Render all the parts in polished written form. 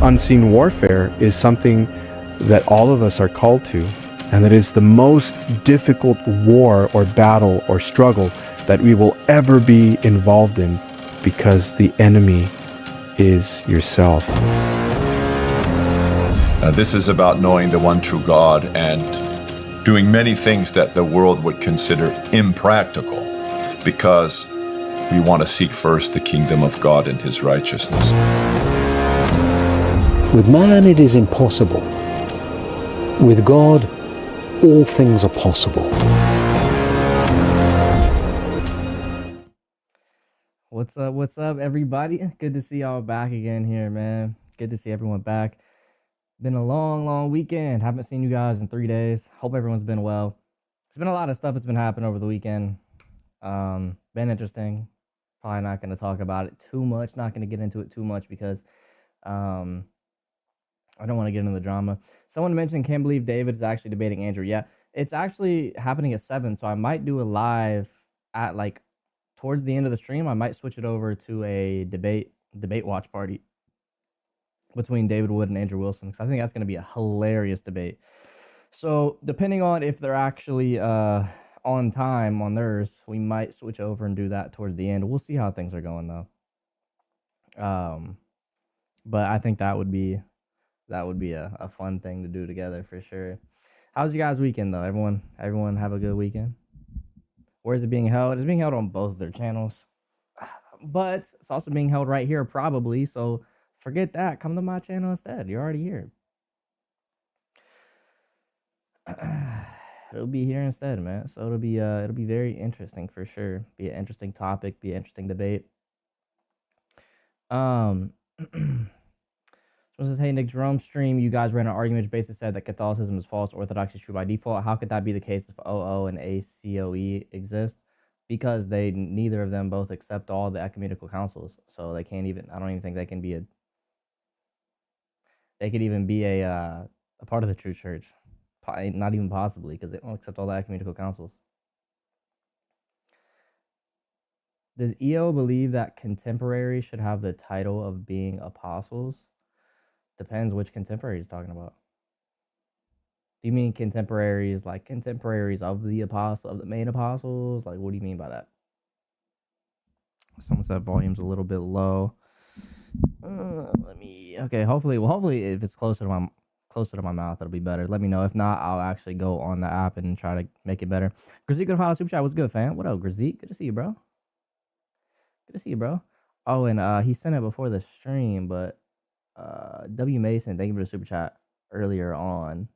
unseen warfare is something that all of us are called to, and that is the most difficult war or battle or struggle that we will ever be involved in, because the enemy is yourself. This is about knowing the one true God and doing many things that the world would consider impractical, because we want to seek first the kingdom of God and his righteousness. With man it is impossible. With God, all things are possible. What's up, everybody? Good to see y'all back again here, man. Good to see everyone back. Been a long weekend. Haven't seen you guys in 3 days. Hope everyone's been well. There's been a lot of stuff that's been happening over the weekend. Been interesting. Probably not going to talk about it too much. Not going to get into it too much because I don't want to get into the drama. Someone mentioned, can't believe David is actually debating Andrew. Yeah, it's actually happening at 7, so I might do a live at like towards the end of the stream. I might switch it over to a debate watch party between David Wood and Andrew Wilson, because I think that's going to be a hilarious debate. So depending on if they're actually on time on theirs, we might switch over and do that towards the end. We'll see how things are going though. But I think that would be a fun thing to do together for sure. How's your guys' weekend though? Everyone have a good weekend? Where is it being held? It's being held on both their channels, but it's also being held right here probably. So forget that. Come to my channel instead. You're already here. It'll be here instead, man. So it'll be very interesting for sure. Be an interesting topic. Be an interesting debate. So says, hey, Nick Jerome stream, you guys ran an argument which basically said that Catholicism is false, Orthodoxy is true by default. How could that be the case if OO and ACOE exist? Because they neither of them both accept all the ecumenical councils, so they can't even. I don't even think they can be a. They could even be a part of the true church, not even possibly, because they don't accept all the ecumenical councils. Does EO believe that contemporaries should have the title of being apostles? Depends which contemporary he's talking about. Do you mean contemporaries like contemporaries of the apostle, of the main apostles? Like, what do you mean by that? Someone said volume's a little bit low. Okay. Hopefully, if it's closer to my mouth, it'll be better. Let me know. If not, I'll actually go on the app and try to make it better. Grazik, gonna follow super chat. What's good, fam? What up, Grazik? Good to see you, bro. Good to see you, bro. Oh, and he sent it before the stream, but W Mason, thank you for the super chat earlier on.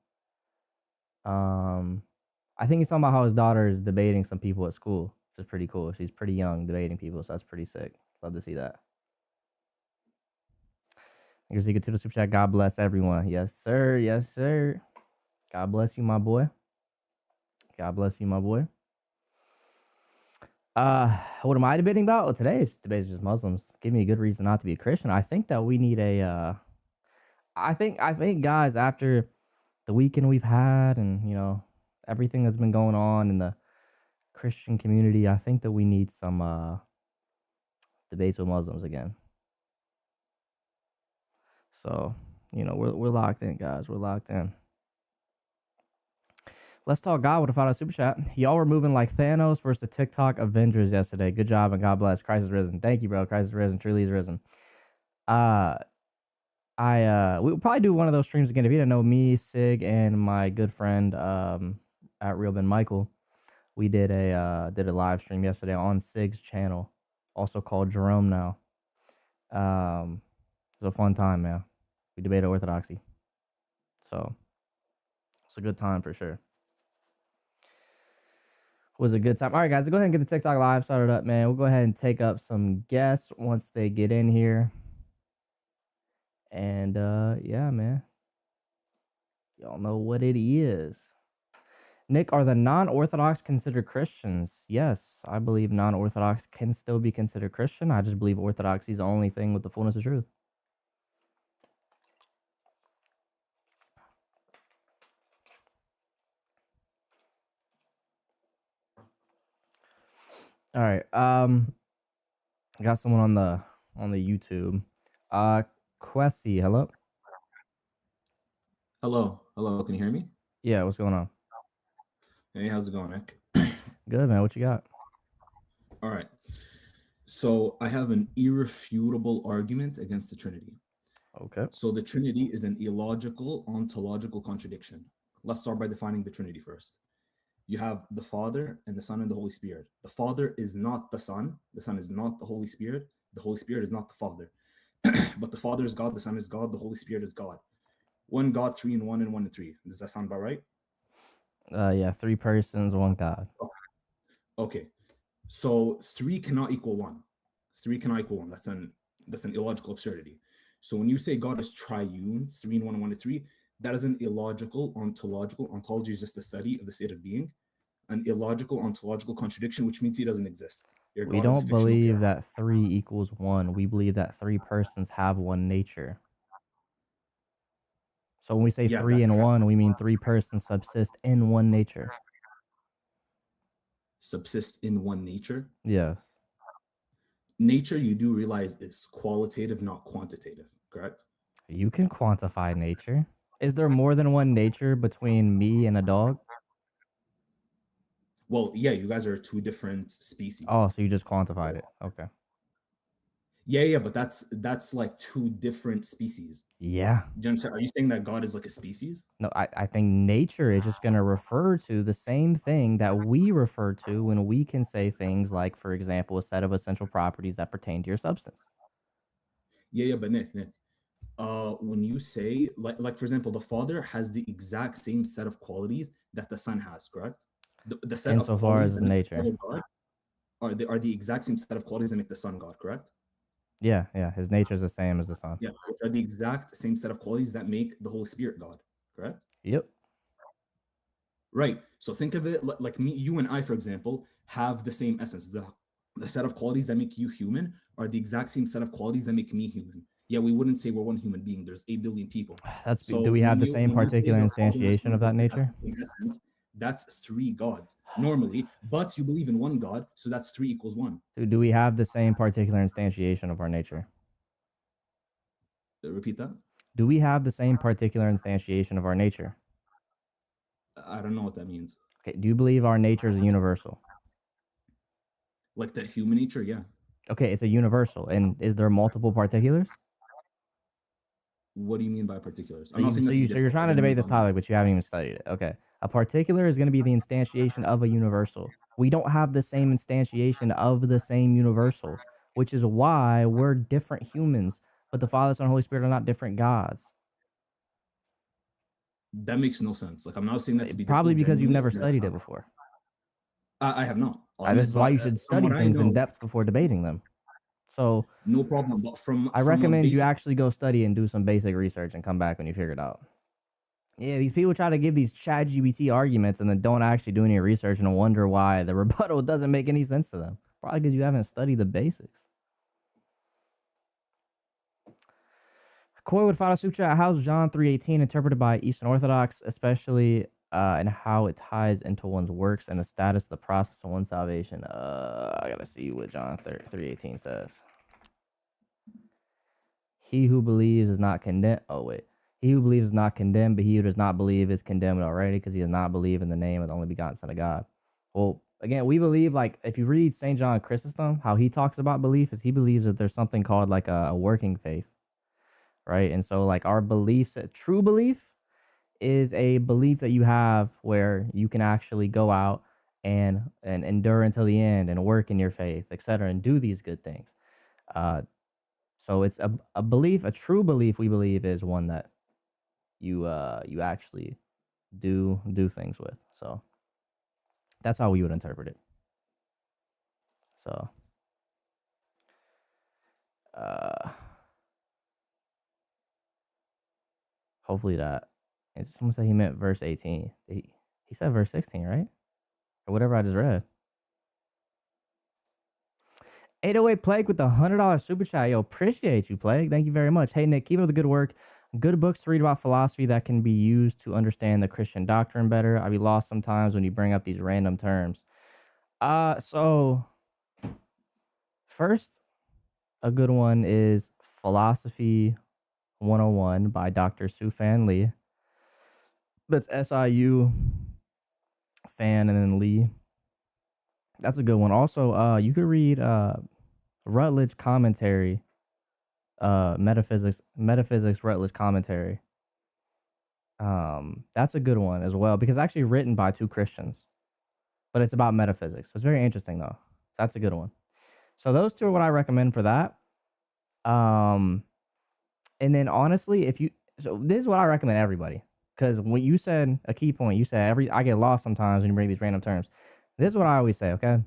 I think he's talking about how his daughter is debating some people at school, which is pretty cool. She's pretty young debating people, so that's pretty sick. Love to see that. Here's you to the super chat. God bless everyone. Yes, sir. Yes, sir. God bless you, my boy. God bless you, my boy. What am I debating about? Well, today's debate is just Muslims. Give me a good reason not to be a Christian. I think that we need a I think guys, after the weekend we've had and everything that's been going on in the Christian community, I think that we need some debates with Muslims again. So, we're locked in, guys. We're locked in. Let's talk God with a $5 super chat. Y'all were moving like Thanos versus the TikTok Avengers yesterday. Good job and God bless. Christ is risen. Thank you, bro. Christ is risen. Truly is risen. We'll probably do one of those streams again. If you didn't know, me, Sig, and my good friend at Real Ben Michael, we did a live stream yesterday on Sig's channel, also called Jerome Now. It was a fun time, man. We debated orthodoxy, so it's a good time for sure. Was a good time. All right, guys, go ahead and get the TikTok live started up, man. We'll go ahead and take up some guests once they get in here. And yeah, man. Y'all know what it is. Nick, are the non-Orthodox considered Christians? Yes, I believe non-Orthodox can still be considered Christian. I just believe Orthodoxy is the only thing with the fullness of truth. All right. I got someone on the YouTube. Quessy, hello. Hello. Can you hear me? Yeah, what's going on? Hey, how's it going, Nick? Good, man. What you got? All right. So I have an irrefutable argument against the Trinity. Okay. So the Trinity is an illogical ontological contradiction. Let's start by defining the Trinity first. You have the Father and the Son and the Holy Spirit. The Father is not the Son. The Son is not the Holy Spirit. The Holy Spirit is not the Father. But the Father is God, the Son is God, the Holy Spirit is God. One God, three in one, and one in three. Does that sound about right? Yeah, 3 persons, 1 God. Okay. So 3 cannot equal 1. 3 cannot equal 1. That's an illogical absurdity. So when you say God is triune, 3 in 1 and 1 in 3, that is an illogical ontological. Ontology is just the study of the state of being. An illogical ontological contradiction, which means he doesn't exist. Your We God is a don't fictional believe character. that 3 equals 1. We believe that 3 persons have 1 nature. So when we say Yeah, 3 and that's 1, we mean 3 persons subsist in 1 nature. subsist in one nature. Yes. Nature, you do realize, is qualitative, not quantitative, correct? You can quantify nature. Is there more than 1 nature between me and a dog? Well, yeah, you guys are 2 different species. Oh, so you just quantified it. Okay. Yeah, but that's like 2 different species. Yeah. Do you understand? Are you saying that God is like a species? No, I think nature is just going to refer to the same thing that we refer to when we can say things like, for example, a set of essential properties that pertain to your substance. Yeah, but Nick, when you say like for example, the Father has the exact same set of qualities that the Son has, correct? The set of Insofar as qualities his that make the nature. Father God are the exact same set of qualities that make the Son God, correct? Yeah, his nature is the same as the Son. Yeah, which are the exact same set of qualities that make the Holy Spirit God, correct? Yep. Right. So think of it like me, you and I, for example, have the same essence. The set of qualities that make you human are the exact same set of qualities that make me human. Yeah, we wouldn't say we're one human being. There's 8 billion people. Do we have the same when you say particular the Father and the instantiation Son of that have the nature? same essence, that's 3 gods normally, but you believe in one God, so that's 3 equals 1. Do we have the same particular instantiation of our nature? Repeat that. Do we have the same particular instantiation of our nature? I don't know what that means. Okay. Do you believe our nature is a universal? Like the human nature, yeah. Okay, it's a universal. And is there multiple particulars? What do you mean by particulars? So you're trying to debate this topic, but you haven't even studied it. Okay. A particular is going to be the instantiation of a universal. We don't have the same instantiation of the same universal, which is why we're different humans, but the Father, Son, and Holy Spirit are not different gods. That makes no sense. Like, I'm not saying that to be Probably difficult, because you've never genuinely. studied it before. I have not. This is why you should From study what I things in know, depth before debating them. So no problem. But I recommend you actually go study and do some basic research and come back when you figure it out. Yeah, these people try to give these ChatGPT arguments and then don't actually do any research and wonder why the rebuttal doesn't make any sense to them. Probably because you haven't studied the basics. Koi would find a super chat. How's John 3:18 interpreted by Eastern Orthodox, especially and how it ties into one's works and the status of the process of one's salvation? I gotta see what John 3:18 says. He who believes is not condemned. Oh wait, he who believes is not condemned, but he who does not believe is condemned already, because he does not believe in the name of the only begotten Son of God. Well, again, we believe, like, if you read St. John Chrysostom, how he talks about belief is he believes that there's something called like a working faith, right? And so, like, our beliefs, true belief is a belief that you have where you can actually go out and endure until the end and work in your faith, etc., and do these good things. So it's a belief, a true belief, we believe, is one that you actually do things with. So that's how we would interpret it. So hopefully that. And someone said he meant verse 18. He said verse 16, right? Or whatever I just read. 808 Plague with the $100 super chat. Yo, appreciate you, Plague. Thank you very much. Hey, Nick, keep up the good work. Good books to read about philosophy that can be used to understand the Christian doctrine better. I be lost sometimes when you bring up these random terms. So first, a good one is Philosophy 101 by Dr. Sufan Lee. That's SIU fan and then Lee. That's a good one. Also, you could read Rutledge commentary, metaphysics Rutledge commentary. That's a good one as well because it's actually written by two Christians, but it's about metaphysics. It's very interesting though. That's a good one. So those two are what I recommend for that. And then honestly, so this is what I recommend everybody, because when you said a key point, you said I get lost sometimes when you bring these random terms. This is what I always say, okay?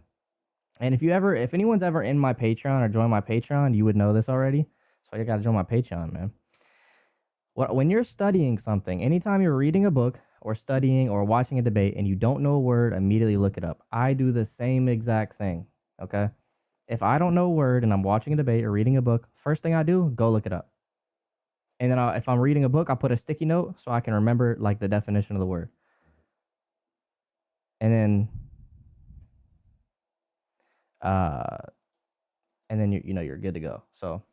And if anyone's ever in my Patreon or joined my Patreon, you would know this already. So you got to join my Patreon, man. When you're studying something, anytime you're reading a book or studying or watching a debate and you don't know a word, immediately look it up. I do the same exact thing, okay? If I don't know a word and I'm watching a debate or reading a book, first thing I do, go look it up. And then if I'm reading a book, I'll put a sticky note so I can remember like the definition of the word. And then you're good to go. So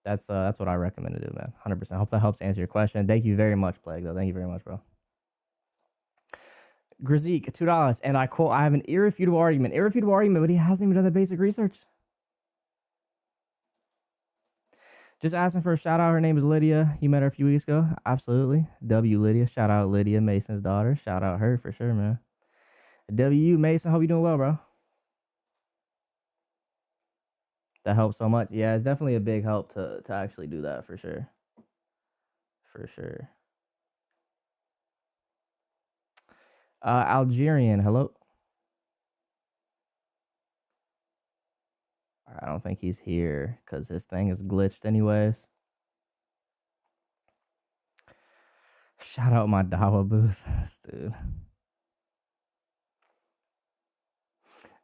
that's what I recommend to do, man. 100%. Hope that helps answer your question. Thank you very much, Plague, though. Thank you very much, bro. Grazik, $2. And I quote, I have an irrefutable argument, but he hasn't even done the basic research. Just asking for a shout out. Her name is Lydia. You met her a few weeks ago. Absolutely. W Lydia. Shout out Lydia, Mason's daughter. Shout out her for sure, man. W Mason, hope you're doing well, bro. That helps so much. Yeah, it's definitely a big help to actually do that for sure. For sure. Algerian, hello. I don't think he's here because his thing is glitched anyways. Shout out my Dawa booth, dude.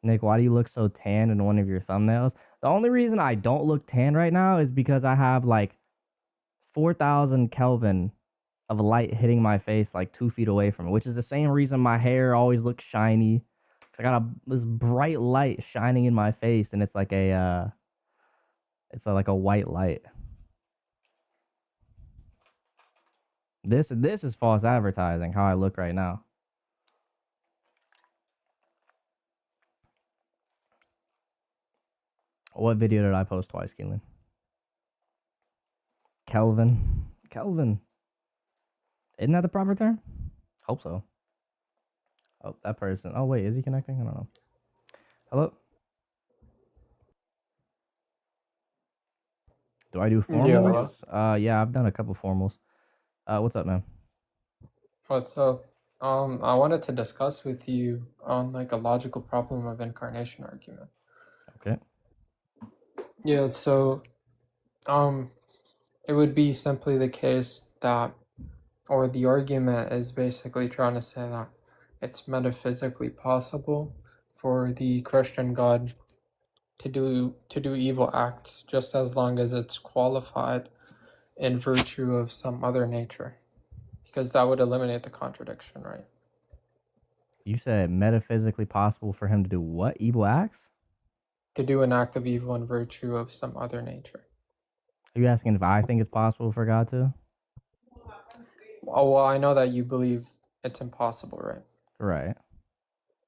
Nick, why do you look so tan in one of your thumbnails? The only reason I don't look tan right now is because I have like 4,000 Kelvin of light hitting my face like 2 feet away from it, which is the same reason my hair always looks shiny. Cause I got this bright light shining in my face, and it's like a white light. This is false advertising. How I look right now. What video did I post twice, Keelan? Kelvin. Isn't that the proper term? Hope so. Oh, that person. Oh, wait, is he connecting? I don't know. Hello? Do I do formals? Yeah, I've done a couple formals. What's up, man? What's up? I wanted to discuss with you on like a logical problem of incarnation argument. Okay. Yeah, so it would be simply the case that, or the argument is basically trying to say that it's metaphysically possible for the Christian God to do evil acts just as long as it's qualified in virtue of some other nature, because that would eliminate the contradiction, right? You said metaphysically possible for him to do what? Evil acts? To do an act of evil in virtue of some other nature. Are you asking if I think it's possible for God to? Oh, well, I know that you believe it's impossible, right? Right.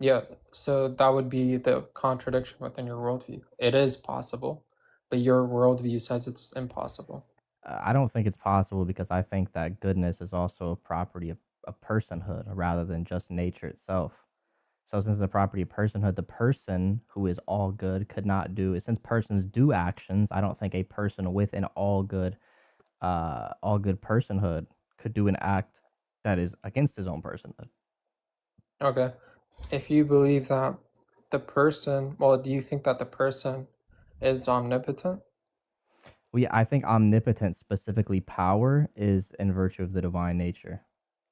Yeah, so that would be the contradiction within your worldview. It is possible, but your worldview says it's impossible. I don't think it's possible because I think that goodness is also a property of personhood rather than just nature itself. So since it's a property of personhood, the person who is all good could not do it. Since persons do actions, I don't think a person with an all good personhood could do an act that is against his own personhood. Okay. If you believe that the person, well, do you think that the person is omnipotent? Well, yeah, I think omnipotence, specifically power, is in virtue of the divine nature.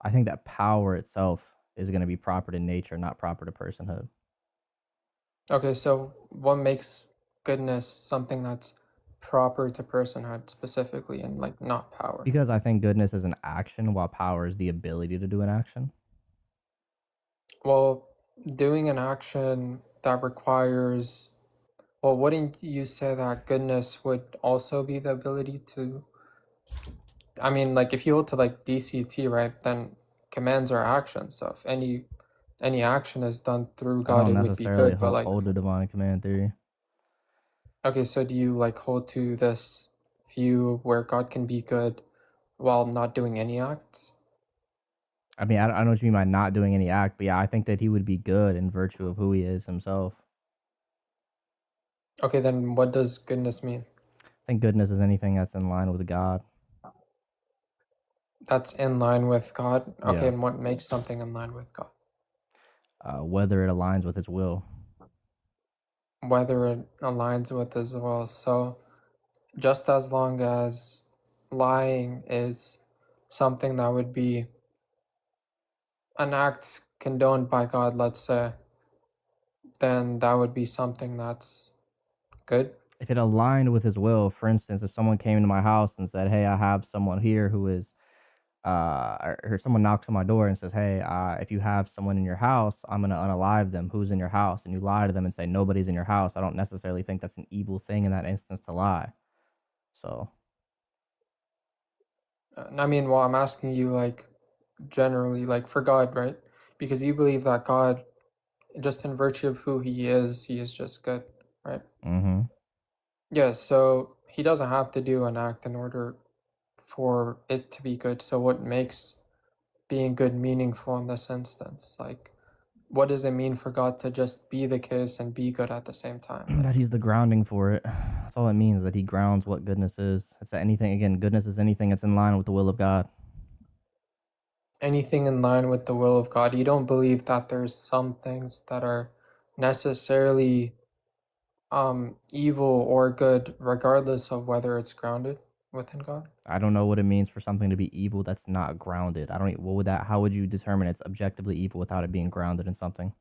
I think that power itself is going to be proper to nature, not proper to personhood. Okay, so what makes goodness something that's proper to personhood specifically and like not power? Because I think goodness is an action while power is the ability to do an action. Well, doing an action that requires, well, wouldn't you say that goodness would also be the ability to, I mean, like if you hold to like DCT, right, then commands are actions. So if any action is done through I God, don't it would be necessarily good. But like, hold the divine command theory. okay, so do you like hold to this view where God can be good while not doing any acts? I mean, I don't know what you mean by not doing any act, but yeah, I think that he would be good in virtue of who he is himself. Okay, then what does goodness mean? I think goodness is anything that's in line with God. That's in line with God. Okay, Yeah. and what makes something in line with God? Whether it aligns with his will. Whether it aligns with his will. So just as long as lying is something that would be an act condoned by God, let's say, then that would be something that's good. If it aligned with his will, for instance, if someone came into my house and said, "Hey, I have someone here who is," or someone knocks on my door and says, "Hey, if you have someone in your house, I'm gonna unalive them. Who's in your house?" And you lie to them and say nobody's in your house. I don't necessarily think that's an evil thing in that instance to lie. So I mean, well, I'm asking you, like, generally, like, for God, right? Because you believe that God, just in virtue of who he is just good, right? mm-hmm. Yeah, so he doesn't have to do an act in order for it to be good. So what makes being good meaningful in this instance? Like, what does it mean for God to just be the case and be good at the same time? that he's the grounding for it. That's all it means, that he grounds what goodness is. It's anything, again, goodness is anything that's in line with the will of God. Anything in line with the will of God. You don't believe that there's some things that are necessarily evil or good, regardless of whether it's grounded within God? I don't know what it means for something to be evil that's not grounded. I don't. What would that? How would you determine it's objectively evil without it being grounded in something?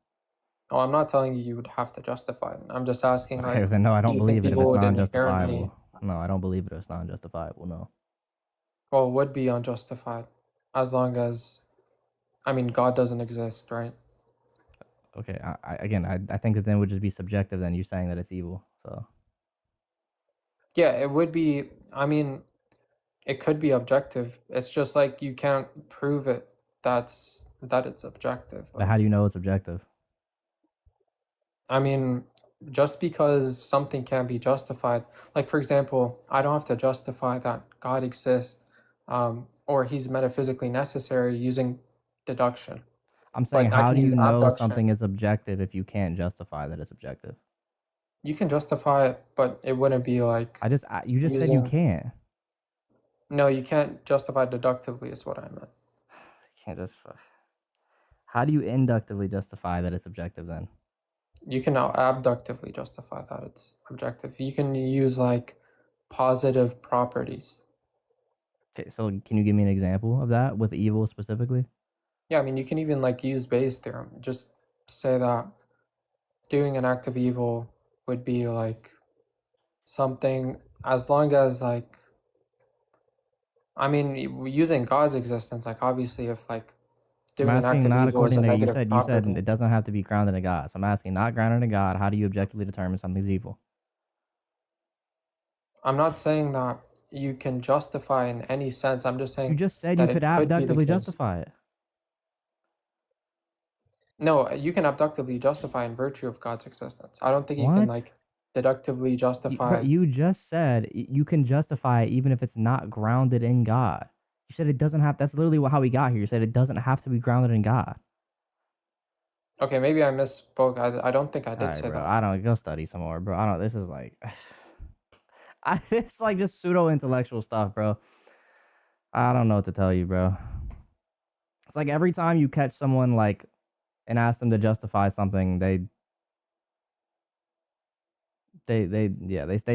Oh, I'm not telling you would have to justify it. I'm just asking, Okay, like, then no, I do don't you think believe it if people it's would non-justifiable. inherently, No, I don't believe it if it's non-justifiable. No. well, it would be unjustified as long as, I mean, God doesn't exist, right? Okay. I think that then it would just be subjective. Then you saying that it's evil. So Yeah, it would be, I mean, it could be objective. It's just like you can't prove it that it's objective. but how do you know it's objective? I mean, just because something can be justified, like for example, I don't have to justify that God exists, or he's metaphysically necessary using deduction. I'm saying, But I how can do use you know abduction. something is objective if you can't justify that it's objective? You can justify it, but it wouldn't be like You just said you using. can't. No, you can't justify deductively, is what I meant. You can't justify. How do you inductively justify that it's objective then? You can now abductively justify that it's objective. You can use like positive properties. Okay, so can you give me an example of that with evil specifically? Yeah, I mean, you can even like use Bayes' theorem. Just say that doing an act of evil would be like something, as long as like, I mean, using God's existence, like obviously if like I'm doing an act asking of not evil is a according to you negative said property. it doesn't have to be grounded in God. So I'm asking not grounded in God. How do you objectively determine something's evil? I'm not saying that you can justify in any sense. I'm just You saying just said that you could it could be the abductively case. justify it. No, you can abductively justify in virtue of God's existence. I don't think you can What? like deductively justify. You just said you can justify it even if it's not grounded in God. You said it doesn't have. That's literally how we got here. You said it doesn't have to be grounded in God. Okay, maybe I misspoke. I don't think I All did right, say bro. that. I don't go study some more, bro. I don't. This is like, it's like just pseudo intellectual stuff, bro. I don't know what to tell you, bro. It's like every time you catch someone like and ask them to justify something, they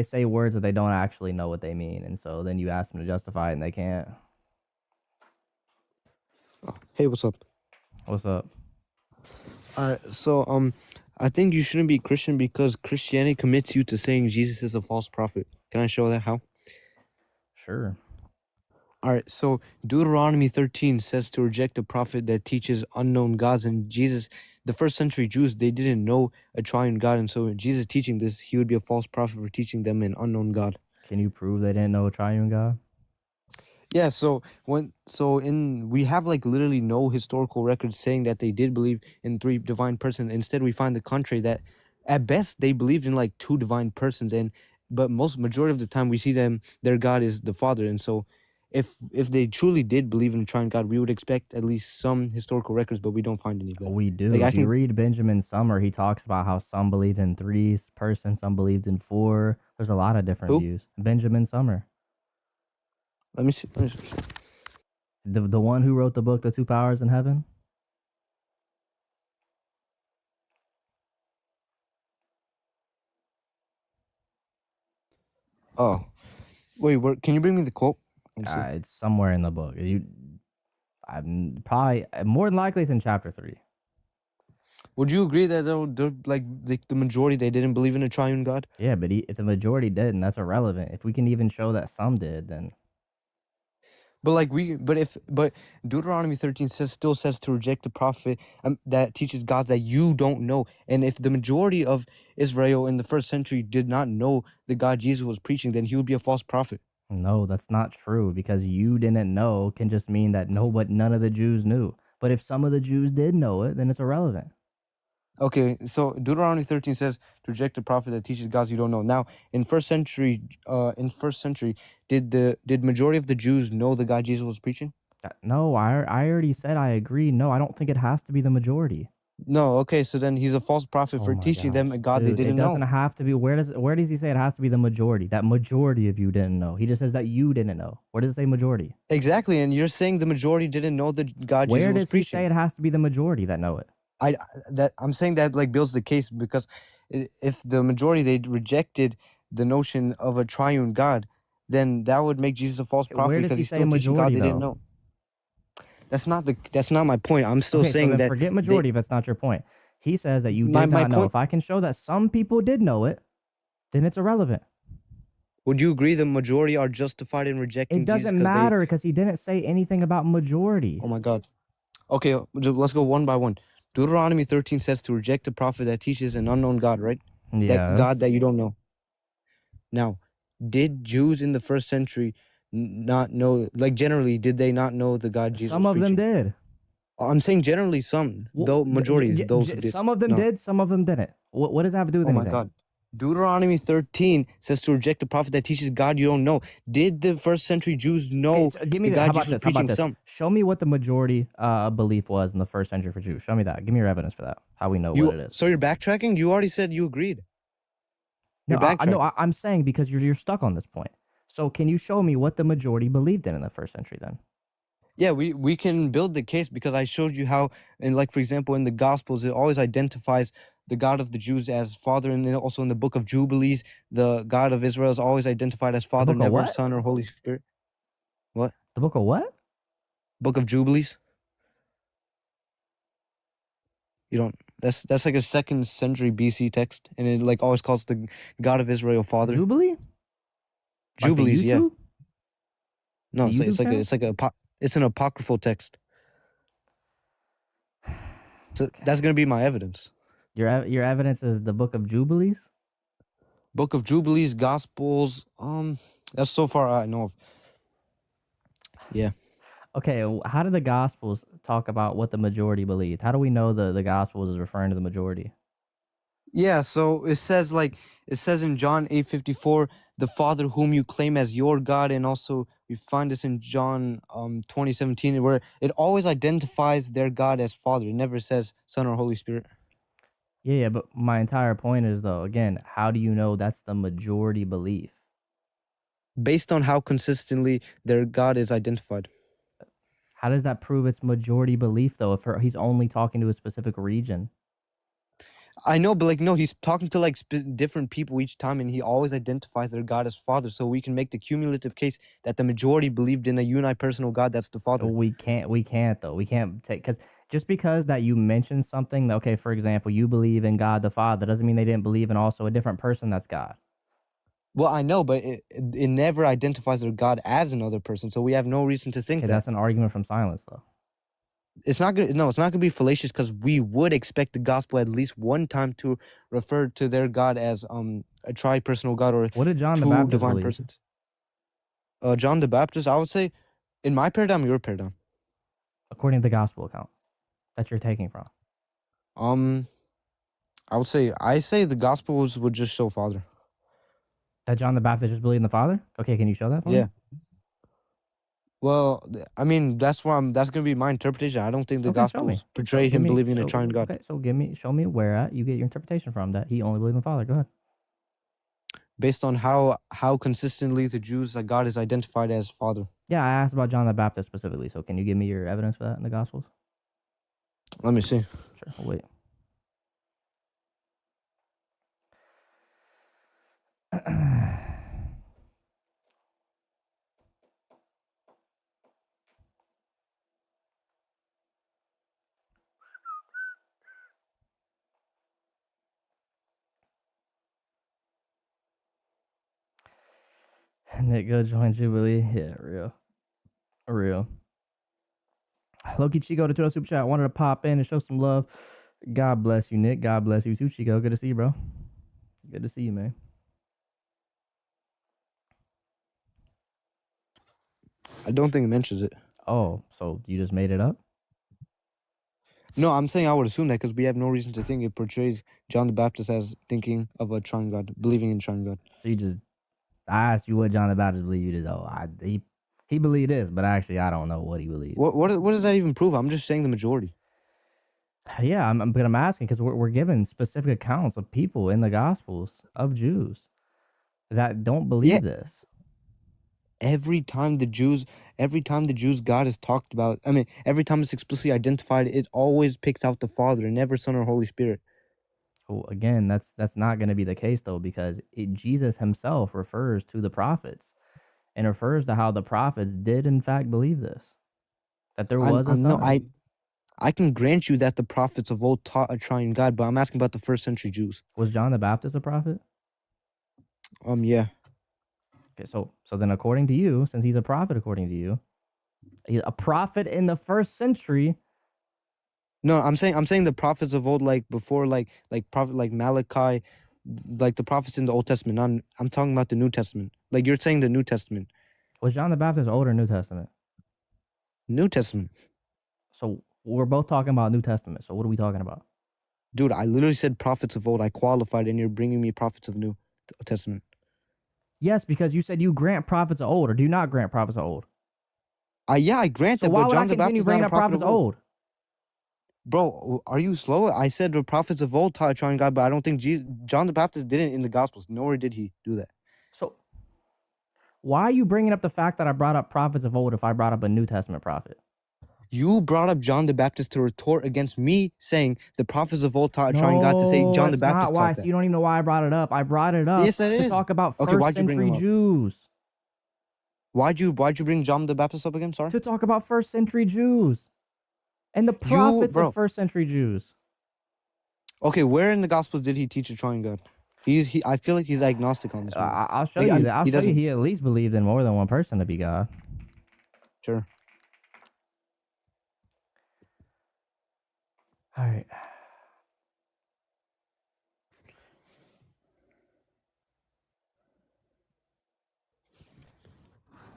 say words that they don't actually know what they mean, and so then you ask them to justify it and they can't. Hey, what's up? What's up? All right, so I think you shouldn't be Christian because Christianity commits you to saying Jesus is a false prophet. Can I show that how? Sure. All right, so Deuteronomy 13 says to reject a prophet that teaches unknown gods, and Jesus, the first century Jews, they didn't know a triune God, and so Jesus teaching this, he would be a false prophet for teaching them an unknown God. Can you prove they didn't know a triune God? Yeah, we have like literally no historical records saying that they did believe in three divine persons. Instead, we find the contrary, that at best they believed in like two divine persons, but majority of the time we see their God is the Father. And so if they truly did believe in a triune God, we would expect at least some historical records, but we don't find any of that. We do. Like I If you can read Benjamin Summer, he talks about how some believed in three persons, some believed in four. There's a lot of different Who? views. Benjamin Summer, Let me see. the one who wrote the book, The Two Powers in Heaven. Oh, wait, can you bring me the quote? Let me see. It's somewhere in the book. I'm probably more than likely it's in chapter 3. Would you agree that they're like the majority they didn't believe in a triune God? Yeah, but if the majority didn't, that's irrelevant. If we can even show that some did, then But Deuteronomy 13 still says to reject the prophet that teaches gods that you don't know. And if the majority of Israel in the first century did not know the God Jesus was preaching, then he would be a false prophet. no, that's not true, because you didn't know can just mean that none of the Jews knew. But if some of the Jews did know it, then it's irrelevant. Okay, so Deuteronomy 13 says to reject a prophet that teaches gods you don't know. Now, in first century, did majority of the Jews know the God Jesus was preaching? No, I already said I agree. No, I don't think it has to be the majority. No. Okay, so then he's a false prophet for my teaching them a gosh, God dude, they didn't it doesn't know. have to be. Where does he say it has to be the majority? That majority of you didn't know. He just says that you didn't know. Where does it say majority? Exactly, and you're saying the majority didn't know the God Where Jesus was does he preaching. say it has to be the majority that know it? I'm saying that like builds the case, because if the majority they rejected the notion of a triune God, then that would make Jesus a false prophet, Where does because he he's say still teaching God majority they didn't though? know. That's not my point. I'm still Okay, so saying then that forget majority if that's not your point. He says that you my did not know. point. If I can show that some people did know it, then it's irrelevant. Would you agree the majority are justified in rejecting It doesn't Jesus matter because he didn't say anything about majority. Oh my God. Okay, let's go one by one. Deuteronomy 13 says to reject a prophet that teaches an unknown God, right? That God Yes. that you don't know. Now, did Jews in the first century not know, like generally, did they not know the God Jesus Some was of them preaching? did. I'm saying generally some, though majority, those who did. Some of them No. did, some of them didn't. What does that have to do with Oh my anything? God. Deuteronomy 13 says to reject a prophet that teaches God you don't know. Did the first century Jews know Okay, so give me the that. How God about Jesus was this? How about preaching? this? Some. Show me what the majority belief was in the first century for Jews. Show me that. Give me your evidence for that. How we know what it is. So you're backtracking? You already said you agreed. No, You're backtracking. I'm saying because you're stuck on this point. So can you show me what the majority believed in the first century then? Yeah, we can build the case, because I showed you how, and like for example, in the Gospels, it always identifies the God of the Jews as Father, and then also in the Book of Jubilees, the God of Israel is always identified as Father, book of never what? Son or Holy Spirit. What? The book of what? Book of Jubilees. You don't. That's like a 2nd century BC text, and it like always calls the God of Israel Father. Jubilee? Jubilees, like the yeah. YouTube? No, The YouTube channel? it's an apocryphal text. So that's gonna be my evidence. Your evidence is the book of Jubilees? Book of Jubilees, Gospels. That's so far I know of. Yeah. Okay, how do the Gospels talk about what the majority believed? How do we know the Gospels is referring to the majority? Yeah, so it says in John 8:54, the Father whom you claim as your God, and also we find this in John 20:17, where it always identifies their God as Father. It never says Son or Holy Spirit. Yeah, but my entire point is though, again, how do you know that's the majority belief? Based on how consistently their God is identified. How does that prove it's majority belief though if he's only talking to a specific region? I know, but like no, he's talking to like different people each time, and he always identifies their God as Father. So we can make the cumulative case that the majority believed in a unipersonal God that's the Father. We can't though. We can't take, because just because that you mentioned something, okay, for example, you believe in God the Father, doesn't mean they didn't believe in also a different person that's God. Well, I know, but it never identifies their God as another person, so we have no reason to think Okay, that. that's an argument from silence though. It's not gonna. No, it's not gonna be fallacious, because we would expect the gospel at least one time to refer to their God as a tri-personal God, or What did John the two Baptist divine believe? persons. John the Baptist, I would say In my paradigm, your paradigm. according to the gospel account that you're taking from? I say the Gospels would just show Father. That John the Baptist just believed in the Father? Okay, can you show that for me? Yeah. Well, I mean, that's gonna be my interpretation. I don't think the Okay, show me. Gospels portray Give him me- believing in a show- triune God. Okay, so show me where at you get your interpretation from that he only believed in the Father. Go ahead. Based on how consistently the Jews that God is identified as Father. Yeah, I asked about John the Baptist specifically. So can you give me your evidence for that in the Gospels? Let me see. Sure. I'll wait. Nick, go join Jubilee. Yeah, real. Loki Chico to Twitter Super Chat. Wanted to pop in and show some love. God bless you, Nick. God bless you too, Chico. Good to see you, bro. Good to see you, man. I don't think it mentions it. Oh, so you just made it up? No, I'm saying I would assume that because we have no reason to think it portrays John the Baptist as thinking of a triune God, believing in triune God. So I asked you what John the Baptist believed. You just, he believed this, but actually I don't know what he believed. What does that even prove? I'm just saying the majority. Yeah, but I'm asking because we're given specific accounts of people in the Gospels of Jews that don't believe this. Every time the Jews God is talked about, I mean, every time it's explicitly identified, it always picks out the Father, never Son or Holy Spirit. Well, again, that's not going to be the case though, because Jesus himself refers to the prophets and refers to how the prophets did in fact believe this, that there was a son. I can grant you that the prophets of old taught a triune God, but I'm asking about the first century Jews. Was John the Baptist a prophet? Yeah. Okay, so then according to you, since he's a prophet, according to you, he's a prophet in the first century. No, I'm saying the prophets of old, like before, like prophet like Malachi, like the prophets in the Old Testament. I'm talking about the New Testament. Like you're saying the New Testament. Was John the Baptist Old or New Testament? New Testament. So we're both talking about New Testament. So what are we talking about? Dude, I literally said prophets of old. I qualified, and you're bringing me prophets of New Testament. Yes, because you said you grant prophets of old, or do you not grant prophets of old? Yeah, I grant So that. why But would John I the continue Baptist is bringing not up a prophet prophets of of old. old? Bro, are you slow? I said the prophets of old taught a triune God, but I don't think John the Baptist didn't in the Gospels. Nor did he do that. So why are you bringing up the fact that I brought up prophets of old if I brought up a New Testament prophet? You brought up John the Baptist to retort against me saying the prophets of old taught a triune God, to say John the that's Baptist not why. taught So that. you don't even know why I brought it up. I brought it up Yes, that to is. talk about Okay, first why'd you bring century him up? Jews. Why'd you bring John the Baptist up again? Sorry. To talk about first century Jews and the prophets bro. of first century Jews. Okay, where in the Gospels did he teach a triune God? I feel like he's agnostic on this one. I'll show Like, you that. I'll he show you doesn't- he at least believed in more than one person to be God. Sure. All right.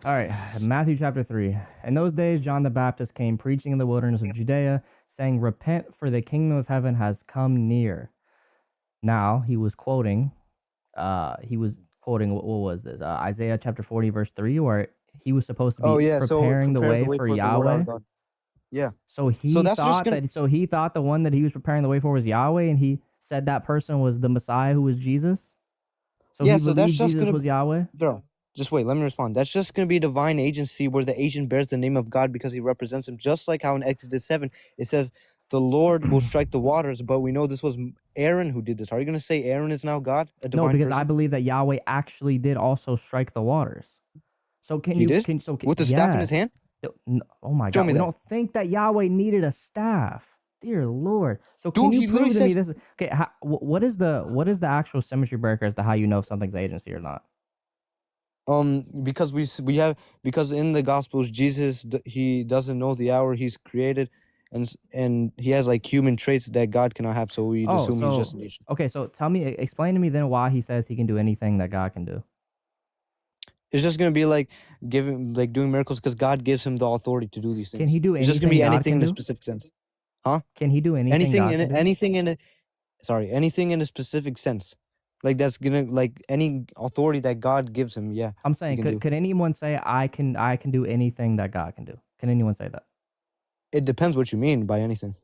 All right, Matthew chapter 3. In those days, John the Baptist came preaching in the wilderness of Judea, saying, "Repent, for the kingdom of heaven has come near." Now, he was quoting, what was this? Isaiah chapter 40, verse 3, where he was supposed to be preparing the way for the Lord Yahweh. our God. Yeah. So he So that's just thought gonna- so he thought the one that he was preparing the way for was Yahweh, and he said that person was the Messiah who was Jesus. So Yeah, he so that's believed just Jesus gonna- was Yahweh. Bro, just wait, let me respond. That's just going to be a divine agency where the agent bears the name of God because he represents him. Just like how in Exodus 7, it says, the Lord will strike the waters, but we know this was Aaron who did this. Are you going to say Aaron is now God? A divine No, because I person? believe that Yahweh actually did also strike the waters. So can He you did? can With the staff in his hand? Oh my Show God! me We that. don't think that Yahweh needed a staff. Dear Lord. So can Dude, you he prove literally to me this? Okay, what is the actual symmetry breaker as to how you know if something's agency or not? Because because in the Gospels, Jesus, he doesn't know the hour he's created, and he has like human traits that God cannot have, so we assume he's just an agent. Okay, so explain to me then why he says he can do anything that God can do. It's just gonna be like giving, like doing miracles because God gives him the authority to do these things. Can he do It's just gonna be anything God anything can in a do? specific sense. Can he do anything Anything God in can do? anything in a sorry, anything in a specific sense. Like that's gonna, like any authority that God gives him, yeah. I'm saying, can do. could anyone say I can do anything that God can do? Can anyone say that? It depends what you mean by anything.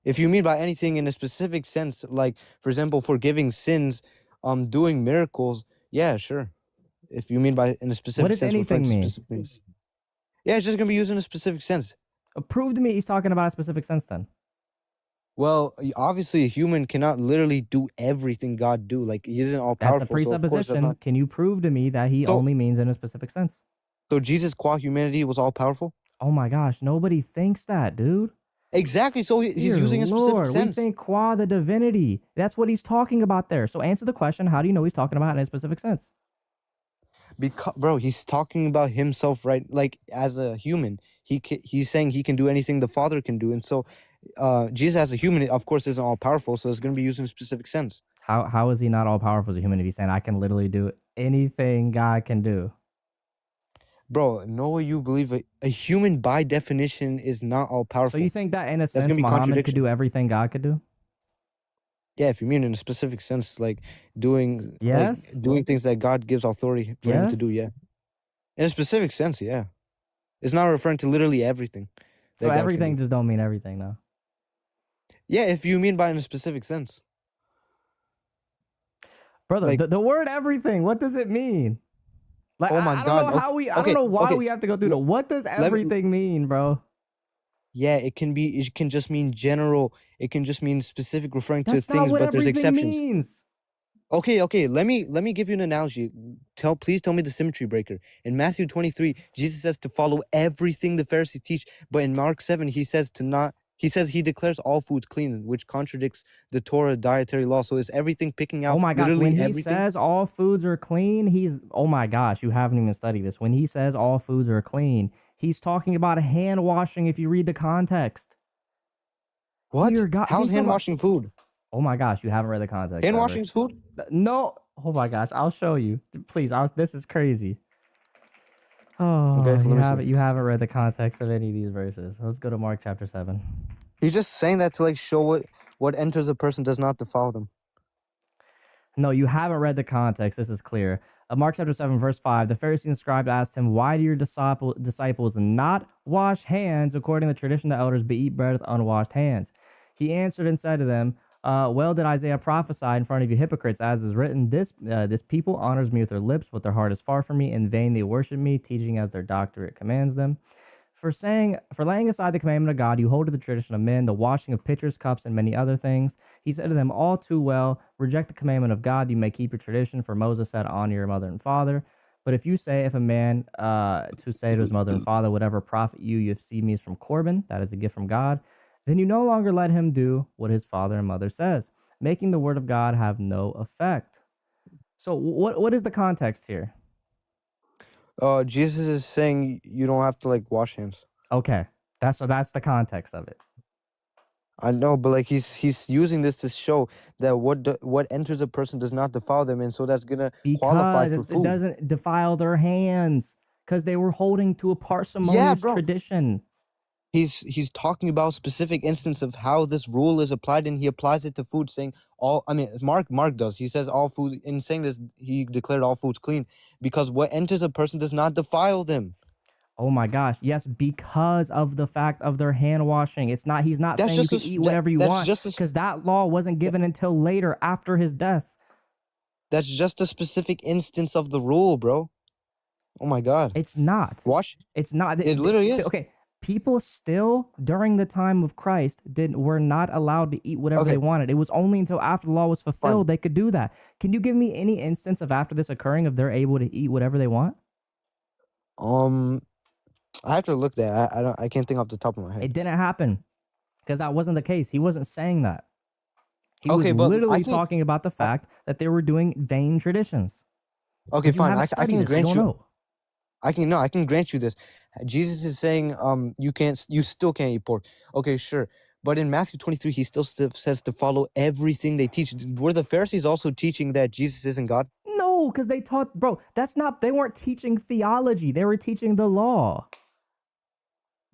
If you mean by anything in a specific sense, like for example, forgiving sins, doing miracles, yeah, sure. If you mean by in a specific does sense, referring anything to mean? specific things. Yeah, it's just gonna be used in a specific sense. Prove to me he's talking about a specific sense then. Well, obviously, a human cannot literally do everything God do. Like he isn't all That's powerful. a So of course, that's presupposition. not. Can you prove to me that he So- only means in a specific sense? So Jesus, qua humanity, was all powerful. Oh my gosh, nobody thinks that, dude. Exactly. So he's Dear using a specific Lord, sense. we think qua the divinity. That's what he's talking about there. So answer the question, how do you know he's talking about it in a specific sense? Because, bro, he's talking about himself, right? Like as a human, he's saying he can do anything the Father can do, and so Jesus as a human, of course, isn't all powerful. So it's going to be used in a specific sense. How is he not all powerful as a human if he's saying I can literally do anything God can do? Bro, no, you believe a human by definition is not all powerful. So you think that in a gonna sense be Muhammad could contradiction. do everything God could do? Yeah, if you mean in a specific sense, like doing Yes? doing things that God gives authority for him to do, Yes? yeah. In a specific sense, yeah. It's not referring to literally everything. So that God can everything do. just don't mean everything though. Yeah, if you mean by in a specific sense. Brother, Like- the word everything, what does it mean? Like Oh my I don't God, know how we I okay, don't know why okay. we have to go through the what does me- everything mean, bro? Yeah, it can just mean general. It can just mean specific, referring to That's not things, what but there's everything exceptions. means. Okay. Let me give you an analogy. Please tell me the symmetry breaker. In Matthew 23, Jesus says to follow everything the Pharisees teach, but in Mark 7, he says to not. He says he declares all foods clean, which contradicts the Torah dietary law. So is everything picking out? Oh my gosh, literally when he everything? says all foods are clean, oh my gosh, you haven't even studied this. When he says all foods are clean, he's talking about hand washing if you read the context. What? Dear God, How's he's hand talking about- washing food? Oh my gosh, you haven't read the context. Hand ever. washing is food? No. Oh my gosh, I'll show you. Please, this is crazy. Oh, Okay, let me see. you haven't read the context of any of these verses. Let's go to Mark chapter 7. He's just saying that to like show what enters a person does not defile them. No, you haven't read the context. This is clear. Mark chapter 7, verse 5. The Pharisees and scribes asked him, why do your disciples not wash hands according to the tradition of the elders, but eat bread with unwashed hands? He answered and said to them, well did Isaiah prophesy in front of you hypocrites, as is written, this people honors me with their lips, but their heart is far from me. In vain they worship me, teaching as their doctorate commands them. For laying aside the commandment of God, you hold to the tradition of men, the washing of pitchers, cups, and many other things. He said to them, all too well, reject the commandment of God, you may keep your tradition, for Moses said, honor your mother and father. But if you say, if a man to say to his mother and father, whatever profit you have seen me is from Corban, that is a gift from God, then you no longer let him do what his father and mother says, making the word of God have no effect. So what is the context here? Jesus is saying you don't have to like wash hands. Okay, that's the context of it. I know, but like he's using this to show that what enters a person does not defile them, and so that's gonna qualify for Because food. it doesn't defile their hands, because they were holding to a parsimonious bro. tradition. He's talking about specific instance of how this rule is applied, and he applies it to food, saying all. I mean, Mark does. He says all food. In saying this, he declared all foods clean because what enters a person does not defile them. Oh my gosh, yes, because of the fact of their hand washing. He's not That's saying you just can a- eat that- whatever you that's want, just a- because that law wasn't given until later after his death. That's just a specific instance of the rule, bro. Oh my God. It's not. Wash. It's not. It literally is. Okay, people still during the time of Christ were not allowed to eat whatever Okay. they wanted. It was only until after the law was fulfilled they could do that. Can you give me any instance of after this occurring of they're able to eat whatever they want? I have to look that. I can't think off the top of my head. It didn't happen because that wasn't the case. He wasn't saying that. He Okay, was but literally I can- talking about the fact that they were doing vain traditions. Okay, But you fine. haven't I studied can this, grant don't you. know. I can grant you this. Jesus is saying, you still can't eat pork. Okay, sure. But in Matthew 23, he still says to follow everything they teach. Were the Pharisees also teaching that Jesus isn't God? No, No, because they taught, bro, they weren't teaching theology. They were teaching the law.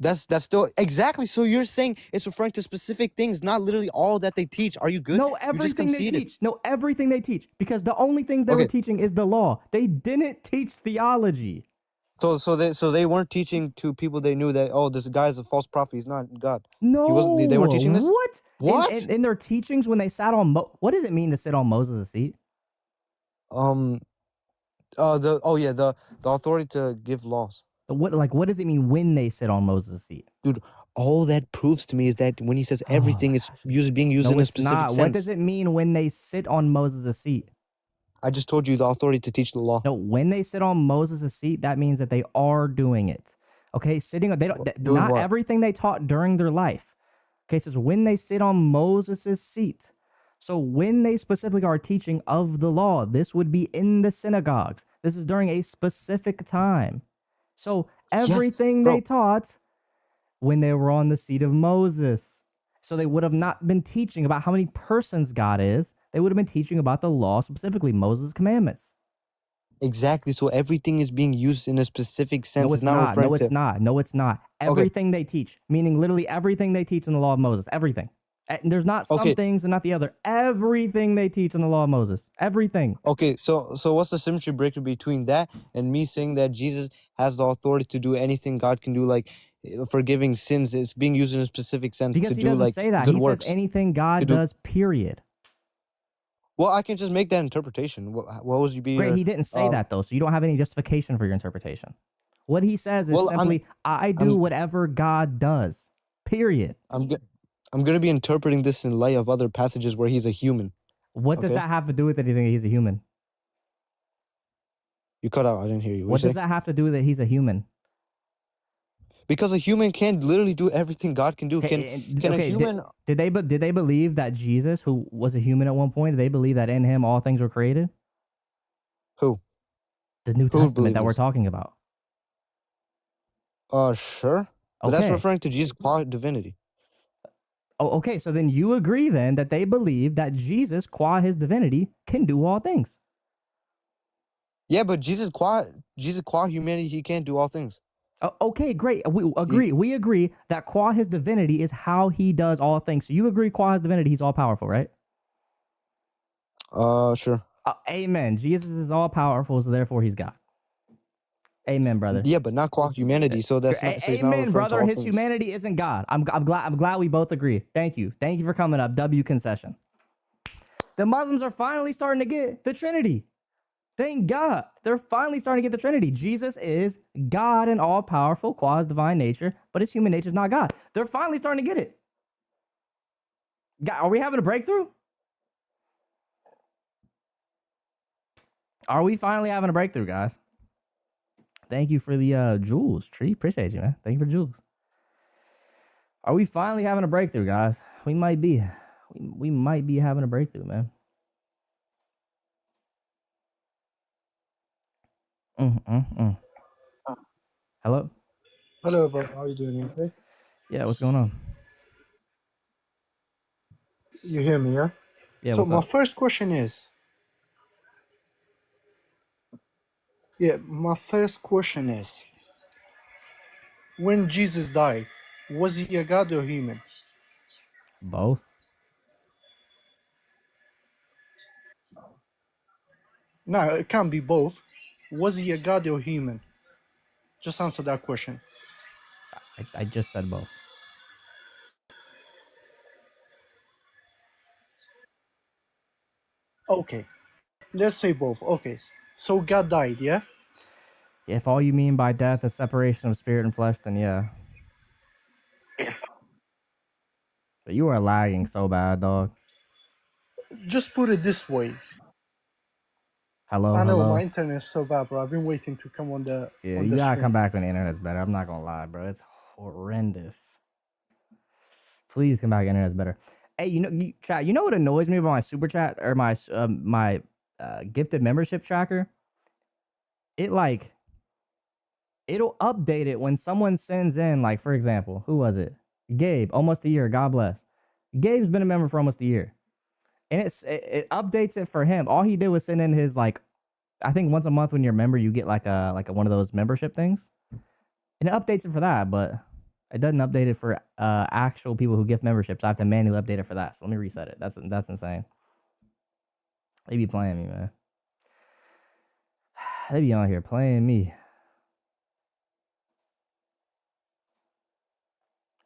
That's still exactly. So you're saying it's referring to specific things, not literally all that they teach. Are you good? No, You just everything they conceded. teach. No, everything they teach. Because the only things they were Okay. teaching is the law. They didn't teach theology. So they weren't teaching to people they knew that, oh, this guy is a false prophet. He's not God. No, He wasn't. They weren't teaching this. what? What? In their teachings when they sat on what does it mean to sit on Moses' seat? The authority to give laws. What does it mean when they sit on Moses' seat? Dude, all that proves to me is that when he says Oh everything, my it's gosh. being used No, in a it's specific not. sense. What does it mean when they sit on Moses' seat? I just told you the authority to teach the law. No, when they sit on Moses' seat, that means that they are doing it. Okay, Doing not what? everything they taught during their life. Okay, it says when they sit on Moses' seat. So when they specifically are teaching of the law, this would be in the synagogues. This is during a specific time. So everything bro. they taught when they were on the seat of Moses. So they would have not been teaching about how many persons God is. They would have been teaching about the law, specifically Moses' commandments. Exactly. So everything is being used in a specific sense. No, it's not not. referring No, it's to. not. No, it's not. Everything they teach, meaning literally everything they teach in the law of Moses, everything. And there's not some Okay. things and not the other. Everything they teach in the law of Moses, everything. Okay, so what's the symmetry breaker between that and me saying that Jesus has the authority to do anything God can do, like forgiving sins? It's being used in a specific sense Because to he do doesn't like say that. good He works. says anything God To do- does, period. Well, I can just make that interpretation. What would you be? Great. your, He didn't say um, that, though. So you don't have any justification for your interpretation. What he says is Well, simply, I do whatever God does, period. I'm gonna be interpreting this in light of other passages where he's a human. What does Okay. that have to do with anything? He's a human. You cut out. I didn't hear you. What you does say? that have to do with it? He's a human? Because a human can't literally do everything God can do. Okay, Can a human? did they believe that Jesus, who was a human at one point, did they believe that in him all things were created? Who? The New Who Testament believed that we're this? talking about. Sure. But that's Okay. referring to Jesus' qua divinity. Oh, okay. So then you agree then that they believe that Jesus, qua his divinity, can do all things. Yeah, but Jesus qua humanity, he can't do all things. Oh, okay, great. We agree. We agree that qua his divinity is how he does all things. So you agree qua his divinity, he's all powerful, right? Sure. Amen. Jesus is all powerful, so therefore he's God. Amen, brother. Yeah, but not qua humanity. So that's not to say it's not Amen, referring to brother. all His things. humanity isn't God. I'm glad we both agree. Thank you for coming up. W concession. The Muslims are finally starting to get the Trinity. Thank God. They're finally starting to get the Trinity. Jesus is God and all powerful, qua his divine nature, but his human nature is not God. They're finally starting to get it. Are we having a breakthrough? Are we finally having a breakthrough, guys? Thank you for the jewels, Tree. Appreciate you, man. Thank you for jewels. Are we finally having a breakthrough, guys? We might be. We might be having a breakthrough, man. Hello? Hello, bro. How are you doing? Okay. Yeah, what's going on? You hear me, yeah? Yeah, So what's my up? first question is, when Jesus died, was he a god or human? Both. No, it can't be both. Was he a god or human? Just answer that question. I just said both. Okay. Let's say both. Okay. So God died, yeah? If all you mean by death is separation of spirit and flesh, then yeah. But you are lagging so bad, dog. Just put it this way. Hello, I know hello. my internet is so bad, bro. I've been waiting to come on the Yeah, on you the gotta stream. come back when the internet's better. I'm not gonna lie, bro. It's horrendous. Please come back. when the internet's better. Hey, chat. You know what annoys me about my super chat or my gifted membership tracker? It'll update it when someone sends in, like, for example, who was it? Gabe, almost a year. God bless. Gabe's been a member for almost a year, and it updates it for him. All he did was send in his like I think once a month when you're a member, you get like a one of those membership things, and it updates it for that, but it doesn't update it for actual people who gift memberships. I have to manually update it for that. So let me reset it. That's insane. They be playing me, man. They be on here playing me.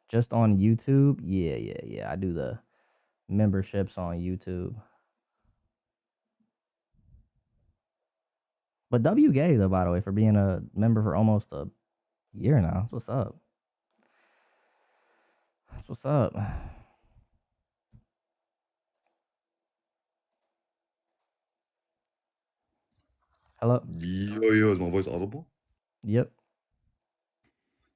Just on YouTube? Yeah. I do the memberships on YouTube. But W gay though, by the way, for being a member for almost a year now. That's what's up. That's what's up. Hello? Yo, is my voice audible? Yep.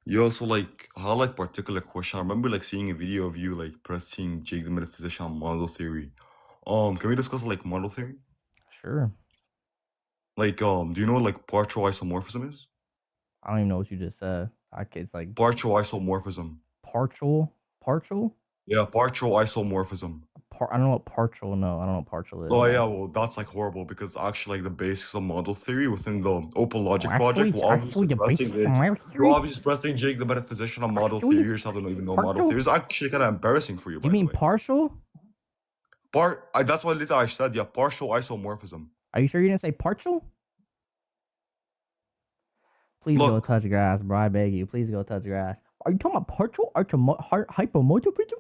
Yo, so like, I had like particular question. I remember like seeing a video of you like pressing Jake the Metaphysician on model theory. Can we discuss like model theory? Sure. Like, do you know what like partial isomorphism is? I don't even know what you just said. It's like Partial isomorphism. partial? Yeah, partial isomorphism. I don't know what partial. No, I don't know what partial is. Oh yeah, well that's like horrible because actually like the basics of model theory within the Open Logic Actually, project. the basics of model theory? You're obviously pressing Jake the Metaphysician on model Actually, theory. You don't even know model partial? theory. It's actually kind of embarrassing for you. You mean partial? That's what literally I said. Yeah, partial isomorphism. Are you sure you didn't say partial? Please go Look. touch grass, bro. I beg you. Please go touch grass. Are you talking about partial hypomorphism?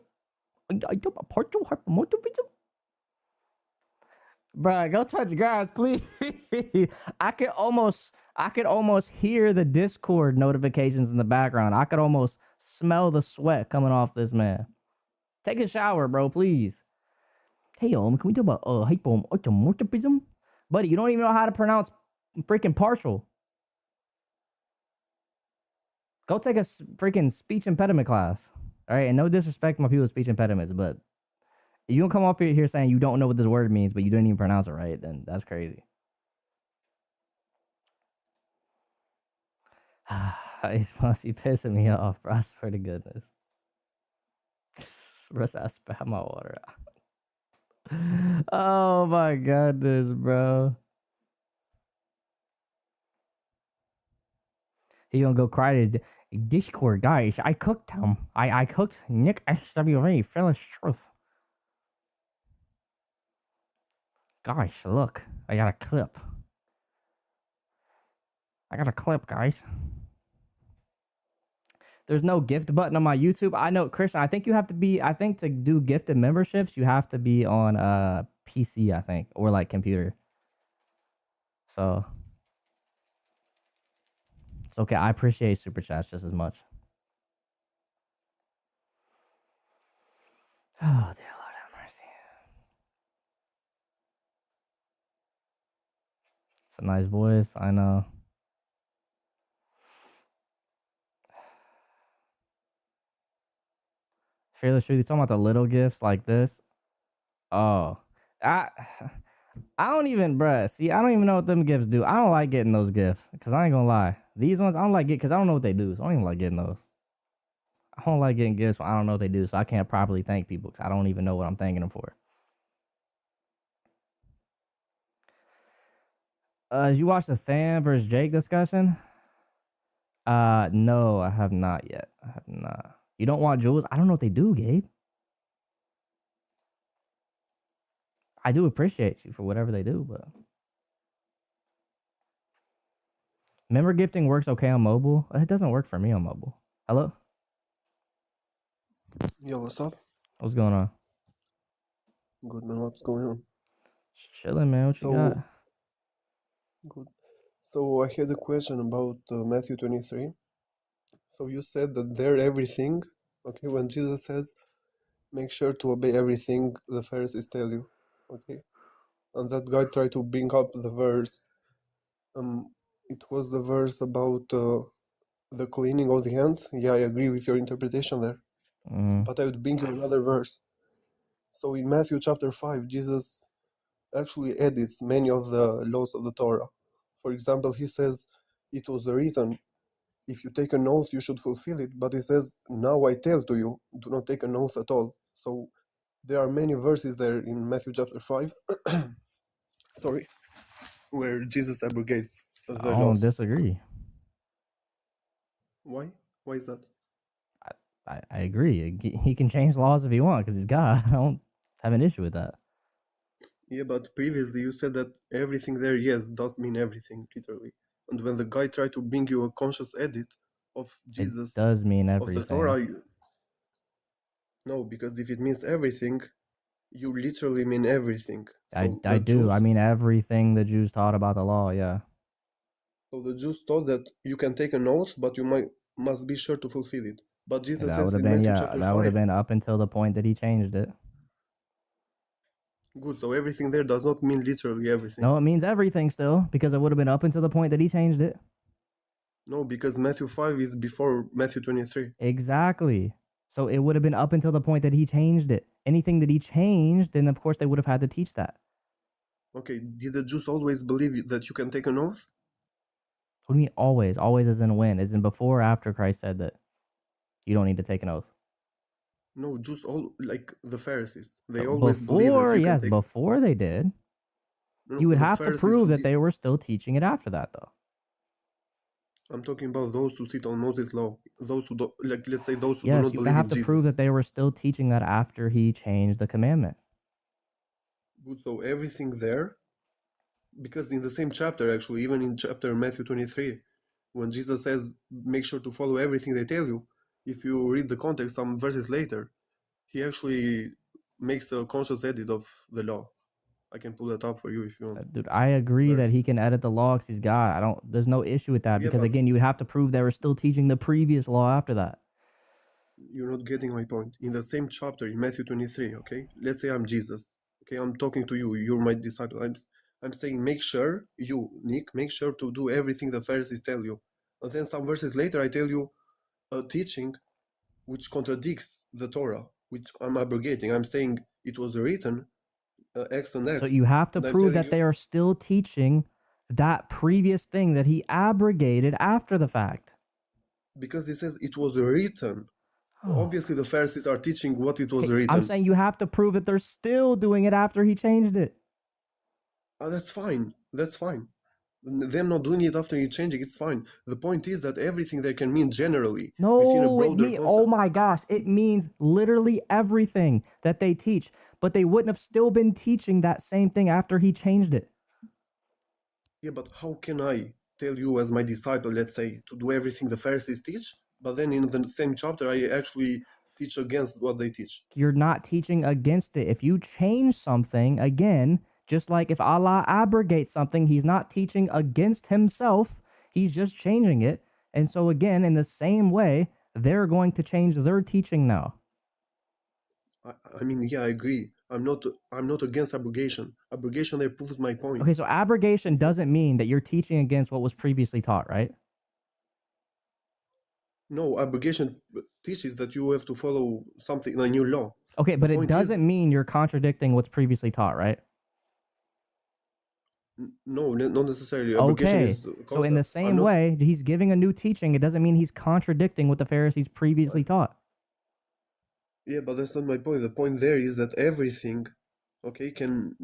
Are you talking about partial hypomorphism? Bro, go touch grass, please. I could almost hear the Discord notifications in the background. I could almost smell the sweat coming off this man. Take a shower, bro, please. Hey, can we talk about hypomorphism? Buddy, you don't even know how to pronounce freaking partial. Go take a freaking speech impediment class. All right, and no disrespect to my people with speech impediments, but if you don't come off here saying you don't know what this word means, but you didn't even pronounce it right, then that's crazy. It must be pissing me off, bro. I swear to goodness. Rest I spat my water out. Oh my goodness, bro. He gonna go cry to Discord, guys. I cooked him. I cooked Nick SWV. Phyllis Truth. Guys, look. I got a clip. Guys. There's no gift button on my YouTube. I know, Christian, I think to do gifted memberships, you have to be on PC, I think, or like computer. So it's okay. I appreciate super chats just as much. Oh, dear Lord have mercy. It's a nice voice. I know. Fearless Truth, you talking about the little gifts like this? Oh, I don't even, bruh. See, I don't even know what them gifts do. I don't like getting those gifts because I ain't gonna lie. These ones, I don't like it because I don't know what they do. So I don't even like getting those. I don't like getting gifts when I don't know what they do. So I can't properly thank people because I don't even know what I'm thanking them for. Did you watch the Tham versus Jake discussion? No, I have not yet. I have not. You don't want jewels? I don't know what they do, Gabe. I do appreciate you for whatever they do, but member gifting works okay on mobile. It doesn't work for me on mobile. Hello? Yo, what's up? What's going on? Good, man. What's going on? Chilling, man. What you got? Good. So I had a question about Matthew 23. So you said that they're everything. Okay, when Jesus says, make sure to obey everything the Pharisees tell you. Okay, and that guy tried to bring up the verse. It was the verse about the cleaning of the hands. Yeah, I agree with your interpretation there. But I would bring you another verse. So in Matthew chapter 5, Jesus actually edits many of the laws of the Torah. For example, he says, it was written, if you take an oath, you should fulfill it. But he says, now I tell to you, do not take an oath at all. So there are many verses there in Matthew chapter 5. Sorry. where Jesus abrogates I the don't laws. disagree. Why? Why is that? I agree. He can change laws if he wants because he's God. I don't have an issue with that. Yeah, but previously you said that everything there, yes, does mean everything, literally. And when the guy tried to bring you a conscious edit of It Jesus, does mean of the Torah, everything. no, because if it means everything, you literally mean everything. I So I the do. I Jews, mean everything the Jews taught about the law. Yeah. so the Jews taught that you can take an oath, but you must be sure to fulfill it. But And Jesus that says would have in been Matthew yeah. chapter That would have 5, been up until the point that he changed it. good, so everything there does not mean literally everything. No, it means everything still because it would have been up until the point that he changed it. No, because Matthew 5 is before Matthew 23. Exactly. So it would have been up until the point that he changed it. Anything that he changed, then of course they would have had to teach that. Okay, did the Jews always believe that you can take an oath? What do you mean always? Always as in when? As in before or after Christ said that you don't need to take an oath? No, Jews all like the Pharisees. They always believe that Before, you can yes, take. before they did. No, You would the have to Pharisees prove who that they were still teaching it after that, though. I'm talking about those who sit on Moses' law. Those who don't, like, let's say those who do Yes, not you would believe have in to Jesus. prove that they were still teaching that after he changed the commandment. Good, so everything there, because in the same chapter, actually, even in chapter Matthew 23, when Jesus says, make sure to follow everything they tell you, if you read the context some verses later, he actually makes a conscious edit of the law. I can pull that up for you if you want. Dude, I agree that Verse. he can edit the law because he's God. There's no issue with that Yeah, because but again, you would have to prove they were still teaching the previous law after that. you're not getting my point. In the same chapter, in Matthew 23, okay? Let's say I'm Jesus. Okay, I'm talking to you. You're my disciple. I'm saying, make sure, you, Nick, make sure to do everything the Pharisees tell you. And then some verses later, I tell you a teaching which contradicts the Torah, which I'm abrogating. I'm saying it was written X and X. So you have to And I'm prove telling that you, they are still teaching that previous thing that he abrogated after the fact. because it says it was written. Oh. Obviously, the Pharisees are teaching what it was Okay, written. I'm saying you have to prove that they're still doing it after he changed it. That's fine. That's fine. Them not doing it after you changing, it's fine. The point is that everything they can mean generally within a No, broader oh concept. my gosh, it means literally everything that they teach, but they wouldn't have still been teaching that same thing after he changed it. Yeah, but how can I tell you as my disciple, let's say, to do everything the Pharisees teach, but then in the same chapter I actually teach against what they teach? You're not teaching against it. If you change something, again, just like if Allah abrogates something, he's not teaching against himself, he's just changing it. And so again, in the same way, they're going to change their teaching now. I mean, yeah, I agree. I'm not against abrogation. Abrogation there proves my point. Okay, so abrogation doesn't mean that you're teaching against what was previously taught, right? No, abrogation teaches that you have to follow something, a new law. Okay, The but it point is, doesn't mean you're contradicting what's previously taught, right? no, not necessarily. Abrogation Okay, is a so in the concept. I'm same not, way, he's giving a new teaching. It doesn't mean he's contradicting what the Pharisees previously taught. yeah, but that's not my point. The point there is that everything, okay, can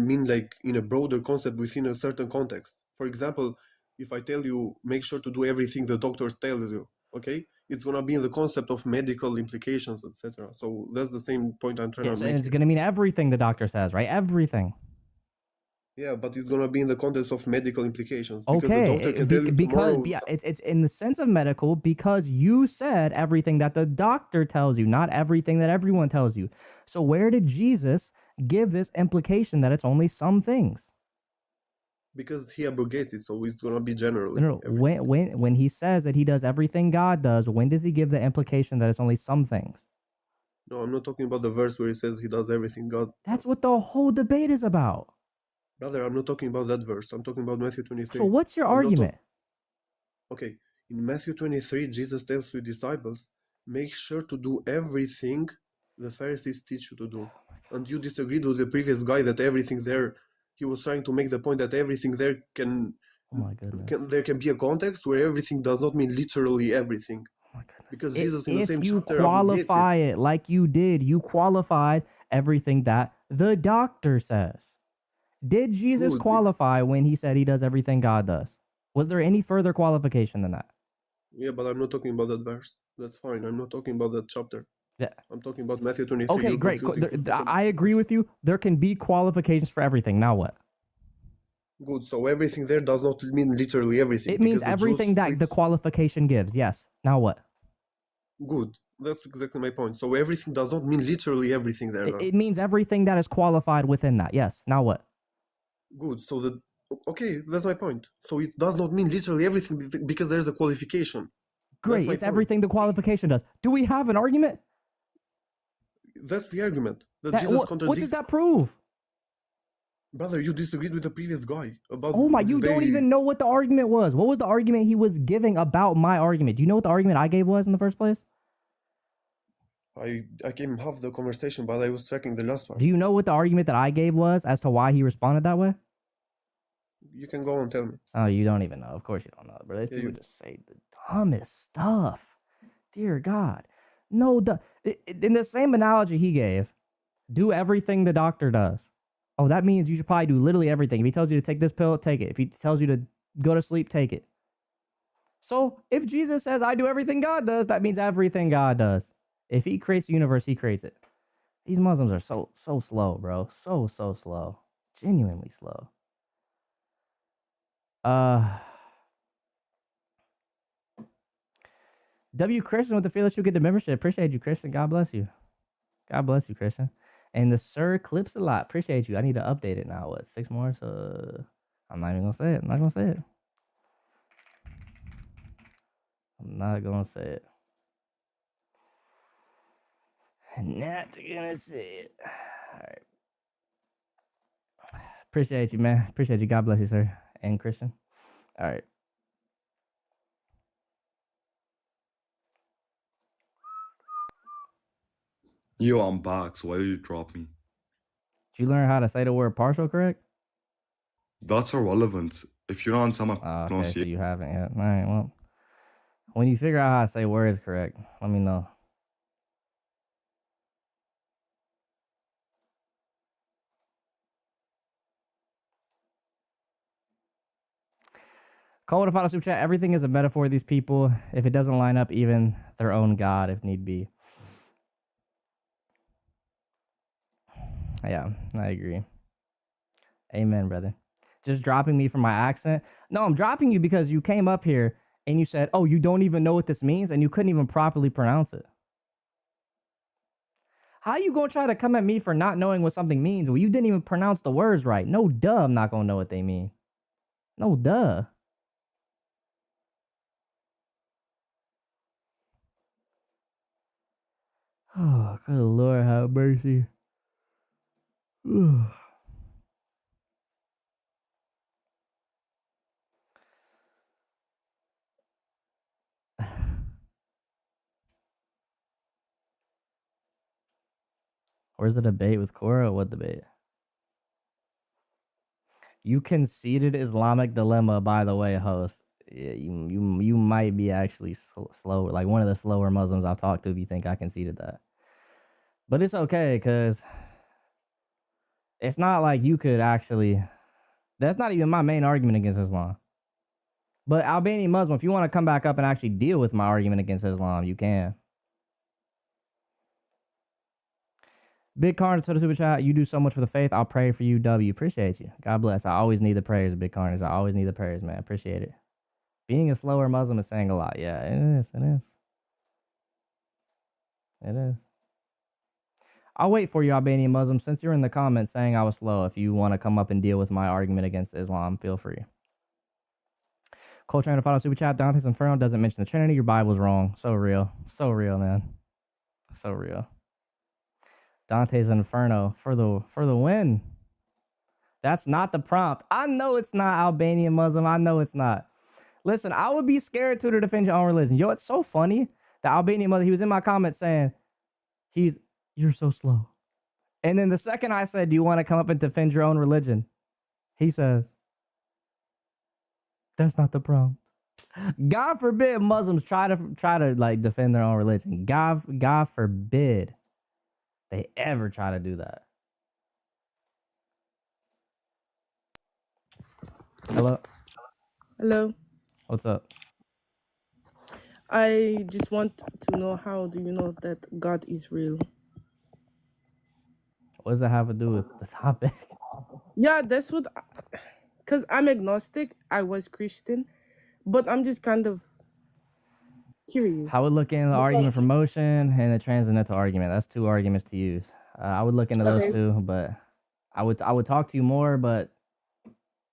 mean like in a broader concept within a certain context. For example, if I tell you make sure to do everything the doctors tell you, okay, it's gonna be in the concept of medical implications, etc. So that's the same point I'm trying Yes, to and make it's here. going to mean everything the doctor says, right? Everything. Yeah, but it's gonna be in the context of medical implications because the Okay, doctor can tell you because tomorrow. yeah, it's in the sense of medical because you said everything that the doctor tells you, not everything that everyone tells you. So where did Jesus give this implication that it's only some things? Because he abrogates it, so it's gonna be generally. No, when he says that he does everything God does, when does he give the implication that it's only some things? No, I'm not talking about the verse where he says he does everything God. That's what the whole debate is about. Brother, I'm not talking about that verse. I'm talking about Matthew 23. So what's your I'm not argument? Okay, in Matthew 23, Jesus tells his disciples, make sure to do everything the Pharisees teach you to do. And you disagreed with the previous guy that everything there, he was trying to make the point that everything there Oh my goodness. there can be a context where everything does not mean literally everything. Oh my goodness. Because Jesus in the If same you chapter abrogated it. qualify it like you did, you qualified everything that the doctor says. Did Jesus Good. qualify when he said he does everything God does? Was there any further qualification than that? Yeah, but I'm not talking about that verse. That's fine. I'm not talking about that chapter. Yeah. I'm talking about Matthew 23. Okay, You're great. confusing two different I agree verses. with you. There can be qualifications for everything. Now what? Good. So everything there does not mean literally everything. It means because the Jews everything that the preach. qualification gives. Yes. Now what? Good. That's exactly my point. So everything does not mean literally everything there. It, Then. it means everything that is qualified within that. Yes. Now what? Good. So okay, that's my point. So it does not mean literally everything because there's a qualification. Great. my It's point. everything the qualification does. Do we have an argument? That's the argument that That, Jesus what contradicts. does that prove? Brother, you disagreed with the previous guy about. Oh my, this you don't very- even know what the argument was. What was the argument he was giving about my argument? Do you know what the argument I gave was in the first place? I came half the conversation, but I was tracking the last part. Do you know what the argument that I gave was as to why he responded that way? You can go and tell me. Oh, you don't even know. Of course you don't know, bro. These Yeah, people you- just say the dumbest stuff. Dear God. No, in the same analogy he gave, do everything the doctor does. Oh, that means you should probably do literally everything. If he tells you to take this pill, take it. If he tells you to go to sleep, take it. So if Jesus says, I do everything God does, that means everything God does. If he creates the universe, he creates it. These Muslims are so slow, bro. So slow. Genuinely slow. W. Christian with the feel that you get the membership. Appreciate you, Christian. God bless you. God bless you, Christian. And the Sir Clips a lot. Appreciate you. I need to update it now. What, 6 more? So I'm not even gonna say it. I'm not gonna say it. I'm not gonna say it. Not gonna say it. All right. Appreciate you, man. Appreciate you. God bless you, sir. And Christian. All right. Yo, I'm back. So why did you drop me? Did you learn how to say the word partial correct? That's irrelevant. If you don't understand my Okay, so pronunciation, you haven't yet. All right, well. When you figure out how to say words correct, let me know. Call with a final super chat. Everything is a metaphor of these people. If it doesn't line up, even their own God, if need be. Yeah, I agree. Amen, brother. Just dropping me for my accent. No, I'm dropping you because you came up here and you said, oh, you don't even know what this means, and you couldn't even properly pronounce it. How you gonna try to come at me for not knowing what something means when you didn't even pronounce the words right? No, duh, I'm not gonna know what they mean. No, duh. Oh, good Lord, have mercy. Where's the debate with Cora? What debate? You conceded Islamic dilemma, by the way, host. Yeah, you might be actually slow, like one of the slower Muslims I've talked to if you think I conceded that. But it's okay, because it's not like you could actually... That's not even my main argument against Islam. But Albanian Muslim, if you want to come back up and actually deal with my argument against Islam, you can. Big Carnage to the super chat. You do so much for the faith. I'll pray for you, W. Appreciate you. God bless. I always need the prayers, Big Carnage. I always need the prayers, man. Appreciate it. Being a slower Muslim is saying a lot. Yeah, it is. It is. It is. I'll wait for you, Albanian Muslim. Since you're in the comments saying I was slow, if you want to come up and deal with my argument against Islam, feel free. Coltrane to follow super chat. Dante's Inferno doesn't mention the Trinity. Your Bible's wrong. So real. So real, man. So real. Dante's Inferno for the win. That's not the prompt. I know it's not, Albanian Muslim. I know it's not. Listen, I would be scared to defend your own religion. Yo, it's so funny. The Albanian Muslim, he was in my comments saying, you're so slow. And then the second I said, do you want to come up and defend your own religion? He says, that's not the prompt. God forbid Muslims try to like defend their own religion. God forbid they ever try to do that. Hello. Hello. What's up? I just want to know, how do you know that God is real? What does that have to do with the topic? Yeah, that's what. Because I'm agnostic. I was Christian, but I'm just kind of curious. I would look into the argument for motion and the transcendental argument. That's two arguments to use. I would look into those Okay. two, but I would talk to you more, but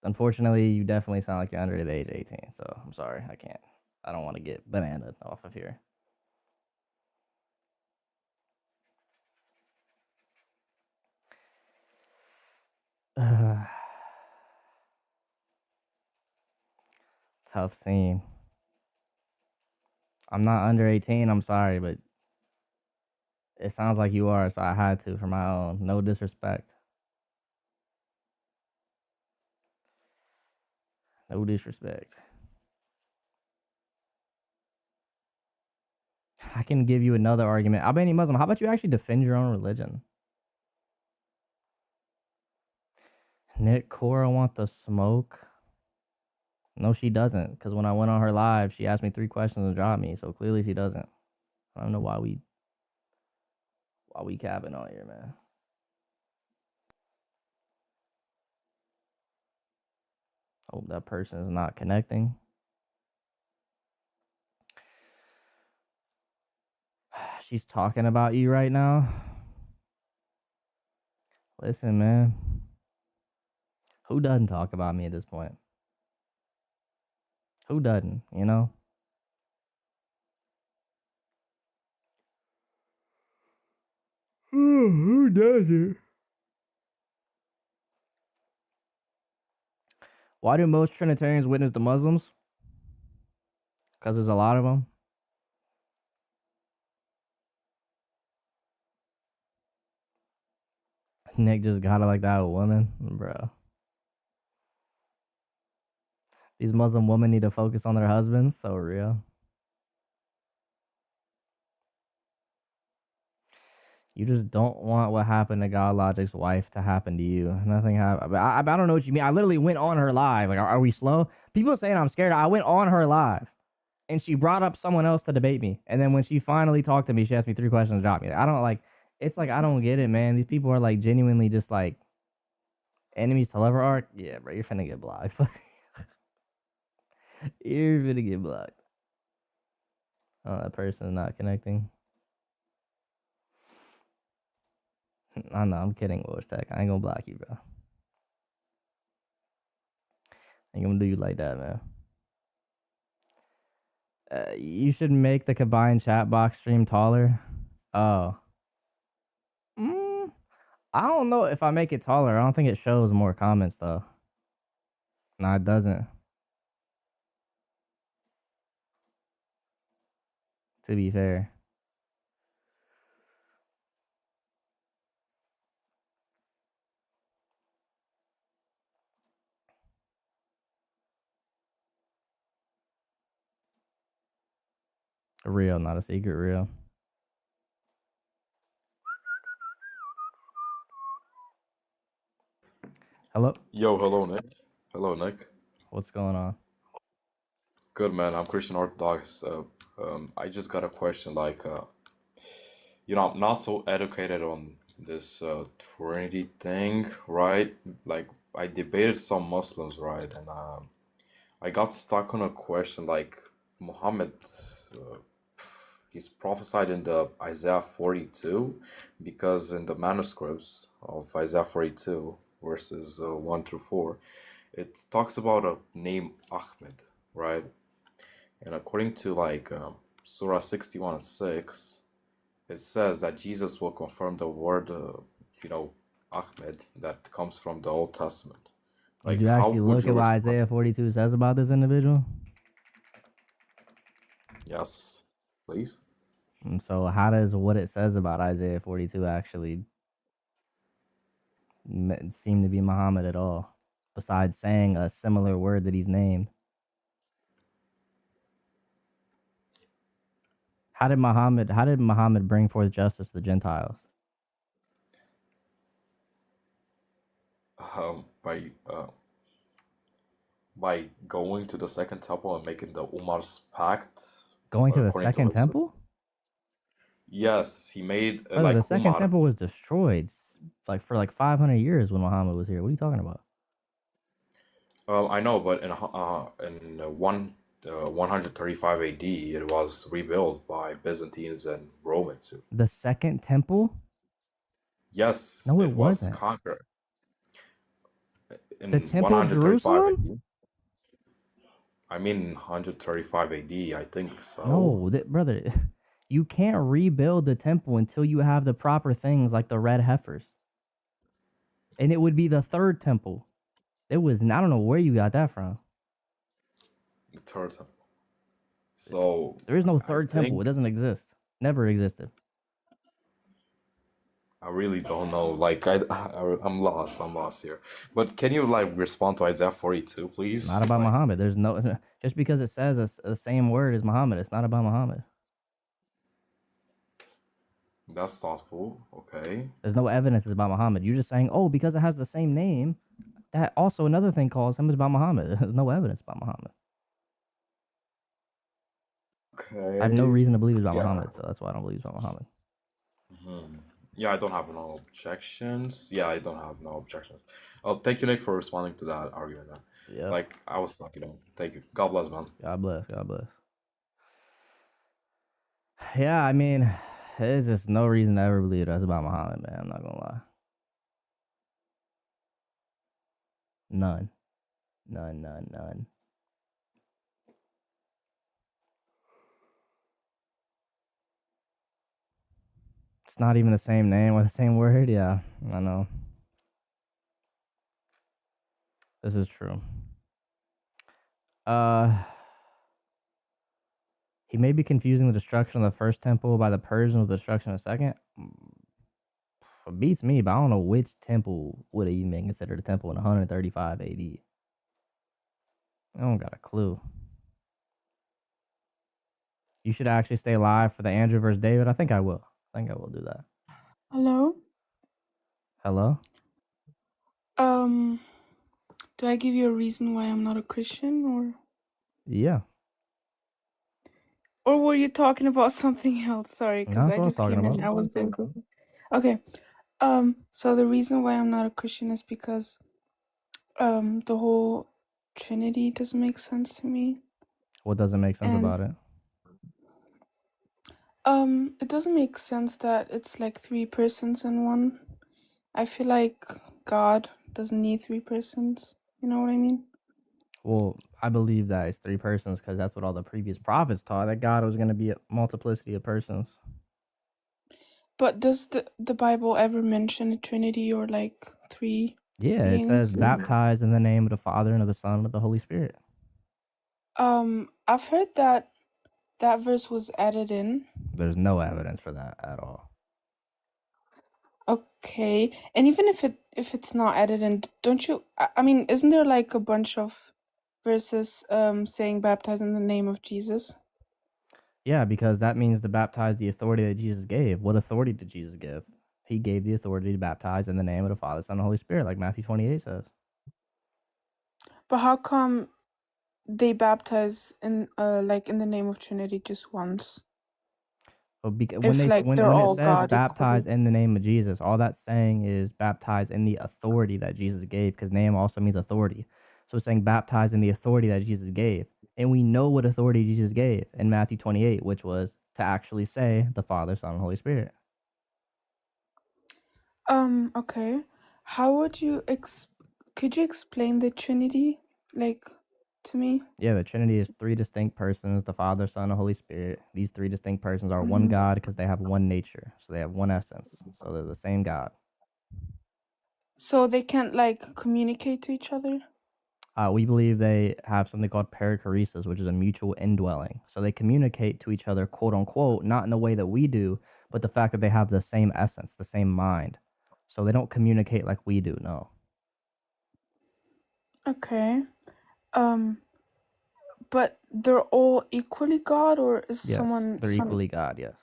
unfortunately, you definitely sound like you're under the age of 18. So I'm sorry, I can't. I don't want to get bananaed off of here. Tough scene. I'm not under 18. I'm sorry, but it sounds like you are, so I had to for my own. No disrespect. No disrespect. I can give you another argument. Albanian Muslim, how about you actually defend your own religion? Nick, Cora want the smoke? No, she doesn't. Because when I went on her live, she asked me 3 questions and dropped me. So clearly she doesn't. I don't know why we capping on here, man. Hope that person is not connecting. She's talking about you right now. Listen, man. Who doesn't talk about me at this point? Who doesn't, you know? Who doesn't? Why do most Trinitarians witness the Muslims? Because there's a lot of them. Nick just got it like that with women, bro. These Muslim women need to focus on their husbands. So real. You just don't want what happened to God Logic's wife to happen to you. Nothing happened. I don't know what you mean. I literally went on her live. Like, are we slow? People saying I'm scared. I went on her live, and she brought up someone else to debate me. And then when she finally talked to me, she asked me 3 questions and dropped me. I don't like. It's like I don't get it, man. These people are like genuinely just like enemies to lover arc. Yeah, bro, you're finna get blocked. You're finna get blocked. Oh, that person is not connecting. I know, I'm kidding, Lord Tech. I ain't gonna block you, bro. I ain't gonna do you like that, man. You should make the combined chat box stream taller. Oh. I don't know if I make it taller. I don't think it shows more comments, though. No, it doesn't. To be fair. Real, not a secret, real. Hello? Yo, hello, Nick. Hello, Nick. What's going on? Good, man. I'm Christian Orthodox. I just got a question. Like, I'm not so educated on this Trinity thing, right? Like, I debated some Muslims, right? And I got stuck on a question. Like, Muhammad, uh, he's prophesied in the Isaiah 42, because in the manuscripts of Isaiah 42, verses 1 through 4, it talks about a name Ahmed, right? And according to like Surah 61 and 6, it says that Jesus will confirm the word, Ahmed, that comes from the Old Testament. Did Like, you how actually would look you at what respond? Isaiah 42 says about this individual? Yes, please. And so how does what it says about Isaiah 42 actually seem to be Muhammad at all? Besides saying a similar word that he's named. How did Muhammad bring forth justice to the Gentiles? By by going to the second temple and making the Umar's pact, Going to the according to second Islam. temple? Yes, he made Brother, like the second Umar. temple was destroyed like for like 500 years when Muhammad was here. What are you talking about? I know, but in 135 AD, it was rebuilt by Byzantines and Romans. The second temple? Yes, No, it it was wasn't. conquered The in temple of 135 AD. Jerusalem? I mean, 135 AD, I think so. No, brother, you can't rebuild the temple until you have the proper things like the red heifers. And it would be the third temple. It was, I don't know where you got that from. The third temple. So There is no I third temple. think It doesn't exist. Never existed. I really don't know. Like I'm lost. I'm lost here. But can you like respond to Isaiah 42, It's please? not about Like Muhammad. There's no, just because it says the same word as Muhammad, it's not about Muhammad. that's thoughtful. Okay. There's no evidence it's about Muhammad. You're just saying, oh, because it has the same name, that also another thing calls him is about Muhammad. There's no evidence about Muhammad. I have no Okay. reason to believe it's about Yeah. Muhammad, so that's why I don't believe it's about Muhammad. Yeah, I don't have no objections. Yeah, I don't have no objections. Oh, thank you, Nick, for responding to that argument, man. Yeah. Like I was talking to him. Thank you. God bless, man. God bless. God bless. Yeah, I mean, there's just no reason to ever believe that's about Muhammad, man. I'm not gonna lie. None. None. It's not even the same name or the same word. Yeah, I know. This is true. He may be confusing the destruction of the first temple by the Persian with the destruction of the second. It beats me, but I don't know which temple would have even been considered a temple in 135 AD. I don't got a clue. You should actually stay live for the Andrew versus David. I think I will. I think I will do that. Hello? Hello? Do I give you a reason why I'm not a Christian, or Yeah, were you talking about something else? Sorry, because that's I what I was just talking came in. about. I was there. Okay. So the reason why I'm not a Christian is because the whole Trinity doesn't make sense to me. What doesn't make sense And about it? it doesn't make sense that it's like three persons in one. I feel like God doesn't need three persons. You know what I mean? Well, I believe that it's three persons because that's what all the previous prophets taught, that God was going to be a multiplicity of persons. But does the Bible ever mention a Trinity or like three Yeah, it says beings? baptized in the name of the Father and of the Son and of the Holy Spirit. I've heard that that verse was added in. There's no evidence for that at all. Okay, and even if it's not added in, don't you? I mean, isn't there like a bunch of verses saying baptize in the name of Jesus? Yeah, because that means to baptize the authority that Jesus gave. What authority did Jesus give? He gave the authority to baptize in the name of the Father, Son, and Holy Spirit, like Matthew 28 says. But how come they baptize in like in the name of Trinity just once? Well, If when like when they're it all says God baptize equally. in the name of Jesus, all that's saying is baptize in the authority that Jesus gave, because name also means authority. So it's saying baptize in the authority that Jesus gave. And we know what authority Jesus gave in Matthew 28, which was to actually say the Father, Son, and Holy Spirit. Okay. How would you could you explain the Trinity like to me? Yeah, the Trinity is three distinct persons, the Father, Son, and Holy Spirit. These three distinct persons are one Mhm. God because they have one nature. So they have one essence. So they're the same God. So they can't like communicate to each other? We believe they have something called perichoresis, which is a mutual indwelling. So they communicate to each other, quote unquote, not in the way that we do, but the fact that they have the same essence, the same mind. So they don't communicate like we do, no. Okay. But they're all equally God, or is Yes, someone they're equally God, yes.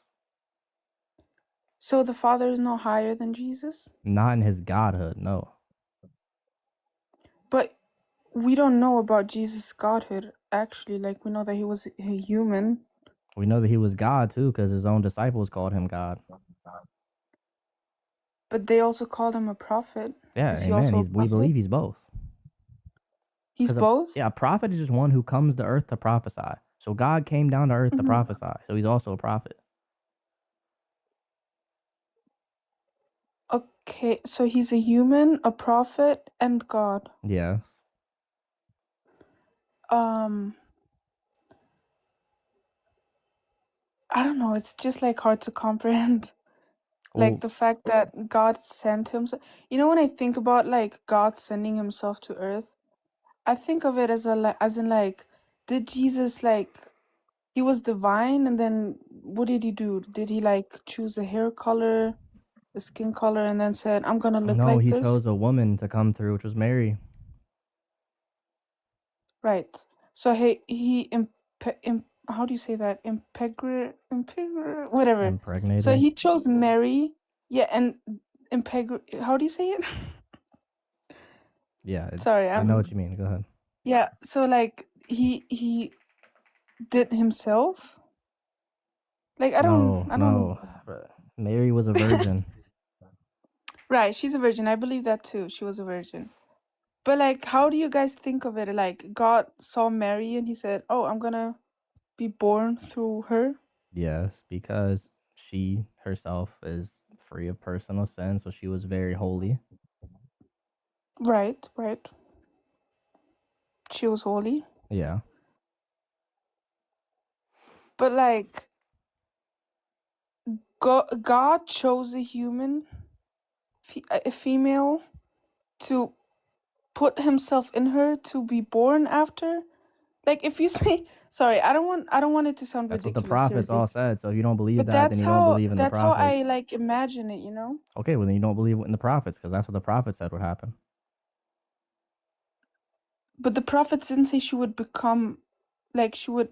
So the Father is no higher than Jesus? Not in his godhood, no. But we don't know about Jesus' godhood, actually. Like, we know that he was a human, We know that he was God too, because his own disciples called him God. but they also called him a prophet. Yeah, Is he amen. also a We prophet? believe he's both. He's 'Cause both? a prophet is just one who comes to earth to prophesy. So God came down to earth to Mhm. prophesy. So he's also a prophet. Okay, so he's a human, a prophet, and God. Yeah. I don't know, it's just like hard to comprehend. Like Well, the fact that God sent himself. You know, when I think about like God sending himself to earth, I think of it as as in like, did Jesus like he was divine, and then what did he do? Did he like choose a hair color, a skin color, and then said, "I'm gonna look no, like he this"? chose a woman to come through, which was Mary. Right. So he how do you say that? Whatever. So Impregnated. he chose Mary. Yeah, and how do you say it? Yeah. Sorry, I know what you mean. Go ahead. yeah, so like he did himself? Like I don't No, know. Mary was a virgin. Right, she's a virgin. I believe that too. She was a virgin. But like how do you guys think of it? Like God saw Mary and he said, "Oh, I'm going to be born through her." Yes, because she herself is free of personal sin, so she was very holy. Right, right. She was holy. Yeah. But like God chose a human, a female, to put himself in her to be born after. Like if you say, sorry, I don't want it to sound That's what the ridiculous here, prophets all said. So if you don't believe but that, then you don't believe in the that's how I prophets. like imagine it, you know? Okay, well then you don't believe in the prophets because that's what the prophets said would happen. But the prophets didn't say she would become, like she would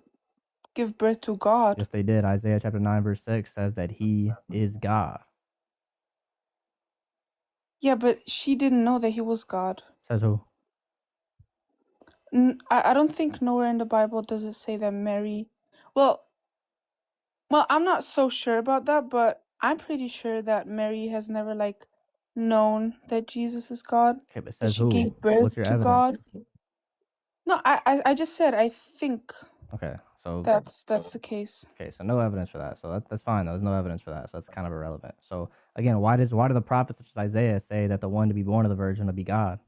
give birth to God. Yes, they did. Isaiah chapter 9 verse 6 says that he is God. Yeah, but she didn't know that he was God. Says who? I don't think nowhere in the Bible does it say that Mary. Well, I'm not so sure about that, but I'm pretty sure that Mary has never like known that Jesus is God. Okay, but That says she who? gave What's birth your to evidence? God. No, I just said I think Okay, so that's the case. okay, so no evidence for that. So that's fine. There's no evidence for that. So that's kind of irrelevant. So again, why do the prophets such as Isaiah say that the one to be born of the virgin will be God?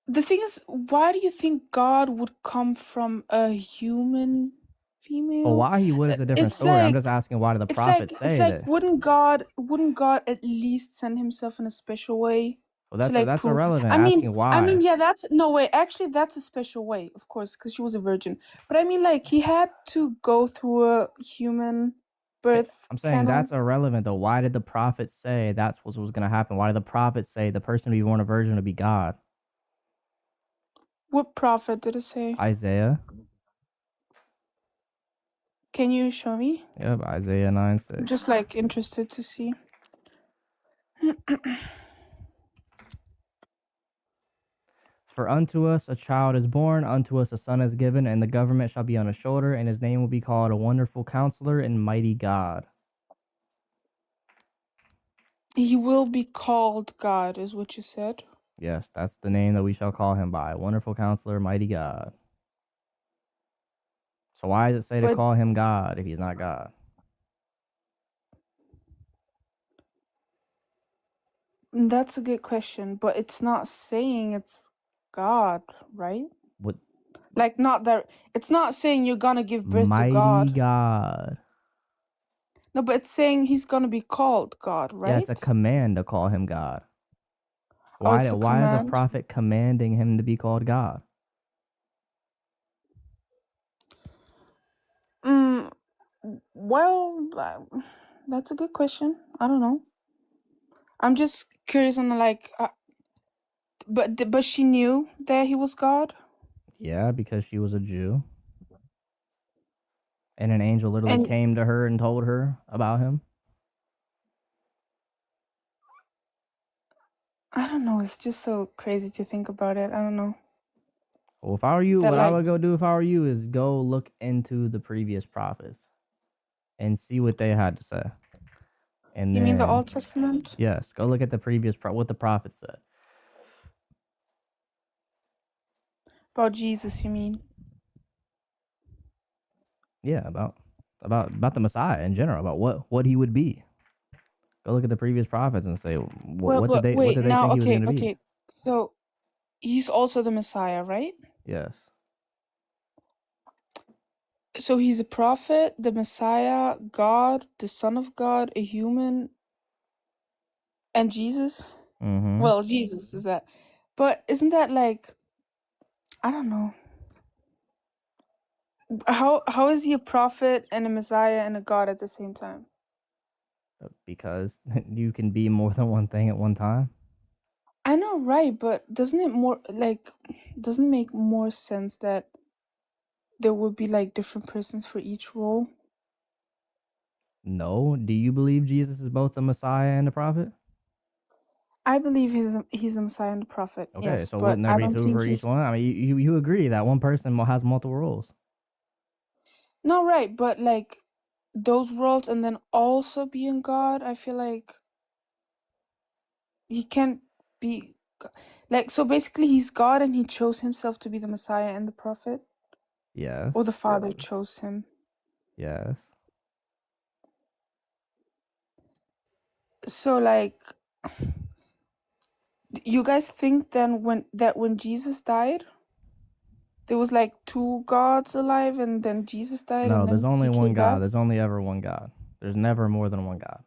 The thing is, why do you think God would come from a human female? Well, why he would is a different It's story. I'm just like asking why do the prophets say that? wouldn't God at least send himself in a special way Well, to like that's prove? irrelevant. I Asking mean, why. yeah, that's no way. Actually, that's a special way, of course, because she was a virgin. But I mean, like he had to go through a human birth I'm saying canal. that's irrelevant though. Why did the prophets say that's what was going to happen? Why did the prophets say the person to be born a virgin would be God? What prophet did it say? Isaiah. Can you show me? Yep, Isaiah 9:6. I'm just like interested to see. For unto us a child is born, unto us a son is given, and the government shall be on his shoulder, and his name will be called a wonderful counselor and mighty God. He will be called God, is what you said. Yes, that's the name that we shall call him by. Wonderful counselor, mighty God. So why does it say to But call him God if he's not God? that's a good question, but it's not saying it's God, right? What? Like not that it's not saying you're gonna give birth to Mighty God. God. No, but it's saying he's gonna be called God, Yeah, it's a right? command to call him God. Oh, it's a Why is a command. prophet commanding him to be called God? Well, that's a good question. I don't know. I'm just curious on like, but she knew that he was God. Yeah, because she was a Jew. And an angel literally And came to her and told her about him. I don't know. It's just so crazy to think about it. I don't know. Well, if I were you, That what I like, would go do if I were you is go look into the previous prophets and see what they had to say. And you mean the then, Old Testament? yes, go look at the previous what the prophets said. About Jesus, you mean? Yeah, about the Messiah in general, about what he would be. Go look at the previous prophets and say Well, what did but they wait, now, think he was going okay, to be? okay. So he's also the Messiah, right? Yes. So he's a prophet, the Messiah, God, the Son of God, a human, and Jesus. Mm-hmm. Well, Jesus is that. But isn't that like, I don't know. How is he a prophet and a Messiah and a God at the same time? Because you can be more than one thing at one time. I know, right? But doesn't it make more sense that there would be like different persons for each role? No. Do you believe Jesus is both the Messiah and the prophet? I believe he's a Messiah and a prophet. Okay, Yes, so but wouldn't there I be don't two think for each he's one? I mean, you agree that one person has multiple roles. no right, but like those roles and then also being God, I feel like he can't be like so basically he's God and he chose himself to be the Messiah and the prophet, Yes. or the Father chose him. Yes. So like you guys think then when Jesus died, there was like two gods alive and then Jesus died No, and there's then only he one came God. back? There's only ever one God. There's never more than one God.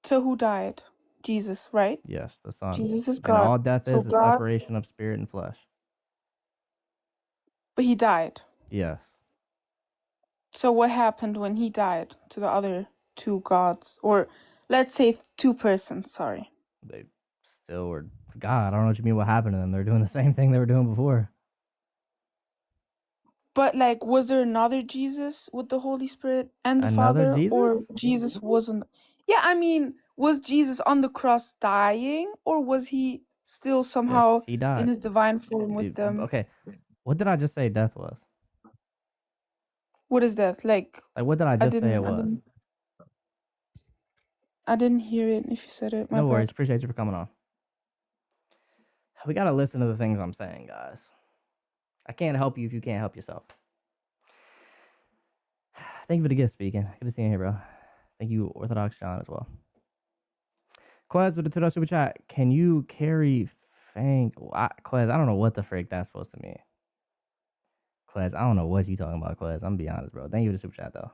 So who died? Jesus, right? Yes, the Son. Jesus is And God. all death So is a God, separation of spirit and flesh. but he died. Yes. So what happened when he died to the other two gods? Or let's say two persons, sorry. They still were God. I don't know what you mean what happened to them. They're doing the same thing they were doing before. But like was there another Jesus with the Holy Spirit and the Another Father? Or Jesus? Jesus wasn't Yeah, I mean, was Jesus on the cross dying or was he still somehow Yes, he in died. his divine form with them? Okay. What did I just say death was? What is that? Like Like, what did I just say it I was? didn't hear it if you said it. My No worries. bad. Appreciate you for coming on. We got to listen to the things I'm saying, guys. I can't help you if you can't help yourself. Thank you for the gift, speaking. Good to see you here, bro. Thank you, Orthodox John, as well. Quez with the $2 super chat. Can you carry Fang? Quez, I don't know what the frick that's supposed to mean. Quez, I don't know what you talking about, Quez. I'm gonna be honest, bro. Thank you for the super chat, though.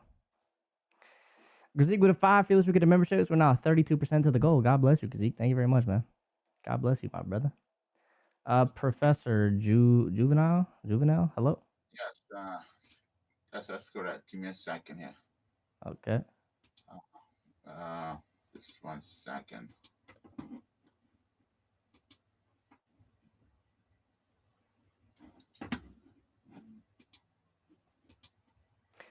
Gazik with a 5. Feelers, we get the memberships. We're now 32% to the goal. God bless you, Gazik. Thank you very much, man. God bless you, my brother. Professor Juvenile? Hello? Yes, that's correct. Give me a second here. Okay. Just 1 second.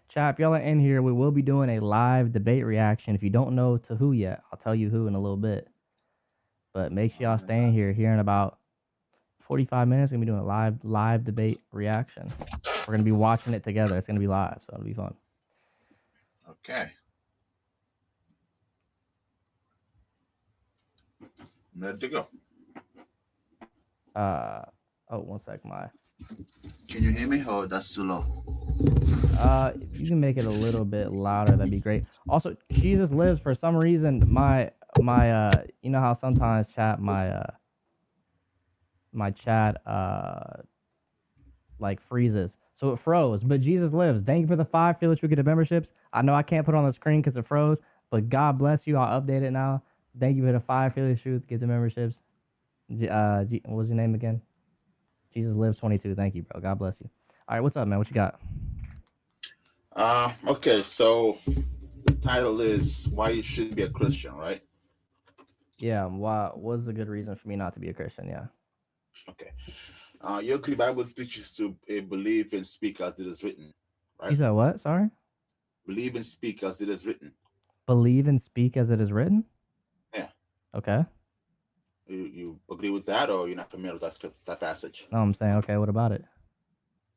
Chat, if y'all are in here, we will be doing a live debate reaction. If you don't know to who yet, I'll tell you who in a little bit. But make sure y'all stay in here in about 45 minutes. We're going to be doing a live debate reaction. We're going to be watching it together. It's going to be live, so it'll be fun. Okay. I'm ready to go. Oh, 1 sec, Can you hear me? Oh, that's too low. If you can make it a little bit louder, that'd be great. Also, Jesus Lives, for some reason, my you know how sometimes chat my chat like freezes. So it froze, but Jesus Lives. Thank you for the 5. Feel that you get the memberships. I know I can't put it on the screen because it froze, but God bless you. I'll update it now. Thank you for the 5. Feel the truth. Get the memberships. What was your name again? Jesus Lives 22. Thank you, bro. God bless you. All right, what's up, man? What you got? Okay, so the title is Why You Should Be a Christian, right? Yeah, what's a good reason for me not to be a Christian? Yeah. Okay. Your Bible teaches to believe and speak as it is written, right? You said what? Sorry? Believe and speak as it is written. Believe and speak as it is written? Yeah. Okay. You agree with that, or you're not familiar with that script, that passage? No, I'm saying, okay, what about it?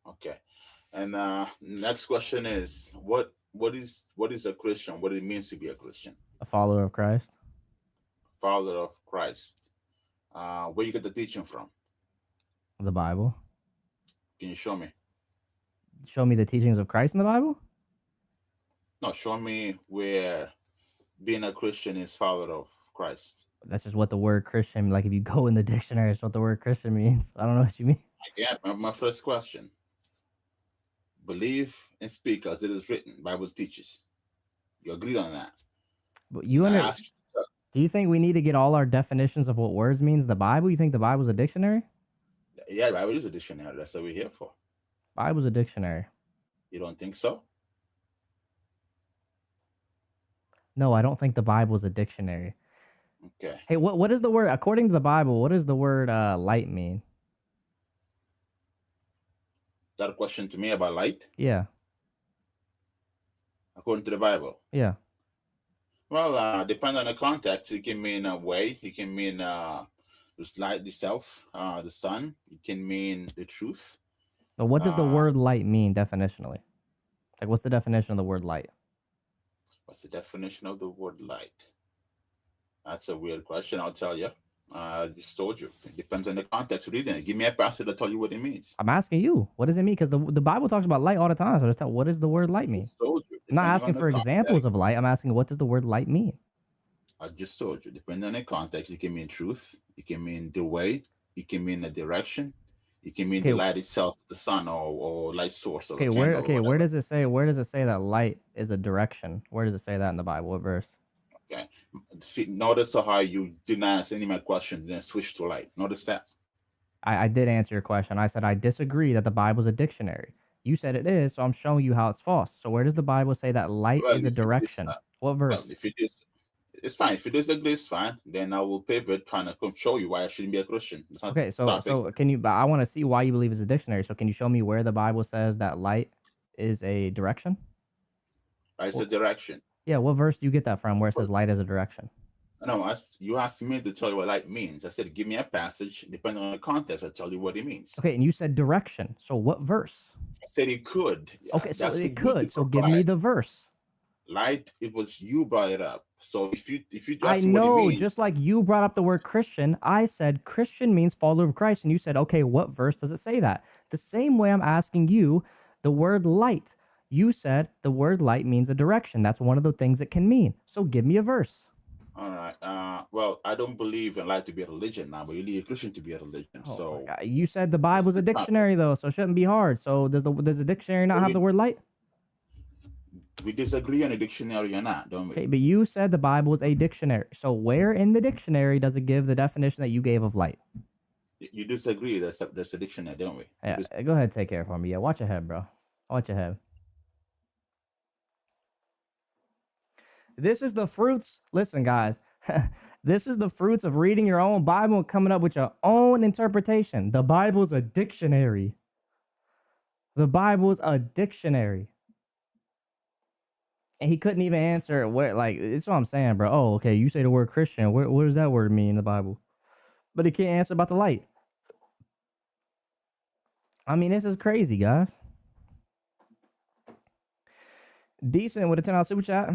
Okay. And next question is, what is a Christian? What it means to be a Christian? A follower of Christ. Follower of Christ. Where you get the teaching from? The Bible. Can you show me? Show me the teachings of Christ in the Bible? No, show me where being a Christian is follower of Christ. That's just what the word Christian, like if you go in the dictionary, it's what the word Christian means. I don't know what you mean. Again, my first question. Believe and speak as it is written. Bible teaches. You agree on that? But do you think we need to get all our definitions of what words means? The Bible? You think the Bible's a dictionary? Yeah, Bible is a dictionary. That's what we're here for. Bible's a dictionary. You don't think so? No, I don't think the Bible's a dictionary. Okay. Hey, what is the word, according to the Bible, what does the word light mean? Is that a question to me about light? Yeah. According to the Bible? Yeah. Well, depending on the context, it can mean a way. It can mean this light itself, the sun. It can mean the truth. But what does the word light mean definitionally? Like, what's the definition of the word light? What's the definition of the word light? That's a weird question. I'll tell you. I just told you. It depends on the context. Reading it. Give me a passage to tell you what it means. I'm asking you, what does it mean? Because the Bible talks about light all the time. So just tell, what does the word light mean? Told you. I'm not Depending asking on for the examples context. of light. I'm asking, what does the word light mean? I just told you. Depending on the context, it can mean truth. It can mean the way. It can mean the direction. It can mean Okay. the light itself, the sun, or light source. Or Okay, a where candle or where whatever. does it say that light is a direction? Where does it say that in the Bible? What verse? Okay. See, notice how you didn't answer any of my questions, then switch to light. Notice that. I did answer your question. I said I disagree that the Bible's a dictionary. You said it is, so I'm showing you how it's false. So where does the Bible say that light Well, is a if you direction? What well, verse? if you dis, it's fine. If you disagree, it's fine. Then I will pivot, trying to come show you why I shouldn't be a Christian. It's not Okay, the so topic. can you? But I want to see why you believe it's a dictionary. So can you show me where the Bible says that light is a direction? It's a What, direction. yeah, what verse do you get that from? Where it says light is a direction? No, you asked me to tell you what light means. I said, give me a passage. Depending on the context, I'll tell you what it means. Okay, and you said direction. So what verse? I said it could. Okay, so That's for it you to could. So give me provide. the verse. Light, it was you brought it up. So if you I ask me what it know, means, just like you brought up the word Christian, I said Christian means follower of Christ. And you said, okay, what verse does it say that? The same way I'm asking you the word light. You said the word light means a direction. That's one of the things it can mean. So give me a verse. all right. Well, I don't believe in light to be a religion now, but you need a Christian to be a religion. Oh my So God. You said the Bible's a it's not. dictionary though, so it shouldn't be hard. So does the dictionary not Well, have the word light? we disagree on the dictionary or not, don't we? Okay, but you said the Bible is a dictionary. So where in the dictionary does it give the definition that you gave of light? You disagree. There's a dictionary, don't we? Yeah, go ahead, take care for me. Yeah, watch your head, bro. Watch your head. This is the fruits. Listen, guys. This is the fruits of reading your own Bible and coming up with your own interpretation. The Bible's a dictionary. The Bible's a dictionary. And he couldn't even answer where, like, it's what I'm saying, bro. Oh, okay, you say the word Christian. What does that word mean in the Bible? But he can't answer about the light. I mean, this is crazy, guys. Decent with a $10 super chat.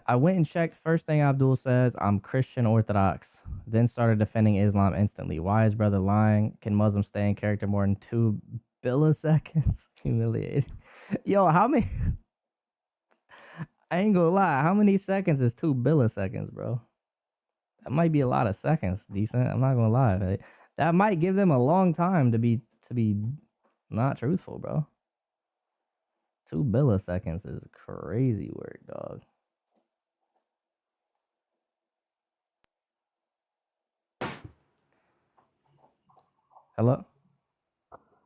I went and checked. First thing Abdul says, I'm Christian Orthodox. Then started defending Islam instantly. Why is brother lying? Can Muslims stay in character more than 2 milliseconds? Humiliating. Yo, how many? I ain't gonna lie. How many seconds is 2 milliseconds, bro? That might be a lot of seconds. Decent. I'm not gonna lie. That might give them a long time to be not truthful, bro. 2 milliseconds is crazy work, dog. Hello?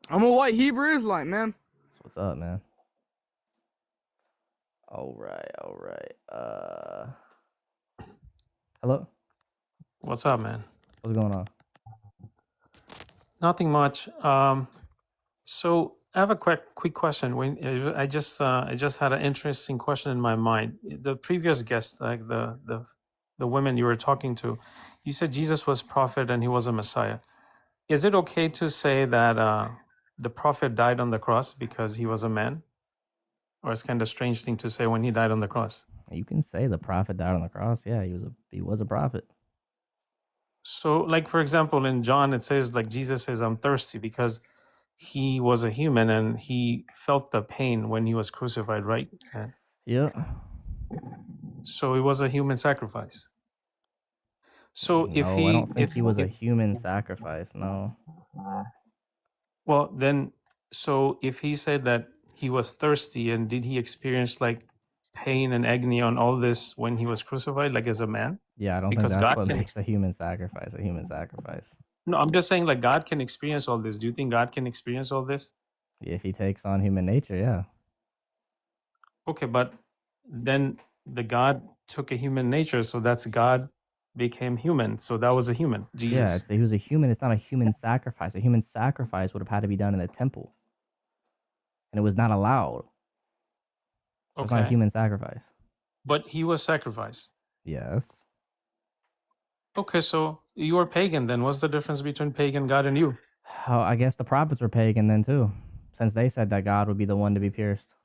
I'm a white Hebrew Israelite, man. What's up, man? All right. Hello? What's up, man? What's going on? Nothing much. So I have a quick question. When I just had an interesting question in my mind. The previous guest, like the the women you were talking to, you said Jesus was prophet and he was a Messiah. Is it okay to say that the prophet died on the cross because he was a man? Or it's kind of strange thing to say when he died on the cross. You can say the prophet died on the cross. Yeah, he was a prophet. So, like for example, in John, it says like Jesus says, "I'm thirsty," because he was a human and he felt the pain when he was crucified, right? Yeah. So it was a human sacrifice. So if No, I don't think if he was a human sacrifice. No. well, then, so if he said that he was thirsty, and did he experience like pain and agony on all this when he was crucified, like as a man? Yeah, I don't think Because that's God what can. makes a human sacrifice a human sacrifice. No, I'm just saying like God can experience all this. Do you think God can experience all this? If he takes on human nature, yeah. Okay, but then the God took a human nature, so that's God became human. So that was a human, Yeah, Jesus. he was a human. It's not a human sacrifice. A human sacrifice would have had to be done in the temple, and it was not allowed. So it's not a Okay. human sacrifice. But he was sacrificed. Yes. Okay, so you are pagan then. What's the difference between pagan God and you? Oh, I guess the prophets were pagan then too, since they said that God would be the one to be pierced.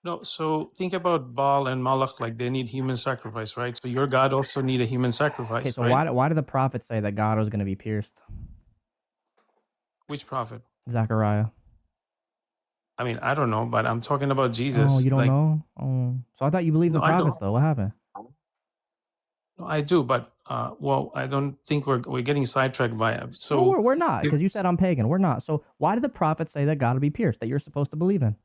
No, so think about Baal and Malach, like they need human sacrifice, right? So your God also need a human sacrifice, Okay, so right? why did the prophets say that God was going to be pierced? Which prophet? Zechariah. I mean, I don't know, but I'm talking about Oh, Jesus. you don't Like, know? Oh, so I thought you believed no, the I don't. prophets though. What happened? No, I do, but well, I don't think we're getting sidetracked by it. No, So we're not, if, because you said I'm pagan. We're not. So why did the prophets say that God would be pierced, that you're supposed to believe in?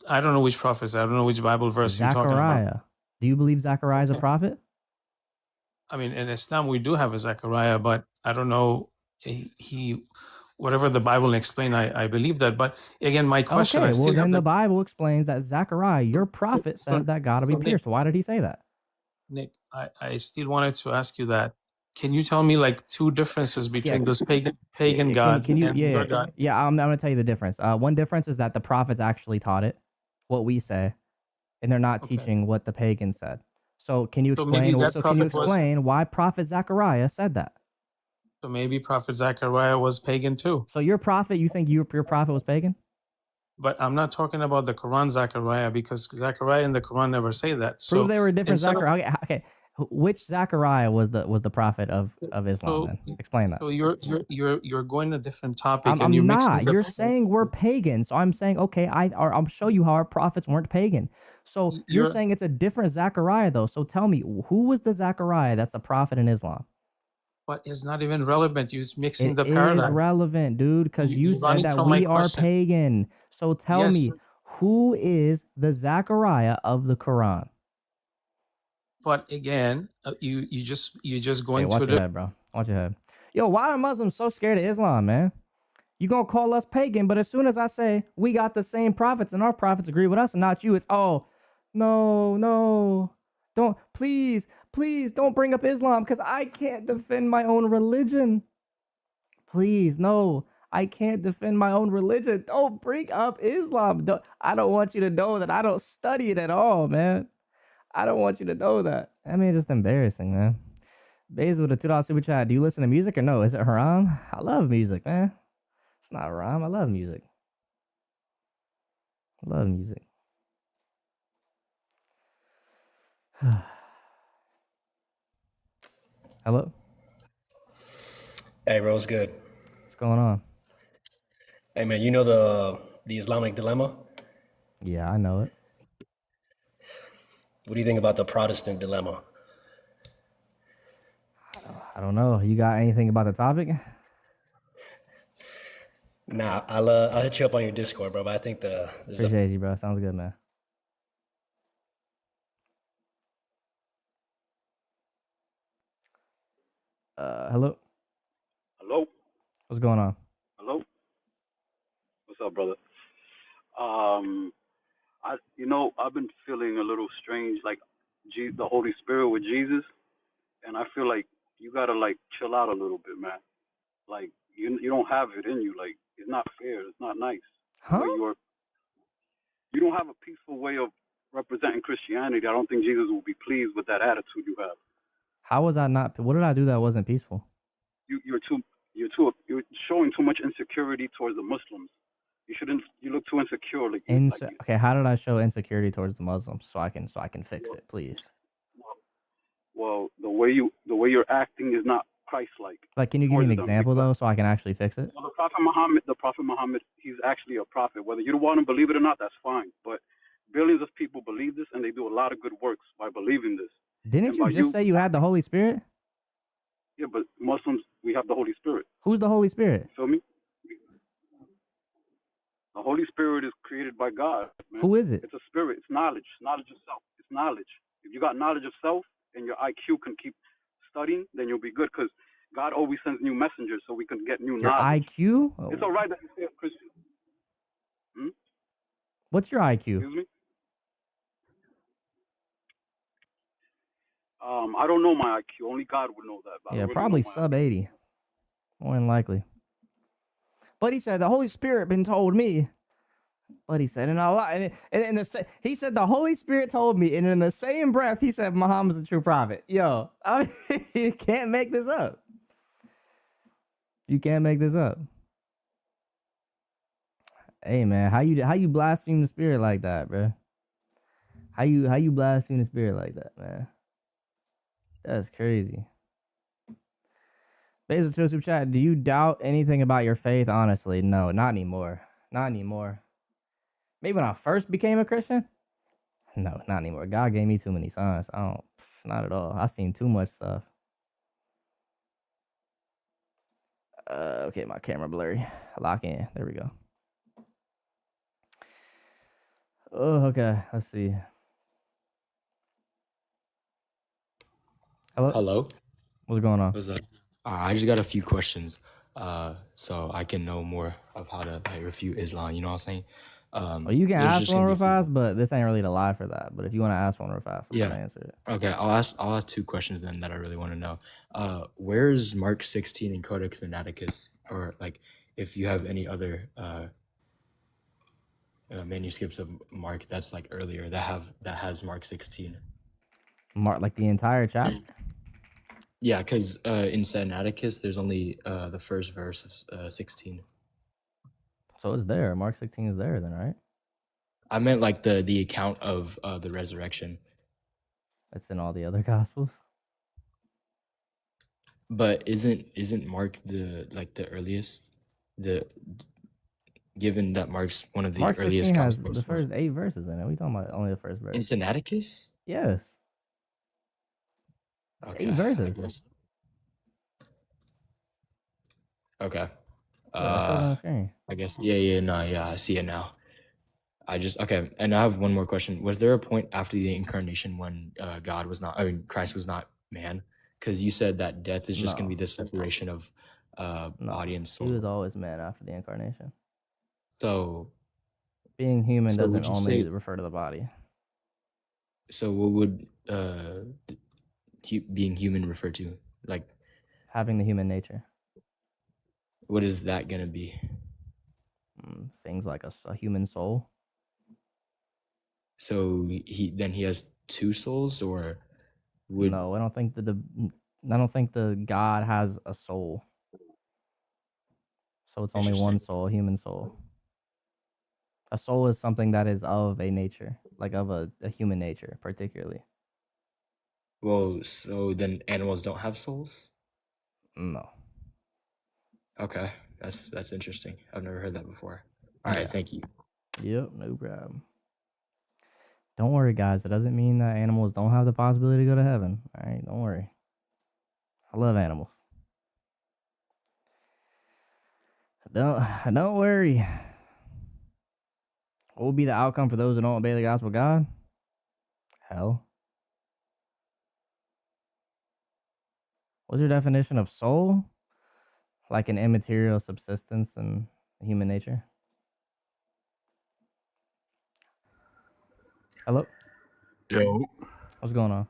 I don't know which prophets. I don't know which Bible verse you're talking about. Zechariah. Do you believe Zechariah is a prophet? I mean, in Islam we do have a Zechariah, but I don't know he whatever the Bible explain. I believe that, but again, my question, I Okay, well still have then the the Bible explains that Zechariah, your prophet, says that God will be Nick, pierced. Why did he say that? Nick, I still wanted to ask you that. Can you tell me like two differences Yeah. between those pagan Can gods you? and your God? Yeah. I'm gonna tell you the difference. One difference is that the prophets actually taught it, what we say, and they're not Okay. teaching what the pagans said. So can you So maybe explain? that So can you prophet was explain why Prophet Zechariah said that? so maybe Prophet Zechariah was pagan too. So your prophet, you think your prophet was pagan? But I'm not talking about the Quran Zechariah, because Zechariah and the Quran never say that. Prove So they were different instead of Zechariah. Okay. Which Zechariah was the prophet of Islam? so Then explain that. so you're going a different topic and I'm you're mixing not. You're saying we're pagan, so I'm saying okay. I'll show you how our prophets weren't pagan. So you're you're saying it's a different Zechariah though. So tell me, who was the Zechariah that's a prophet in Islam? but it's not even relevant. You're mixing It the is paradigm. relevant, dude, because you You're said running that from my we are question. pagan. So tell Yes, me, who is the Zechariah of the Quran? but again, you just Okay, going to watch a your different. head, bro. Watch your head. Yo, why are Muslims so scared of Islam, man? You gonna call us pagan, but as soon as I say we got the same prophets and our prophets agree with us and not you, it's no. Don't please don't bring up Islam because I can't defend my own religion. Please, no. I can't defend my own religion. Don't bring up Islam. I don't want you to know that I don't study it at all, man. I don't want you to know that. I mean, it's just embarrassing, man. Bays with a $2 super chat. Do you listen to music or no? Is it haram? I love music, man. It's not haram. I love music. I love music. Hello? Hey, Rose, good. What's going on? Hey, man, you know the Islamic dilemma? Yeah, I know it. What do you think about the Protestant dilemma? I don't know. You got anything about the topic? Nah, I'll hit you up on your Discord, bro. But I think there's a Appreciate you, bro. Sounds good, man. Hello? Hello? What's going on? Hello? What's up, brother? I've been feeling a little strange, like the Holy Spirit with Jesus, and I feel like you gotta like chill out a little bit, man. Like you don't have it in you. Like it's not fair. It's not nice. The Huh? way you don't have a peaceful way of representing Christianity, I don't think Jesus will be pleased with that attitude you have. How was I not? What did I do that wasn't peaceful? You're showing too much insecurity towards the Muslims. You look too insecure. Okay, how did I show insecurity towards the Muslims so I can fix it, please? Well, the way you're acting is not Christ-like. Like, can you give me an example though, so I can actually fix it? Well, the Prophet Muhammad, he's actually a prophet. Whether you don't want to believe it or not, that's fine. But billions of people believe this, and they do a lot of good works by believing this. Didn't you just say you had the Holy Spirit? Yeah, but Muslims, we have the Holy Spirit. Who's the Holy Spirit? You feel me? The Holy Spirit is created by God, man. Who is it? It's a spirit. It's knowledge. Knowledge of self. It's knowledge. If you got knowledge of self and your IQ can keep studying, then you'll be good, because God always sends new messengers so we can get new Your knowledge. IQ? It's all right that you say a Christian. What's your IQ? Excuse me? I don't know my IQ. Only God would know that. But I Yeah, don't really probably know my sub 80. More than likely. But he said the Holy Spirit been told me. But he said, he said the Holy Spirit told me, and in the same breath he said Muhammad's a true prophet. Yo, I mean, you can't make this up. You can't make this up. Hey man, how you blaspheme the Spirit like that, bro? How you blaspheme the Spirit like that, man? That's crazy. Basil to super chat. Do you doubt anything about your faith? Honestly, no, not anymore. Not anymore. Maybe when I first became a Christian. No, not anymore. God gave me too many signs. Not at all. I've seen too much stuff. Okay, my camera blurry. Lock in. There we go. Oh, okay. Let's see. Hello? Hello? What's going on? What's up? I just got a few questions, so I can know more of how to refute Islam. You know what I'm saying? Well, you can ask one real fast, but this ain't really the lie for that. But if you want to ask one real fast, I'm gonna answer it. Okay, I'll ask two questions then that I really want to know. Where's Mark 16 in Codex Sinaiticus, or like if you have any other manuscripts of Mark that's like earlier that has Mark 16. Mark, like the entire chapter. Yeah, because in Sinaiticus there's only the first verse of 16. So it's there. Mark 16 is there then, right? I meant like the account of the resurrection. It's in all the other gospels. But isn't Mark the earliest? Given that Mark's one of the Mark earliest 16 has gospels. the first 8 verses in it. What are you talking about? Only the first verse. In Sinaiticus? Yes. It's 8 verses. Okay. Yeah, I showed it on the screen. I guess I see it now. Okay, and I have one more question. Was there a point after the incarnation when Christ was not man? Because you said that death is just going to be the separation of body and soul. He was always man after the incarnation. So being human would doesn't you only say- refer to the body. So what would being human refer to? Like Having the human nature. what is that gonna be? Things like a human soul. So he has two souls, or would No, I don't think the God has a soul. So it's only one soul, a human soul. A soul is something that is of a nature, like of a human nature, particularly. Well, so then animals don't have souls? No. Okay, that's interesting. I've never heard that before. All right, thank you. Yep, no problem. Don't worry, guys. It doesn't mean that animals don't have the possibility to go to heaven. All right, don't worry. I love animals. Don't worry. What will be the outcome for those who don't obey the gospel of God? Hell. What's your definition of soul? Like an immaterial subsistence in human nature? Hello? Yo, What's going on?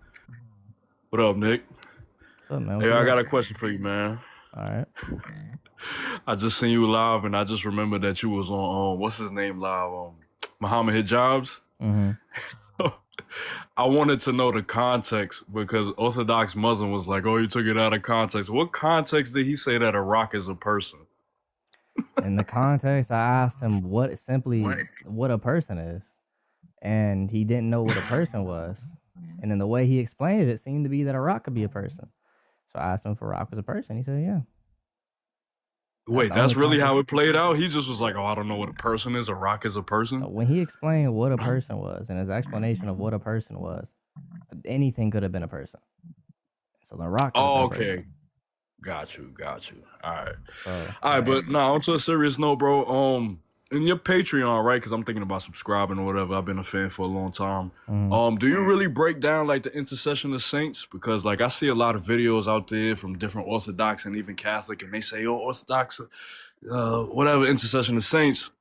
what up, Nick? What's up, man? Hey, I got a question for you, man. All right. I just seen you live, and I just remembered that you was on what's his name live, Muhammad Hijabs. Mm-hmm. I wanted to know the context because Orthodox Muslim was like, "Oh, you took it out of context." What context did he say that a rock is a person? In the context, I asked him what a person is, and he didn't know what a person was. And then the way he explained it, it seemed to be that a rock could be a person. So I asked him if a rock was a person. He said, "Yeah." Wait, the that's only really how context. it played out? He just was like, "Oh, I don't know what a person is. A rock is a person." When he explained what a person was and his explanation of what a person was, anything could have been a person. So the rock could have Oh, been a person. okay. Got you. All right. So All right, but now onto a serious note, bro. In your Patreon, right? Because I'm thinking about subscribing or whatever. I've been a fan for a long time. Do you really break down like the intercession of saints? Because like I see a lot of videos out there from different Orthodox and even Catholic, and they say, "Oh, Orthodox, whatever, intercession of saints."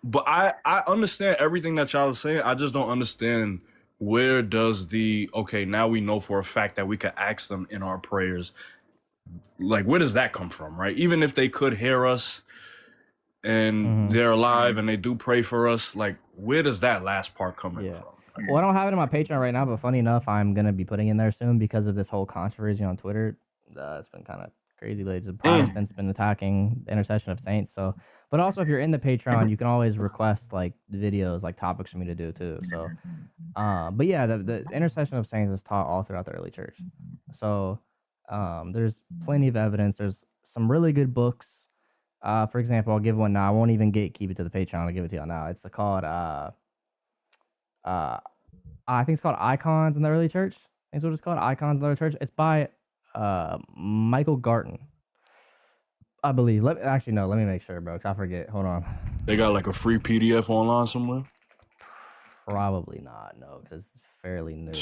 But I understand everything that y'all are saying. I just don't understand where does okay, now we know for a fact that we could ask them in our prayers. Like, where does that come from, right? Even if they could hear us and they're alive and they do pray for us, like, where does that last part come in from? Well, I don't have it in my Patreon right now, but funny enough, I'm gonna be putting in there soon because of this whole controversy on Twitter. It's been kind of crazy lately. The Protestants been attacking the intercession of saints. So, but also if you're in the Patreon, you can always request like videos, like topics for me to do too. So, but yeah, the intercession of saints is taught all throughout the early church. So, there's plenty of evidence. There's some really good books. For example, I'll give one now. I won't even keep it to the Patreon. I'll give it to y'all now. It's called I think it's called Icons in the Early Church. I think that's what it's called. Icons in the Early Church. It's by Michael Garten, I believe. Let me make sure, bro, because I forget. Hold on. They got like a free PDF online somewhere? Probably not, no, because it's fairly new.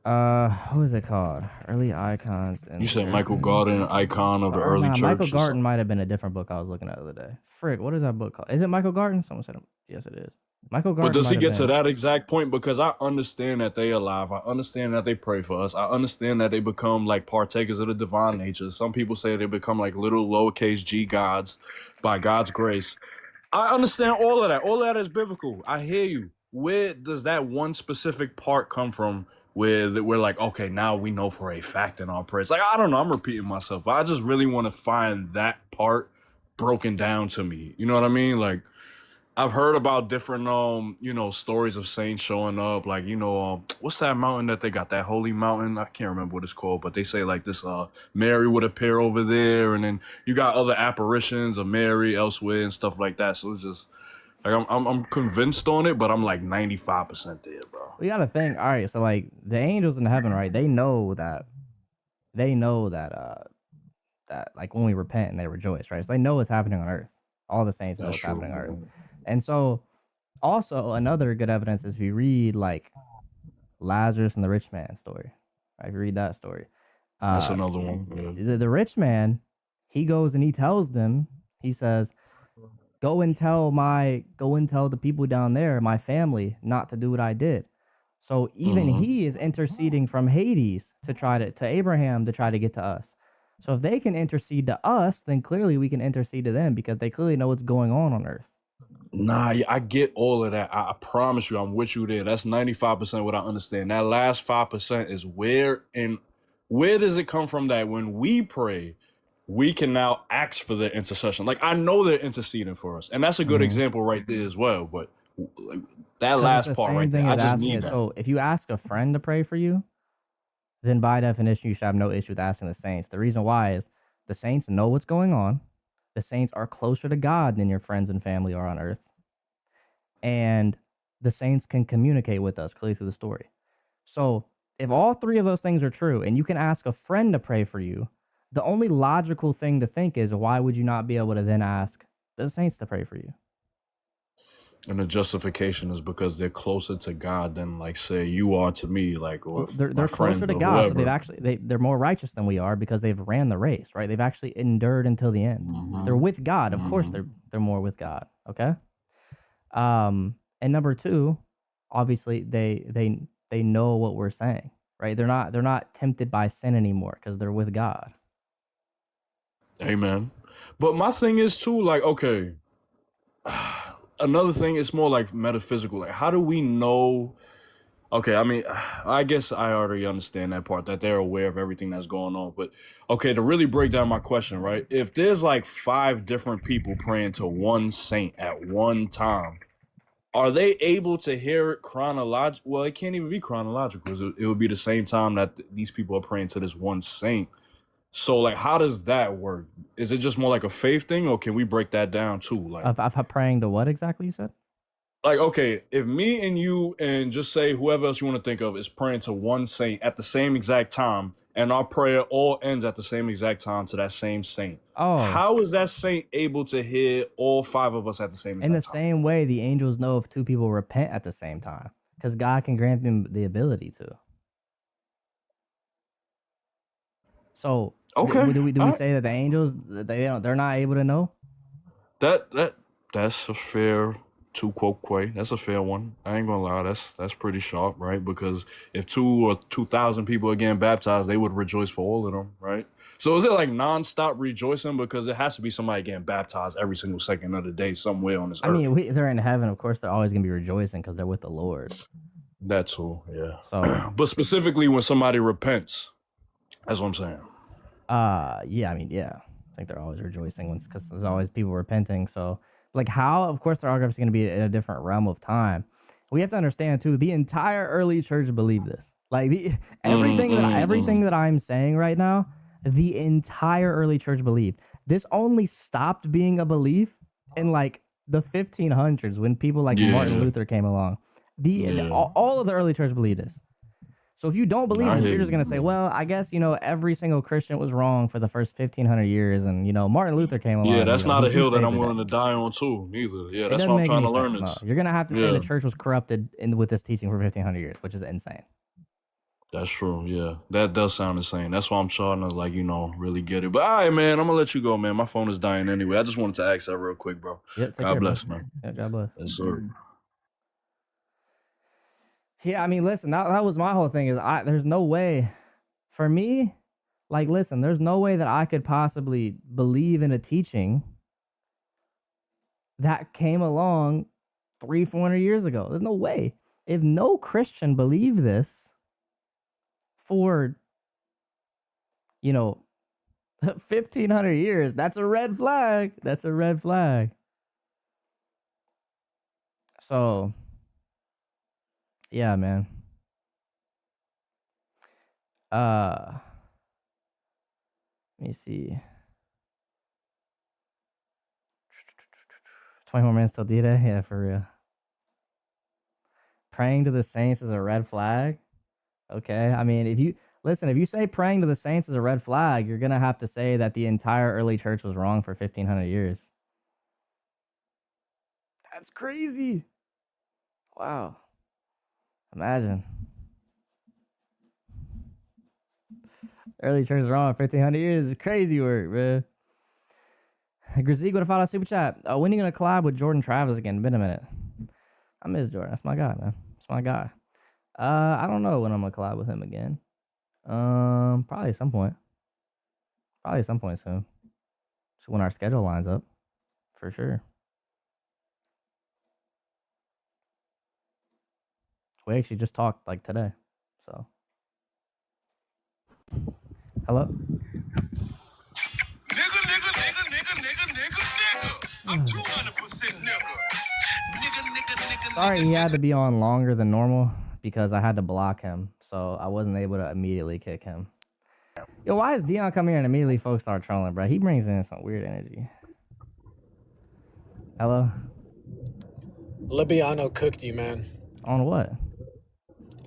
What is it called? Early Icons. You said Michael Garten, Icon of the Early Church. Michael or Garten something? might have been a different book I was looking at the other day. Frick, what is that book called? Is it Michael Garten? Someone said, yes, it is. Michael Garten. But does he might get have to been. that exact point? Because I understand that they alive. I understand that they pray for us. I understand that they become like partakers of the divine nature. Some people say they become like little lowercase g gods by God's grace. I understand all of that. All of that is biblical. I hear you. Where does that one specific part come from where we're like, okay, now we know for a fact in our prayers? Like, I don't know. I'm repeating myself. But I just really want to find that part broken down to me. You know what I mean? Like, I've heard about different, stories of saints showing up. Like, what's that mountain that they got? That holy mountain? I can't remember what it's called, but they say like this, Mary would appear over there, and then you got other apparitions of Mary elsewhere and stuff like that. So it's just like I'm convinced on it, but I'm like 95% there, bro. We gotta think. All right, so like the angels in heaven, right? They know that that like when we repent and they rejoice, right? So they know what's happening on earth. All the saints know That's what's true. happening on earth. And so also another good evidence is if you read like Lazarus and the rich man story, right? If you read that story, That's another one. Yeah. the rich man, he goes and he tells them, he says, go and tell the people down there, my family, not to do what I did. So even he is interceding from Hades to Abraham to try to get to us. So if they can intercede to us, then clearly we can intercede to them because they clearly know what's going on earth. Nah, I get all of that. I promise you, I'm with you there. That's 95% what I understand. That last 5% is where does it come from that when we pray, we can now ask for their intercession? Like, I know they're interceding for us, and that's a good example right there as well. But like, that 'Cause last it's the part same right thing there, I as just asking need it. that. So if you ask a friend to pray for you, then by definition, you should have no issue with asking the saints. The reason why is the saints know what's going on. The saints are closer to God than your friends and family are on earth. And the saints can communicate with us clearly through the story. So if all three of those things are true and you can ask a friend to pray for you, the only logical thing to think is why would you not be able to then ask the saints to pray for you? And the justification is because they're closer to God than, like, say, you are to me, like, or Well, they're my closer friend to or God, so whoever. they're more righteous than we are because they've ran the race, right? They've actually endured until the end. They're with God, of course. They're more with God. Okay. And number two, obviously they know what we're saying, right? They're not tempted by sin anymore because they're with God. Amen. But my thing is too, like, okay, another thing, it's more like metaphysical. Like, how do we know? Okay, I mean, I guess I already understand that part, that they're aware of everything that's going on. But okay, to really break down my question, right? If there's like 5 different people praying to one saint at one time, are they able to hear it chronological? Well, it can't even be chronological because it would be the same time that these people are praying to this one saint. So, like, how does that work? Is it just more like a faith thing, or can we break that down too? Like, Of praying to what exactly you said? okay, if me and you and just say whoever else you want to think of is praying to one saint at the same exact time, and our prayer all ends at the same exact time to that same saint, Oh, how is that saint able to hear all 5 of us at the same in the exact time? same way, the angels know if 2 people repent at the same time, because God can grant them the ability to. So, Okay, do we all right. say that the angels they're not able to know? That's a fair to quote Quay. That's a fair one. I ain't gonna lie. That's pretty sharp, right? Because if 2 or 2,000 people are getting baptized, they would rejoice for all of them, right? So is it like nonstop rejoicing? Because it has to be somebody getting baptized every single second of the day somewhere on this I earth. mean, they're in heaven. Of course, they're always gonna be rejoicing because they're with the Lord. That's all, yeah. So, But specifically when somebody repents, that's what I'm saying. yeah, I mean, yeah, I think they're always rejoicing because there's always people repenting. So, like, how? Of course, they're obviously going to be in a different realm of time. We have to understand too. The entire early church believed this. Like everything that I'm saying right now, the entire early church believed. This only stopped being a belief in like the 1500s when people like Martin Yeah, Luther came along. yeah. All of the early church believed this. So if you don't believe I this, hear you're just you, gonna say, bro. well, I guess every single Christian was wrong for the first 1500 years, and Martin Luther came Yeah, along. that's not a He hill that saved I'm the day. willing to die on too, neither. Yeah, It that's doesn't why I'm make trying any to learn sense. No, this. you're gonna have to say Yeah, the church was corrupted with this teaching for 1500 years, which is insane. that's true. Yeah, that does sound insane. That's why I'm trying to really get it. But all right, man, I'm gonna let you go, man. My phone is dying anyway. I just wanted to ask that real quick, bro. Yep, take God care, bro. bless, man. Yeah, God bless. Yes, sir. Yeah, I mean, listen, that was my whole thing. There's no way for me. Like, listen, there's no way that I could possibly believe in a teaching that came along 300-400 years ago. There's no way. If no Christian believed this for 1500 years, that's a red flag. That's a red flag. So, yeah, man. Let me see. 20 more minutes till D-Day? Yeah, for real. Praying to the saints is a red flag? Okay. I mean, if you say praying to the saints is a red flag, you're going to have to say that the entire early church was wrong for 1500 years. That's crazy. Wow. Imagine. Early church is wrong for 1500 years. It's crazy work, man. Grazik with a $5 super chat. When are you going to collab with Jordan Travis again? Been a minute. I miss Jordan. That's my guy, man. That's my guy. I don't know when I'm going to collab with him again. Probably at some point. Probably at some point soon. So when our schedule lines up. For sure. We actually just talked like today. So. Hello? I'm 200% nigga. Sorry he had to be on longer than normal because I had to block him. So I wasn't able to immediately kick him. Yo, why is Dion come here and immediately folks start trolling, bro? He brings in some weird energy. Hello? Libiano cooked you, man. On what?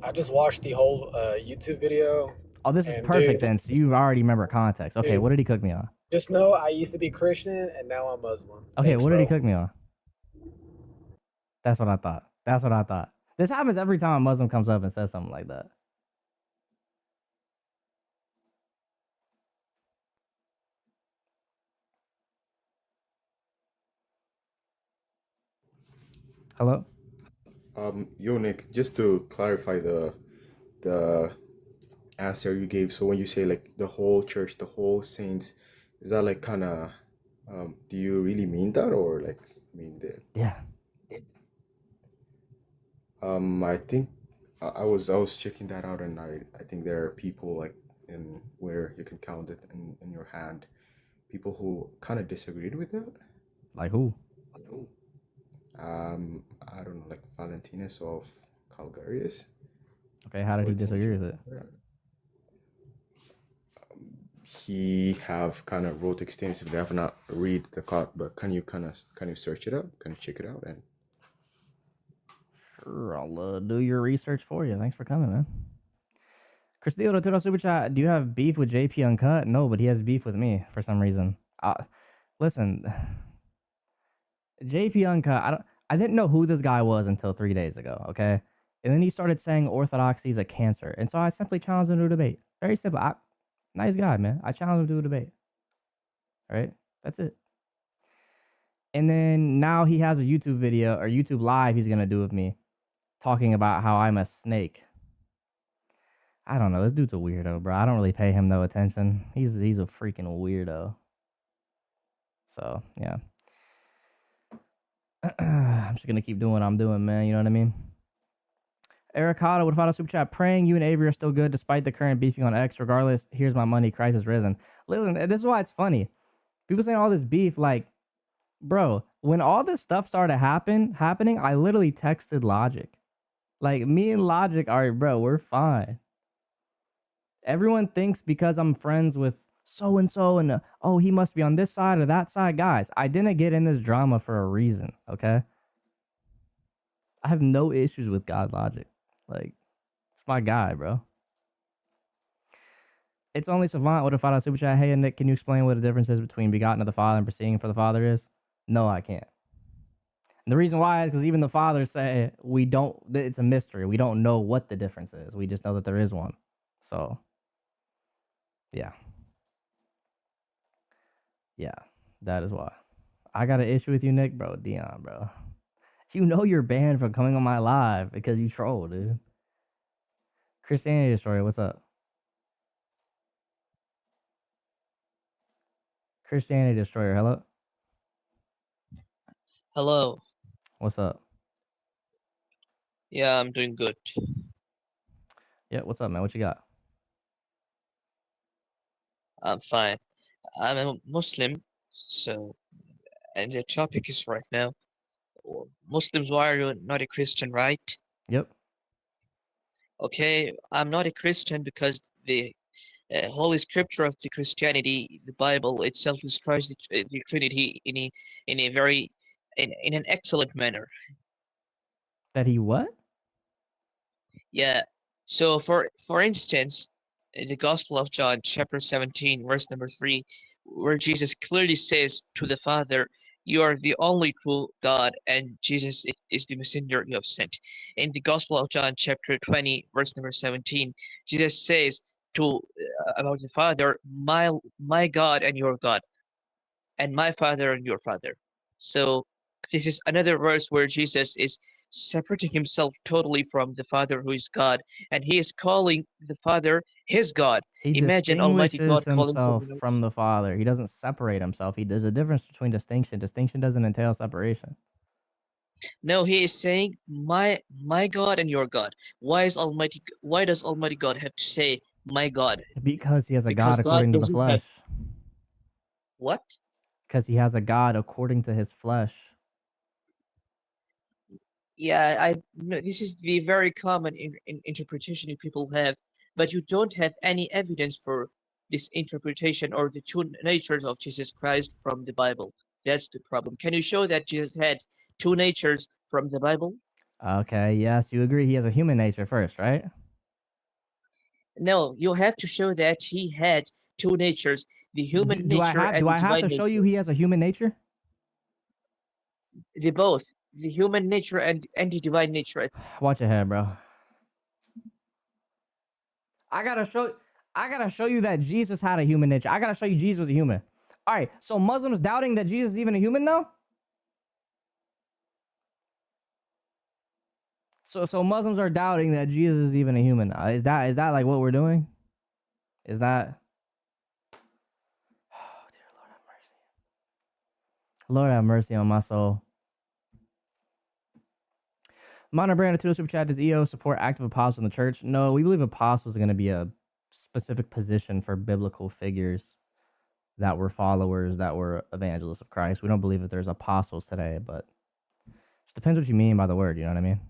I just watched the whole YouTube video. Oh, this is and perfect dude, then. So you already remember context. Okay, dude, what did he cook me on? just know I used to be Christian and now I'm Muslim. Okay, Thanks, what did he bro. cook me on? That's what I thought. That's what I thought. This happens every time a Muslim comes up and says something like that. Hello? Yo, Nick, just to clarify the answer you gave. So when you say like the whole church, the whole saints, is that like kind of, do you really mean that, or like, I mean the? Yeah. I think I was checking that out, and I think there are people like in where you can count it in your hand, people who kind of disagreed with that. Like who? I don't know, like Valentinus of Calgarius. Okay, how did he disagree with it? He have kind of wrote extensively. I have not read the card, but can you search it up? Can you check it out? And Sure, I'll do your research for you. Thanks for coming, man. Christillo to super chat. Do you have beef with JP Uncut? No, but he has beef with me for some reason. Listen, JP Uncut. I didn't know who this guy was until 3 days ago. Okay, and then he started saying orthodoxy is a cancer, and so I simply challenged him to a debate. Very simple. Nice guy, man. I challenged him to a debate. All right, that's it. And then now he has a YouTube video or YouTube live he's gonna do with me, talking about how I'm a snake. I don't know. This dude's a weirdo, bro. I don't really pay him no attention. He's a freaking weirdo. So yeah. I'm just gonna keep doing what I'm doing, man. You know what I mean? Ericado would follow super chat. Praying you and Avery are still good despite the current beefing on X. Regardless, here's my money. Christ is risen. Listen, this is why it's funny. People saying all this beef, like, bro, when all this stuff started happening, I literally texted Logic. Like, me and Logic, all right, bro, we're fine. Everyone thinks because I'm friends with so-and-so and, oh, he must be on this side or that side. Guys, I didn't get in this drama for a reason, okay? I have no issues with God Logic. Like, it's my guy, bro. It's only Savant with a $5 super chat. Hey, Nick, can you explain what the difference is between begotten of the Father and proceeding for the Father is? No, I can't. And the reason why is because even the fathers say it's a mystery. We don't know what the difference is. We just know that there is one. So, yeah. Yeah, that is why. I got an issue with you, Nick, bro. Dion, bro. You know you're banned from coming on my live because you troll, dude. Christianity Destroyer, what's up? Christianity Destroyer, hello? Hello. What's up? Yeah, I'm doing good. Yeah, what's up, man? What you got? I'm fine. I'm a Muslim, so, and the topic is right now, Muslims, why are you not a Christian, right? Yep. Okay, I'm not a Christian because the Holy Scripture of the Christianity, the Bible itself, describes the Trinity in a very in an excellent manner. That he what? Yeah. So for instance, in the Gospel of John, chapter 17, verse number 3, where Jesus clearly says to the Father, "You are the only true God, and Jesus is the messenger you have sent." In the Gospel of John, chapter 20, verse number 17, Jesus says to about the Father, my God and your God, and my Father and your Father. So this is another verse where Jesus is separating himself totally from the Father who is God, and he is calling the Father his God. He Imagine Almighty God distinguishes calling himself someone. from the Father. He doesn't separate himself. There's a difference between distinction. Distinction doesn't entail separation. No, he is saying my God and your God. Why does Almighty God have to say my God? Because he has a Because God God according to the doesn't have flesh. what? Because he has a God according to his flesh. Yeah, no, this is the very common interpretation people have, but you don't have any evidence for this interpretation or the two natures of Jesus Christ from the Bible. That's the problem. Can you show that Jesus had two natures from the Bible? Okay, yes, you agree he has a human nature first, right? No, you have to show that he had two natures, the human Do I nature and the have divine to show you nature. he has a human nature? The both, the human nature and the divine nature. Watch your head, bro. I gotta show you that Jesus had a human nature. I gotta show you Jesus was a human. All right, so Muslims doubting that Jesus is even a human now? So Muslims are doubting that Jesus is even a human now. Is that like what we're doing? Is that? Oh dear Lord have mercy. Lord have mercy on my soul. Modern Brand to super chat. Does EO support active apostles in the church? No, we believe apostles are going to be a specific position for biblical figures that were followers, that were evangelists of Christ. We don't believe that there's apostles today, but it just depends what you mean by the word. You know what I mean?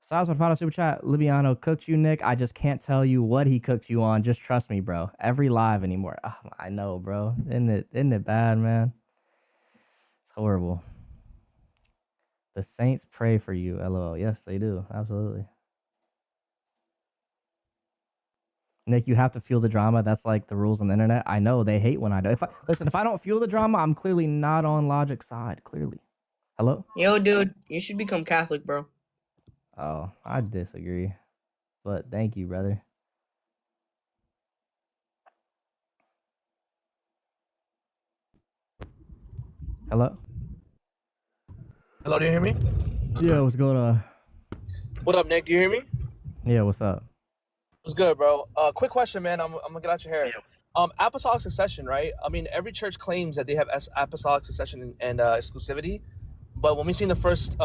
Silas Fada super chat. Libiano cooked you, Nick. I just can't tell you what he cooks you on. Just trust me, bro. Every live anymore. Oh, I know, bro. Isn't it bad, man? It's horrible. The saints pray for you. LOL. Yes, they do. Absolutely. Nick, you have to feel the drama. That's like the rules on the internet. I know they hate when I do. If I don't feel the drama, I'm clearly not on Logic's side. Clearly. Hello? Yo, dude, you should become Catholic, bro. Oh, I disagree. But thank you, brother. Hello? Hello, do you hear me? Yeah, what's going on? What up, Nick? Do you hear me? Yeah, what's up? What's good, bro? Quick question, man. I'm gonna get out your hair. Apostolic succession, right? I mean, every church claims that they have apostolic succession and exclusivity, but when we see in the first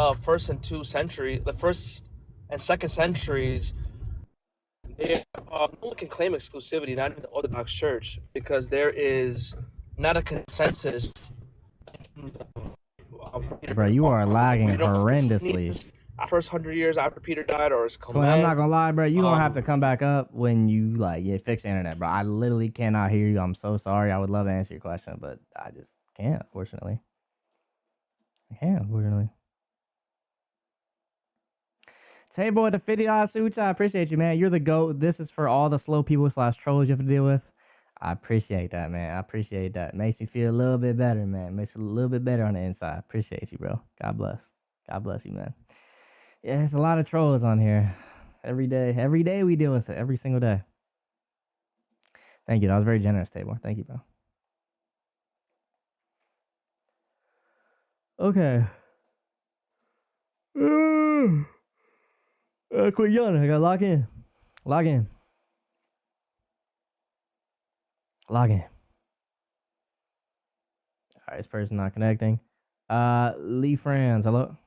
and second centuries, they no one can claim exclusivity, not even the Orthodox Church, because there is not a consensus. Bro, you are lagging horrendously. First 100 years after Peter died, or his So I'm not gonna lie, bro. You gonna have to come back up when you fix the internet, bro. I literally cannot hear you. I'm so sorry. I would love to answer your question, but I just can't, unfortunately. I can't, unfortunately. Tay boy, the $50 suits. I appreciate you, man. You're the GOAT. This is for all the slow people / trolls you have to deal with. I appreciate that, man. I appreciate that. Makes me feel a little bit better, man. Makes you a little bit better on the inside. Appreciate you, bro. God bless. God bless you, man. Yeah, there's a lot of trolls on here. Every day. Every day we deal with it. Every single day. Thank you. That was very generous, Tabor. Thank you, bro. Okay. Quit yelling. I gotta log in. Log in. Log in. Alright, this person not connecting. Lee Franz, hello.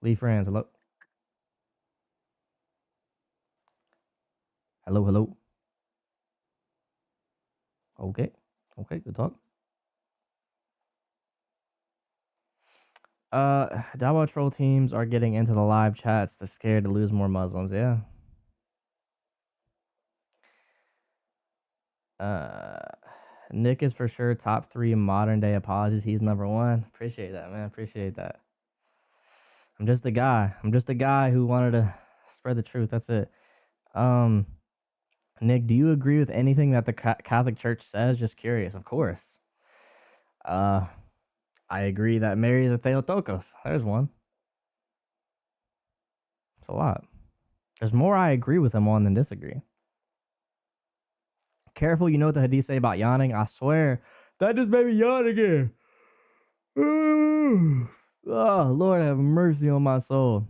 Lee Franz, hello. Hello, hello. Okay. Okay, good talk. Dawa troll teams are getting into the live chats. They're scared to lose more Muslims, yeah. Nick is for sure top 3 modern day apologists. He's number 1. Appreciate that, man. Appreciate that. I'm just a guy. I'm just a guy who wanted to spread the truth. That's it. Nick, do you agree with anything that the Catholic Church says? Just curious. Of course. I agree that Mary is a Theotokos. There's one. It's a lot. There's more I agree with him on than disagree. Careful, you know what the Hadith say about yawning? I swear, that just made me yawn again. Oh, Lord have mercy on my soul.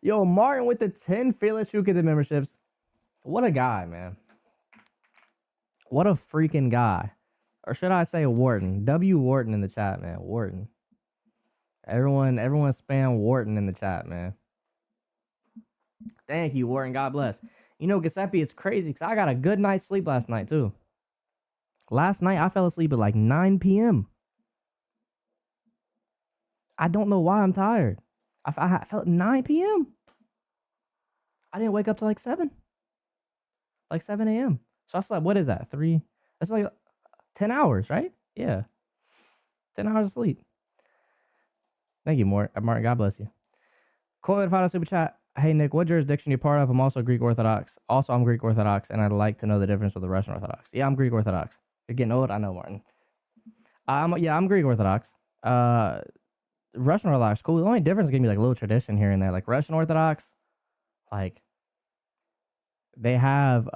Yo, Martin with the 10 fearless Shuka the memberships. What a guy, man. What a freaking guy. Or should I say Wharton? W Wharton in the chat, man. Wharton. Everyone spam Wharton in the chat, man. Thank you, Wharton. God bless. You know, Giuseppe, it's crazy because I got a good night's sleep last night, too. Last night, I fell asleep at like 9 p.m. I don't know why I'm tired. I felt at 9 p.m. I didn't wake up till like 7. Like 7 a.m. So I slept, what is that, 3? That's like 10 hours, right? Yeah. 10 hours of sleep. Thank you, Martin. God bless you. Coil final super chat. Hey, Nick, what jurisdiction are you part of? I'm also Greek Orthodox. Also, I'm Greek Orthodox, and I'd like to know the difference with the Russian Orthodox. Yeah, I'm Greek Orthodox. You're getting old? I know, Martin. I'm Greek Orthodox. Russian Orthodox, cool. The only difference is gonna be like a little tradition here and there. Like Russian Orthodox, like they have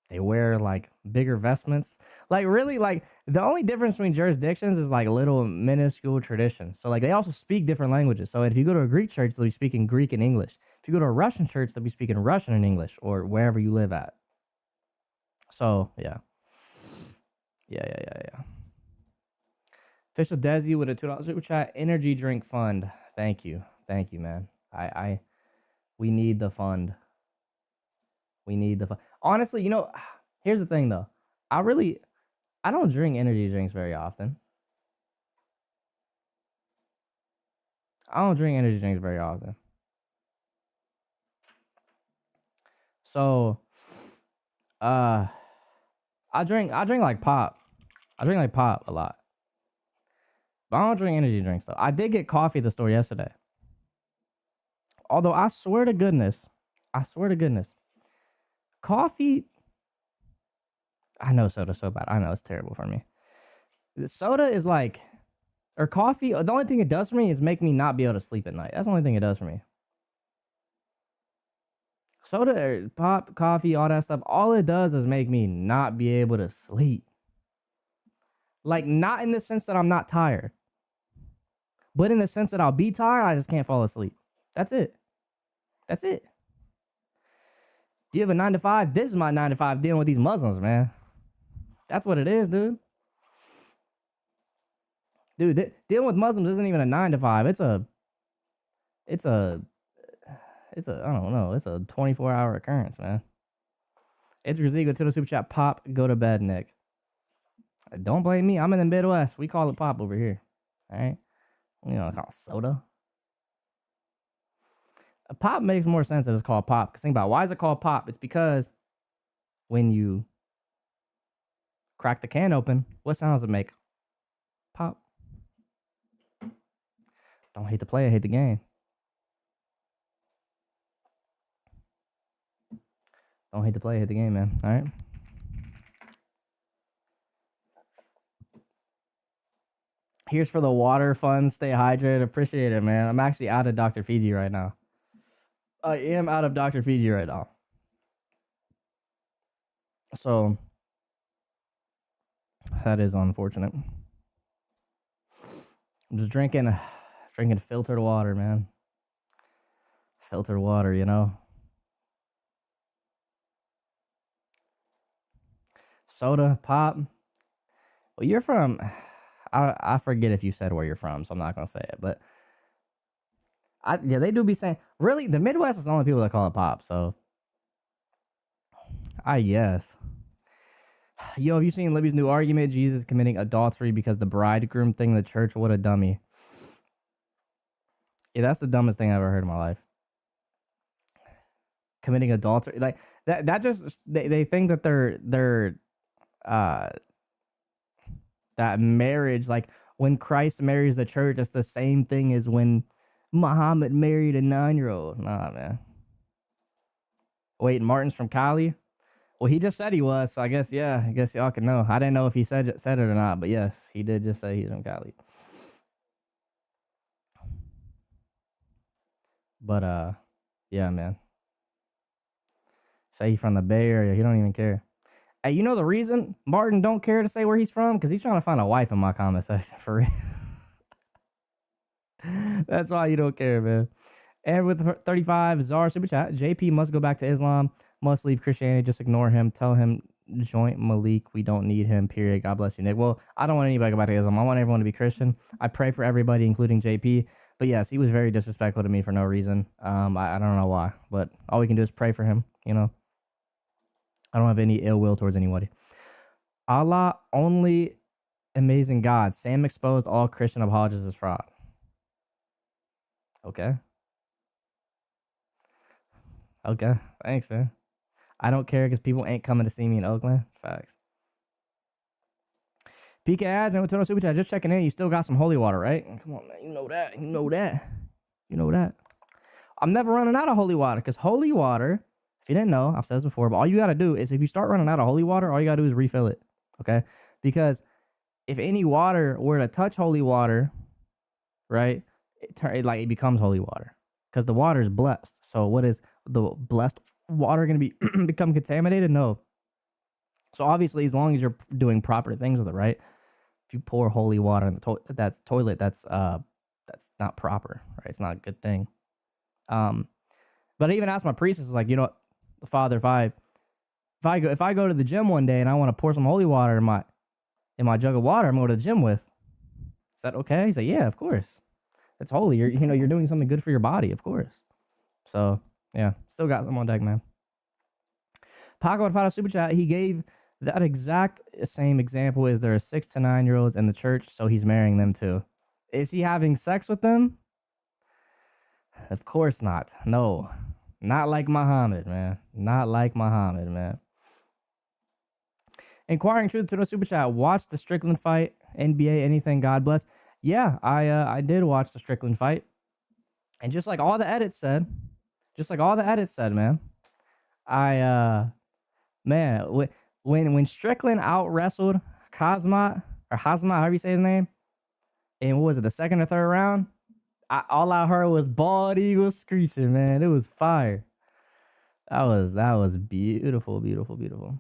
they wear like bigger vestments. Like really, like the only difference between jurisdictions is like little minuscule traditions. So like they also speak different languages. So if you go to a Greek church, they'll be speaking Greek and English. If you go to a Russian church, they'll be speaking Russian and English, or wherever you live at. So yeah. Yeah. Official Desi with a $2 super chat. Energy drink fund. Thank you, man. We need the fund. We need the fund. Honestly, here's the thing though. I don't drink energy drinks very often. So, I drink like pop. I drink like pop a lot. But I don't drink energy drinks though. I did get coffee at the store yesterday. Although I swear to goodness, coffee. I know soda's so bad. I know it's terrible for me. The soda is like, or coffee. The only thing it does for me is make me not be able to sleep at night. That's the only thing it does for me. Soda, or pop, coffee, all that stuff. All it does is make me not be able to sleep. Like, not in the sense that I'm not tired, but in the sense that I'll be tired, I just can't fall asleep. That's it. Do you have a 9 to 5? This is my 9 to 5 dealing with these Muslims, man. That's what it is, dude. Dealing with Muslims isn't even a 9 to 5. It's a I don't know. It's a 24-hour occurrence, man. It's Razigo to the super chat. Pop, go to bed, Nick. Don't blame me. I'm in the Midwest. We call it pop over here. All right. We don't call it soda. A pop makes more sense that it's called pop. Because think about it. Why is it called pop? It's because when you crack the can open, what sound does it make? Pop. Don't hate the player, hate the game. Don't hate the player, hate the game, man. All right. Here's for the water fund. Stay hydrated. Appreciate it, man. I'm actually out of Dr. Fiji right now. I am out of Dr. Fiji right now. So that is unfortunate. I'm just drinking filtered water, man. Filtered water, Soda, pop. Well, you're from... I forget if you said where you're from, so I'm not gonna say it. But they do be saying, really, the Midwest is the only people that call it pop. So I guess. Yo, have you seen Libby's new argument? Jesus committing adultery because the bridegroom thing in the church. What a dummy. Yeah, that's the dumbest thing I've ever heard in my life. Committing adultery, like that just they think that they're that marriage, like when Christ marries the church, it's the same thing as when Muhammad married a 9-year-old. Nah, man. Wait, Martin's from Cali? Well, he just said he was, so I guess y'all can know. I didn't know if he said it or not, but yes, he did just say he's from Cali. But yeah, man. Say he's from the Bay Area, he don't even care. Hey, you know the reason Martin don't care to say where he's from? Because he's trying to find a wife in my comment section, for real. That's why you don't care, man. And with 35, Zara super chat. JP must go back to Islam, must leave Christianity, just ignore him. Tell him, joint Malik, we don't need him, period. God bless you, Nick. Well, I don't want anybody to go back to Islam. I want everyone to be Christian. I pray for everybody, including JP. But yes, he was very disrespectful to me for no reason. I don't know why, but all we can do is pray for him, I don't have any ill will towards anybody. Allah, only amazing God. Sam exposed all Christian apologists as fraud. Okay. Thanks, man. I don't care because people ain't coming to see me in Oakland. Facts. PK ads and Total Super Chat. Just checking in. You still got some holy water, right? Come on, man. You know that. I'm never running out of holy water because holy water, if you didn't know, I've said this before, but all you got to do is if you start running out of holy water, all you got to do is refill it. Okay? Because if any water were to touch holy water, right, it becomes holy water because the water is blessed. So what is the blessed water going to be become contaminated? No. So obviously, as long as you're doing proper things with it, right? If you pour holy water in the toilet, that's not proper, right? It's not a good thing. But I even asked my priestess, like, Father, if I go to the gym one day and I want to pour some holy water in my in my jug of water I'm going to the gym with. Is that okay? He's like, yeah, of course. It's holy. You're doing something good for your body, of course. So yeah, still got some on deck, man. Paco had a super chat. He gave that exact same example. Is there 6 to 9 year olds in the church? So he's marrying them too. Is he having sex with them? Of course not. No, not like Muhammad, man. Not like Muhammad, man. Inquiring Truth to the super chat. Watch the Strickland fight. NBA, anything, God bless. Yeah, I did watch the Strickland fight. And just like all the edits said, man, man, when Strickland out wrestled Hazmat, however you say his name, and what was it, the second or third round? All I heard was bald eagle screeching, man. It was fire. That was beautiful, beautiful, beautiful.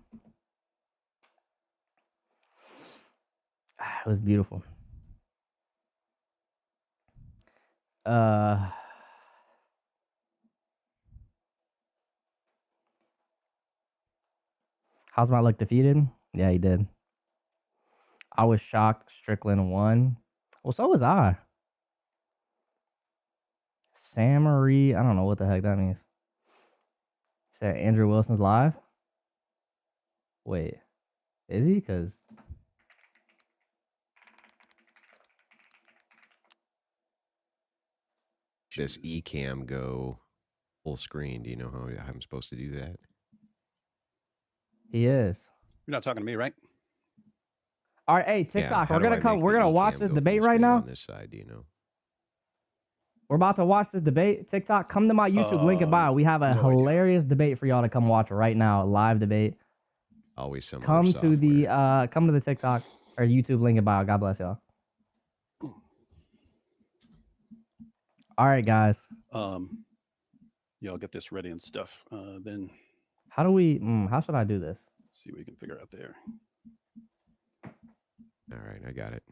It was beautiful. Hazmat look defeated? Yeah, he did. I was shocked Strickland won. Well, so was I. Samari, I don't know what the heck that means. Said Andrew Wilson's live? Wait, is he? Because this eCam go full screen. Do you know how I'm supposed to do that? he is. You're not talking to me, right? All right, hey, TikTok, we're gonna watch this debate right now. On this side, do you know? We're about to watch this debate. TikTok, come to my YouTube link in bio. We have a hilarious debate for y'all to come watch right now. Live debate. Always some. Come to the TikTok or YouTube link in bio. God bless y'all. All right, guys. Yeah, I'll get this ready and stuff. Then How do we? How should I do this? see what we can figure out there. All right, I got it.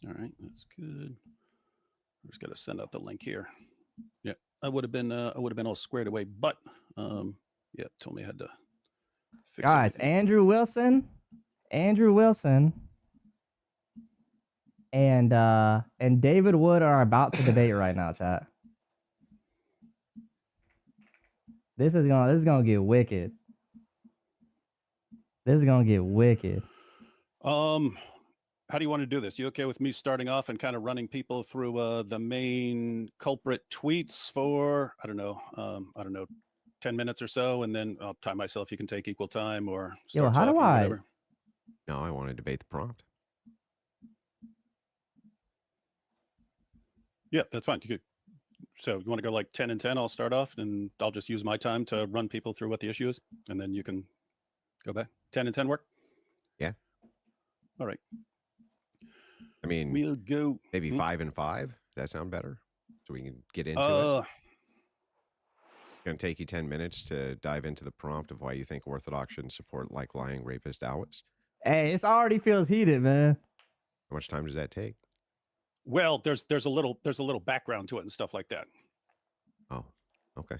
All right, that's good. I just got to send out the link here. Yeah, I would have been all squared away, but yeah, told me I had to fix Guys, everything. Andrew Wilson, and David Wood are about to debate right now, chat. This is gonna get wicked. This is gonna get wicked. How do you want to do this? You okay with me starting off and kind of running people through the main culprit tweets for I don't know, 10 minutes or so, and then I'll time myself. You can take equal time or Yo, start how do talking, I? whatever. No, I want to debate the prompt. Yeah, that's fine. You could. So you want to go like 10 and 10? I'll start off, and I'll just use my time to run people through what the issue is, and then you can go back. 10 and 10 work? Yeah. All right. I mean, We'll go. maybe 5 and 5. Does that sound better? So we can get into it. Uh, It's going to take you 10 minutes to dive into the prompt of why you think Orthodox shouldn't support like lying rapist Owits. Hey, it already feels heated, man. How much time does that take? well, there's a little background to it and stuff like that. Oh, okay.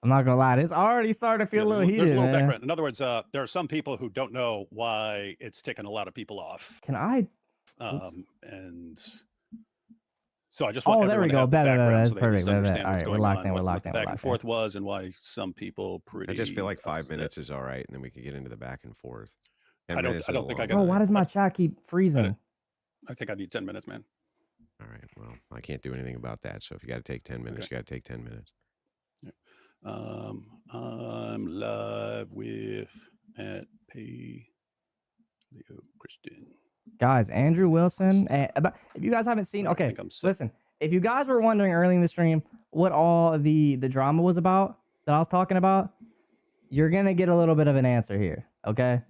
I'm not gonna lie, it's already starting to feel a little There's heated, a little man. background. In other words, there are some people who don't know why it's taken a lot of people off. Can I? And so I just want Oh, there we everyone to go. have the Better, background that's so they just perfect. Better. understand All what's right, we're going locked on, in. We're what locked the in. back We're and locked in. forth was, and why some people pretty. I just feel like 5 upset. minutes is all right, and then we could get into the back and forth. 10 I don't minutes is a think I long got. Bro, why does my chat keep freezing? I think I need 10 minutes, man. All right. Well, I can't do anything about that. So if you got to take 10 minutes, you got to take 10 minutes. I'm live with at P. Leo Christian. Guys, Andrew Wilson. If you guys haven't seen, okay, listen. If you guys were wondering early in the stream what all the drama was about that I was talking about, you're gonna get a little bit of an answer here. Okay,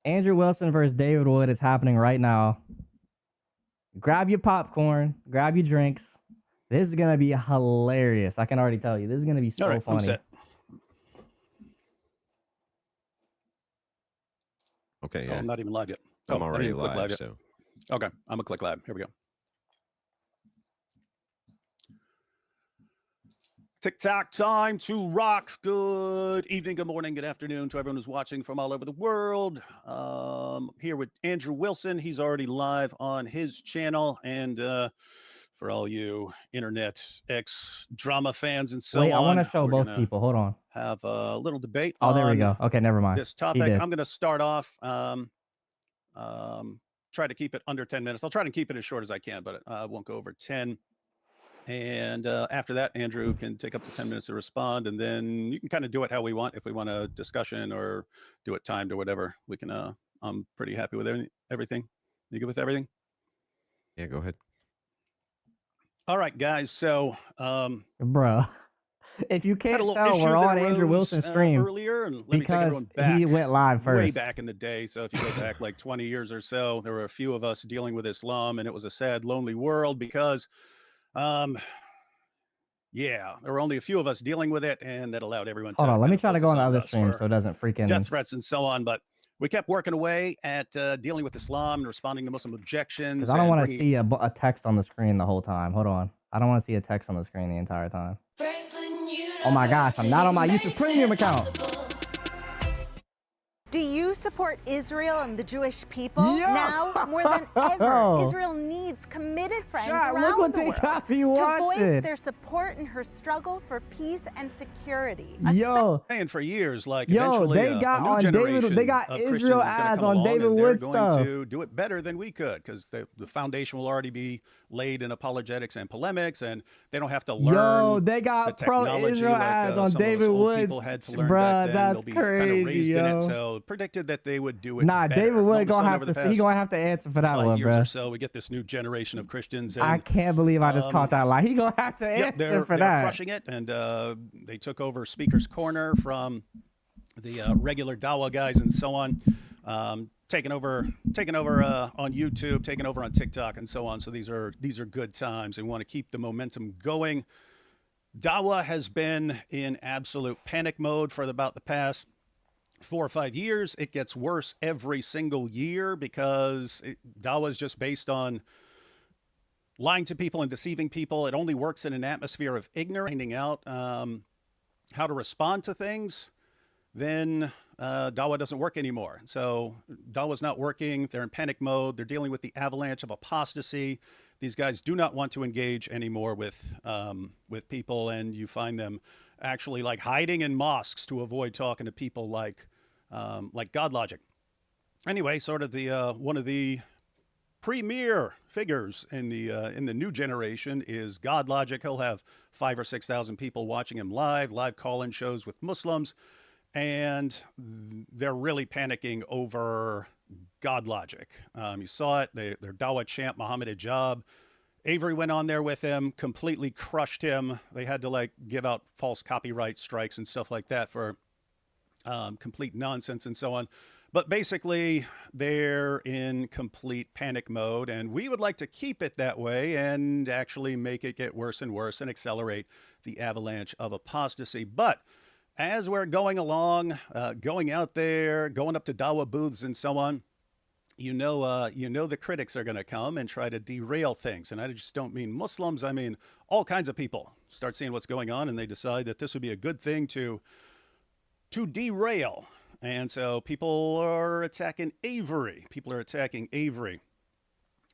Andrew Wilson versus David Wood is happening right now. Grab your popcorn, grab your drinks. This is gonna be hilarious. I can already tell you. This is gonna be so All right, I'm funny. set. Okay. Oh, Yeah. I'm not even live yet. I'm I didn't already even click live. yet. So Okay, I'm gonna click live. Here we go. TikTok time to rock. Good evening, good morning, good afternoon to everyone who's watching from all over the world. Here with Andrew Wilson. He's already live on his channel. And for all you internet X drama fans and so Wait, I want on, to show we're both gonna people. Hold on. have a little debate Oh, there we on go. Okay, never mind. this He topic. did. I'm going to start off. Try to keep it under 10 minutes. I'll try to keep it as short as I can, but I won't go over 10. And after that, Andrew can take up to 10 minutes to respond, and then you can kind of do it how we want. If we want a discussion or do it timed or whatever, we can. I'm pretty happy with everything. You good with everything? Yeah, go ahead. All right, guys. So, Bro, if you had a can't little tell, issue we're that on Andrew arose Wilson's stream earlier, and let me take because everyone back. he went live Way first. back in the day. So if you go back like 20 years or so, there were a few of us dealing with Islam, and it was a sad, lonely world because, yeah, there were only a few of us dealing with it, and that allowed everyone Hold to on, let kind me of try to go focus on the on other us stream for so it doesn't freaking. death threats and so on. But we kept working away at dealing with Islam and responding to Muslim objections. Because I don't and want to bringing see a text on the screen the whole time. Hold on. I don't want to see a text on the screen the entire time. Oh my gosh, I'm not on my YouTube Premium account. Do you support Israel and the Jewish people? Yo! Now, more than ever, Israel needs committed friends Chat, around look what the they world got me to watching. voice their support in her struggle for peace and security. Yo, saying for years, like Yo, eventually they a got new on David. They generation got of Israel Christians is gonna ads come on along, David and they're Wood going stuff. to do it better than we could because the foundation will already be laid in apologetics and polemics, and they don't have to learn. Yo, they the got technology pro-Israel like, ads some on of those David old Woods. people had to learn Bruh, back then. that's They'll be kind of crazy, raised in yo. it, so predicted that they would do it Nah, better. David And all Wood of a gonna sudden, have over to. the He past gonna have to answer for that 5 one, years or bruh. so, we get this new generation of Christians. I And can't believe I just caught that lie. He gonna have to yep, answer for they're that. crushing it, and they took over Speaker's Corner from the regular Dawa guys and so on, taking over on YouTube, taking over on TikTok and so on. So these are good times, and we want to keep the momentum going. Dawa has been in absolute panic mode for about the past 4 or 5 years. It gets worse every single year because Dawa is just based on lying to people and deceiving people. It only works in an atmosphere of ignorance, finding out how to respond to things. Then Dawa doesn't work anymore. So Dawa's not working. They're in panic mode. They're dealing with the avalanche of apostasy. These guys do not want to engage anymore with people, and you find them actually like hiding in mosques to avoid talking to people like God Logic. Anyway, sort of the one of the premier figures in the new generation is God Logic. He'll have 5,000 or 6,000 people watching him live call-in shows with Muslims, and they're really panicking over God Logic. You saw it. Their Dawa champ Muhammad Hijab, Avery went on there with him, completely crushed him. They had to like give out false copyright strikes and stuff like that for complete nonsense and so on. But basically, they're in complete panic mode, and we would like to keep it that way and actually make it get worse and worse and accelerate the avalanche of apostasy. But as we're going along, going out there, going up to Dawa booths and so on, you know the critics are going to come and try to derail things. And I just don't mean Muslims. I mean all kinds of people start seeing what's going on, and they decide that this would be a good thing to derail. And so people are attacking Avery. People are attacking Avery.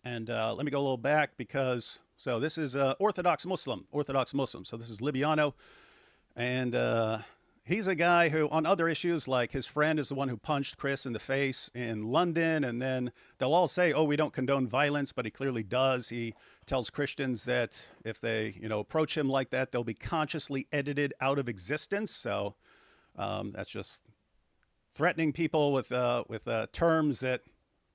And let me go a little back because, so this is Orthodox Muslim. So this is Libiano. And he's a guy who, on other issues, like his friend is the one who punched Chris in the face in London. And then they'll all say, oh, we don't condone violence, but he clearly does. He tells Christians that if they, approach him like that, they'll be consciously edited out of existence. So that's just threatening people with terms that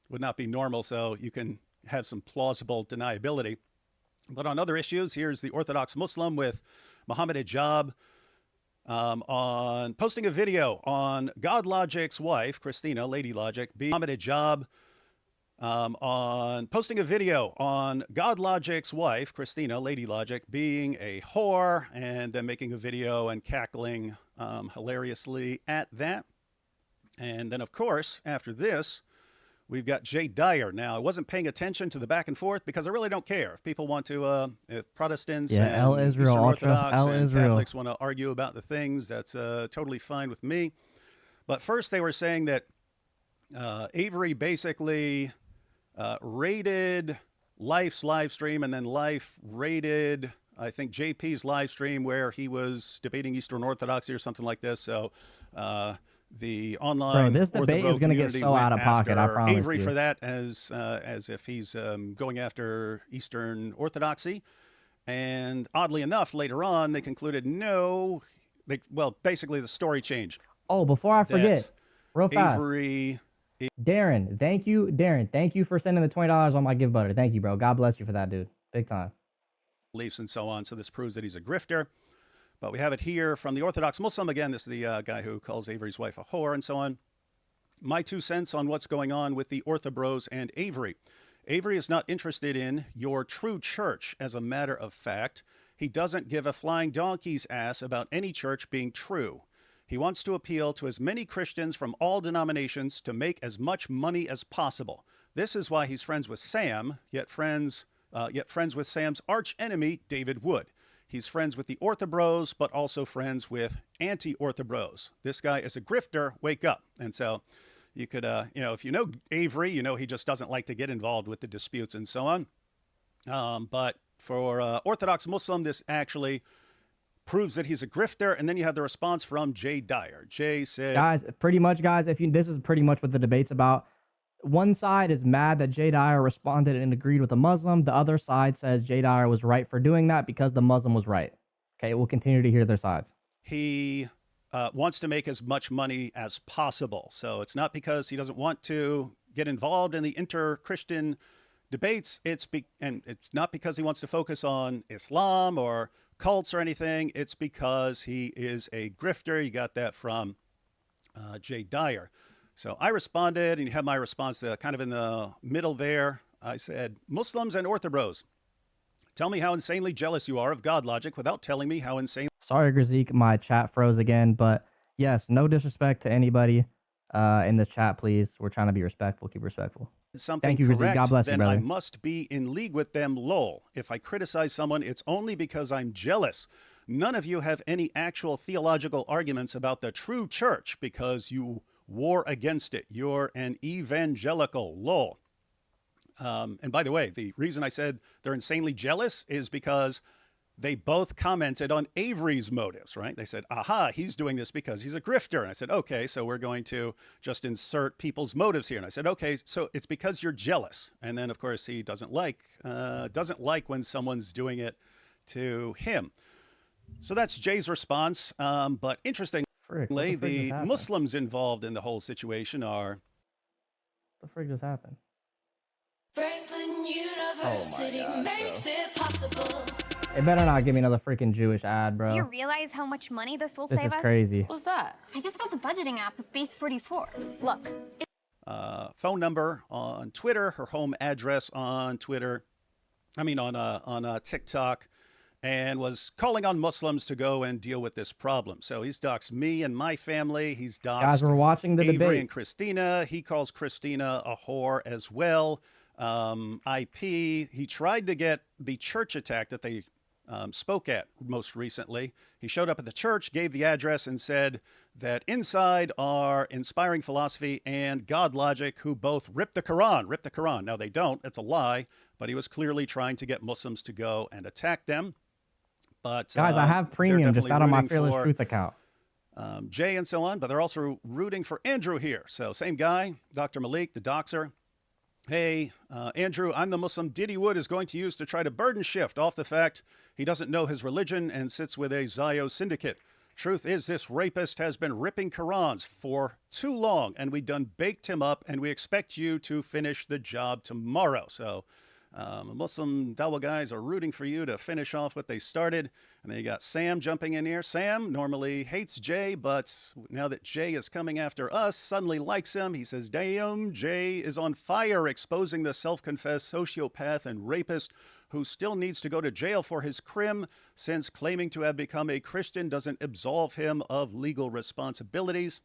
would not be normal, so you can have some plausible deniability. But on other issues, here's the Orthodox Muslim with Muhammad Hijab on posting a video on God Logic's wife, Christina, Lady Logic, Muhammad Hijab on posting a video on God Logic's wife, Christina, Lady Logic, being a whore, and then making a video and cackling hilariously at that. And then, of course, after this, we've got Jay Dyer. Now, I wasn't paying attention to the back and forth because I really don't care. If people want to, if Protestants Yeah, and El Israel, Eastern Ultra, Orthodox El and Israel. Catholics want to argue about the things, that's totally fine with me. But first, they were saying that Avery basically raided Life's live stream, and then Life raided, I think, JP's live stream where he was debating Eastern Orthodoxy or something like this. So the online this debate is Orthobro gonna get community so went out of pocket, I after promise Avery you. for that, as if he's going after Eastern Orthodoxy. And oddly enough, later on, they concluded no. Well, basically, the story changed. Oh, before I forget, That real fast. Avery Darren, thank you. Darren, thank you for sending the $20 on my give butter. Thank you, bro. God bless you for that, dude. Big time. beliefs and so on. So this proves that he's a grifter. But we have it here from the Orthodox Muslim. Again, this is the guy who calls Avery's wife a whore and so on. My 2 cents on what's going on with the Orthobros and Avery. Avery is not interested in your true church, as a matter of fact. He doesn't give a flying donkey's ass about any church being true. He wants to appeal to as many Christians from all denominations to make as much money as possible. This is why he's friends with Sam, yet friends with Sam's arch enemy, David Wood. He's friends with the Orthobros, but also friends with anti-Orthobros. This guy is a grifter. Wake up. And so you could, if you know Avery, you know he just doesn't like to get involved with the disputes and so on. But for Orthodox Muslim, this actually proves that he's a grifter. And then you have the response from Jay Dyer. Jay said, Guys, pretty much, guys, this is pretty much what the debate's about. One side is mad that Jay Dyer responded and agreed with a Muslim. The other side says Jay Dyer was right for doing that because the Muslim was right. Okay, we'll continue to hear their sides. he wants to make as much money as possible. So it's not because he doesn't want to get involved in the inter-Christian debates. And it's not because he wants to focus on Islam or cults or anything. It's because he is a grifter. You got that from Jay Dyer. So I responded, and you have my response kind of in the middle there. I said, Muslims and Orthobros, tell me how insanely jealous you are of God logic without telling me how insane. Sorry, Grazik, my chat froze again, but yes, no disrespect to anybody in this chat, please. We're trying to be respectful. Keep it respectful. Something Thank you, Grazik. correct, God bless you, then I brother. must be in league with them, lol. If I criticize someone, it's only because I'm jealous. None of you have any actual theological arguments about the true church because you war against it. You're an evangelical, lol. And by the way, the reason I said they're insanely jealous is because they both commented on Avery's motives, right? They said, aha, he's doing this because he's a grifter. And I said, okay, so we're going to just insert people's motives here. And I said, okay, so it's because you're jealous. And then, of course, he doesn't like when someone's doing it to him. So that's Jay's response. But interestingly, the Muslims involved in the whole situation are... What the frick just happened? Franklin University makes it possible. It better not give me another freaking Jewish ad, bro. Do you realize how much money this will This save is us? crazy. What's that? I just built a budgeting app with Base 44. Look. phone number on Twitter, her home address on Twitter, on TikTok, and was calling on Muslims to go and deal with this problem. So he's doxed me and my family. He's doxed Guys, we're watching the Avery debate. and Christina. He calls Christina a whore as well. He tried to get the church attack that they spoke at most recently. He showed up at the church, gave the address, and said that inside are Inspiring Philosophy and God Logic, who both rip the Quran. Now, they don't. It's a lie. But he was clearly trying to get Muslims to go and attack them. But Guys, I have they're premium just definitely out on my rooting Fearless for, Truth account. Jay and so on. But they're also rooting for Andrew here. So same guy, Dr. Malik, the doxer. Hey, Andrew, I'm the Muslim Diddy Wood is going to use to try to burden shift off the fact he doesn't know his religion and sits with a Zio syndicate. Truth is, this rapist has been ripping Qurans for too long, and we done baked him up, and we expect you to finish the job tomorrow. So Muslim Dawah guys are rooting for you to finish off what they started. And then you got Sam jumping in here. Sam normally hates Jay, but now that Jay is coming after us, suddenly likes him. He says, damn, Jay is on fire, exposing the self-confessed sociopath and rapist who still needs to go to jail for his crim, since claiming to have become a Christian doesn't absolve him of legal responsibilities.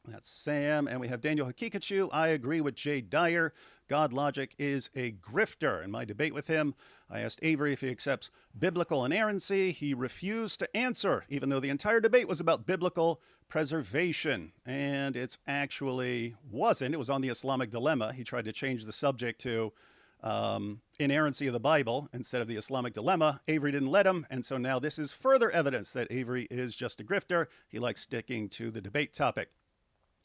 That's Sam. And we have Daniel Hakikachu. I agree with Jay Dyer. God Logic is a grifter. In my debate with him, I asked Avery if he accepts biblical inerrancy. He refused to answer, even though the entire debate was about biblical preservation. And it's actually wasn't. It was on the Islamic dilemma. He tried to change the subject to inerrancy of the Bible instead of the Islamic dilemma. Avery didn't let him. And so now this is further evidence that Avery is just a grifter. He likes sticking to the debate topic.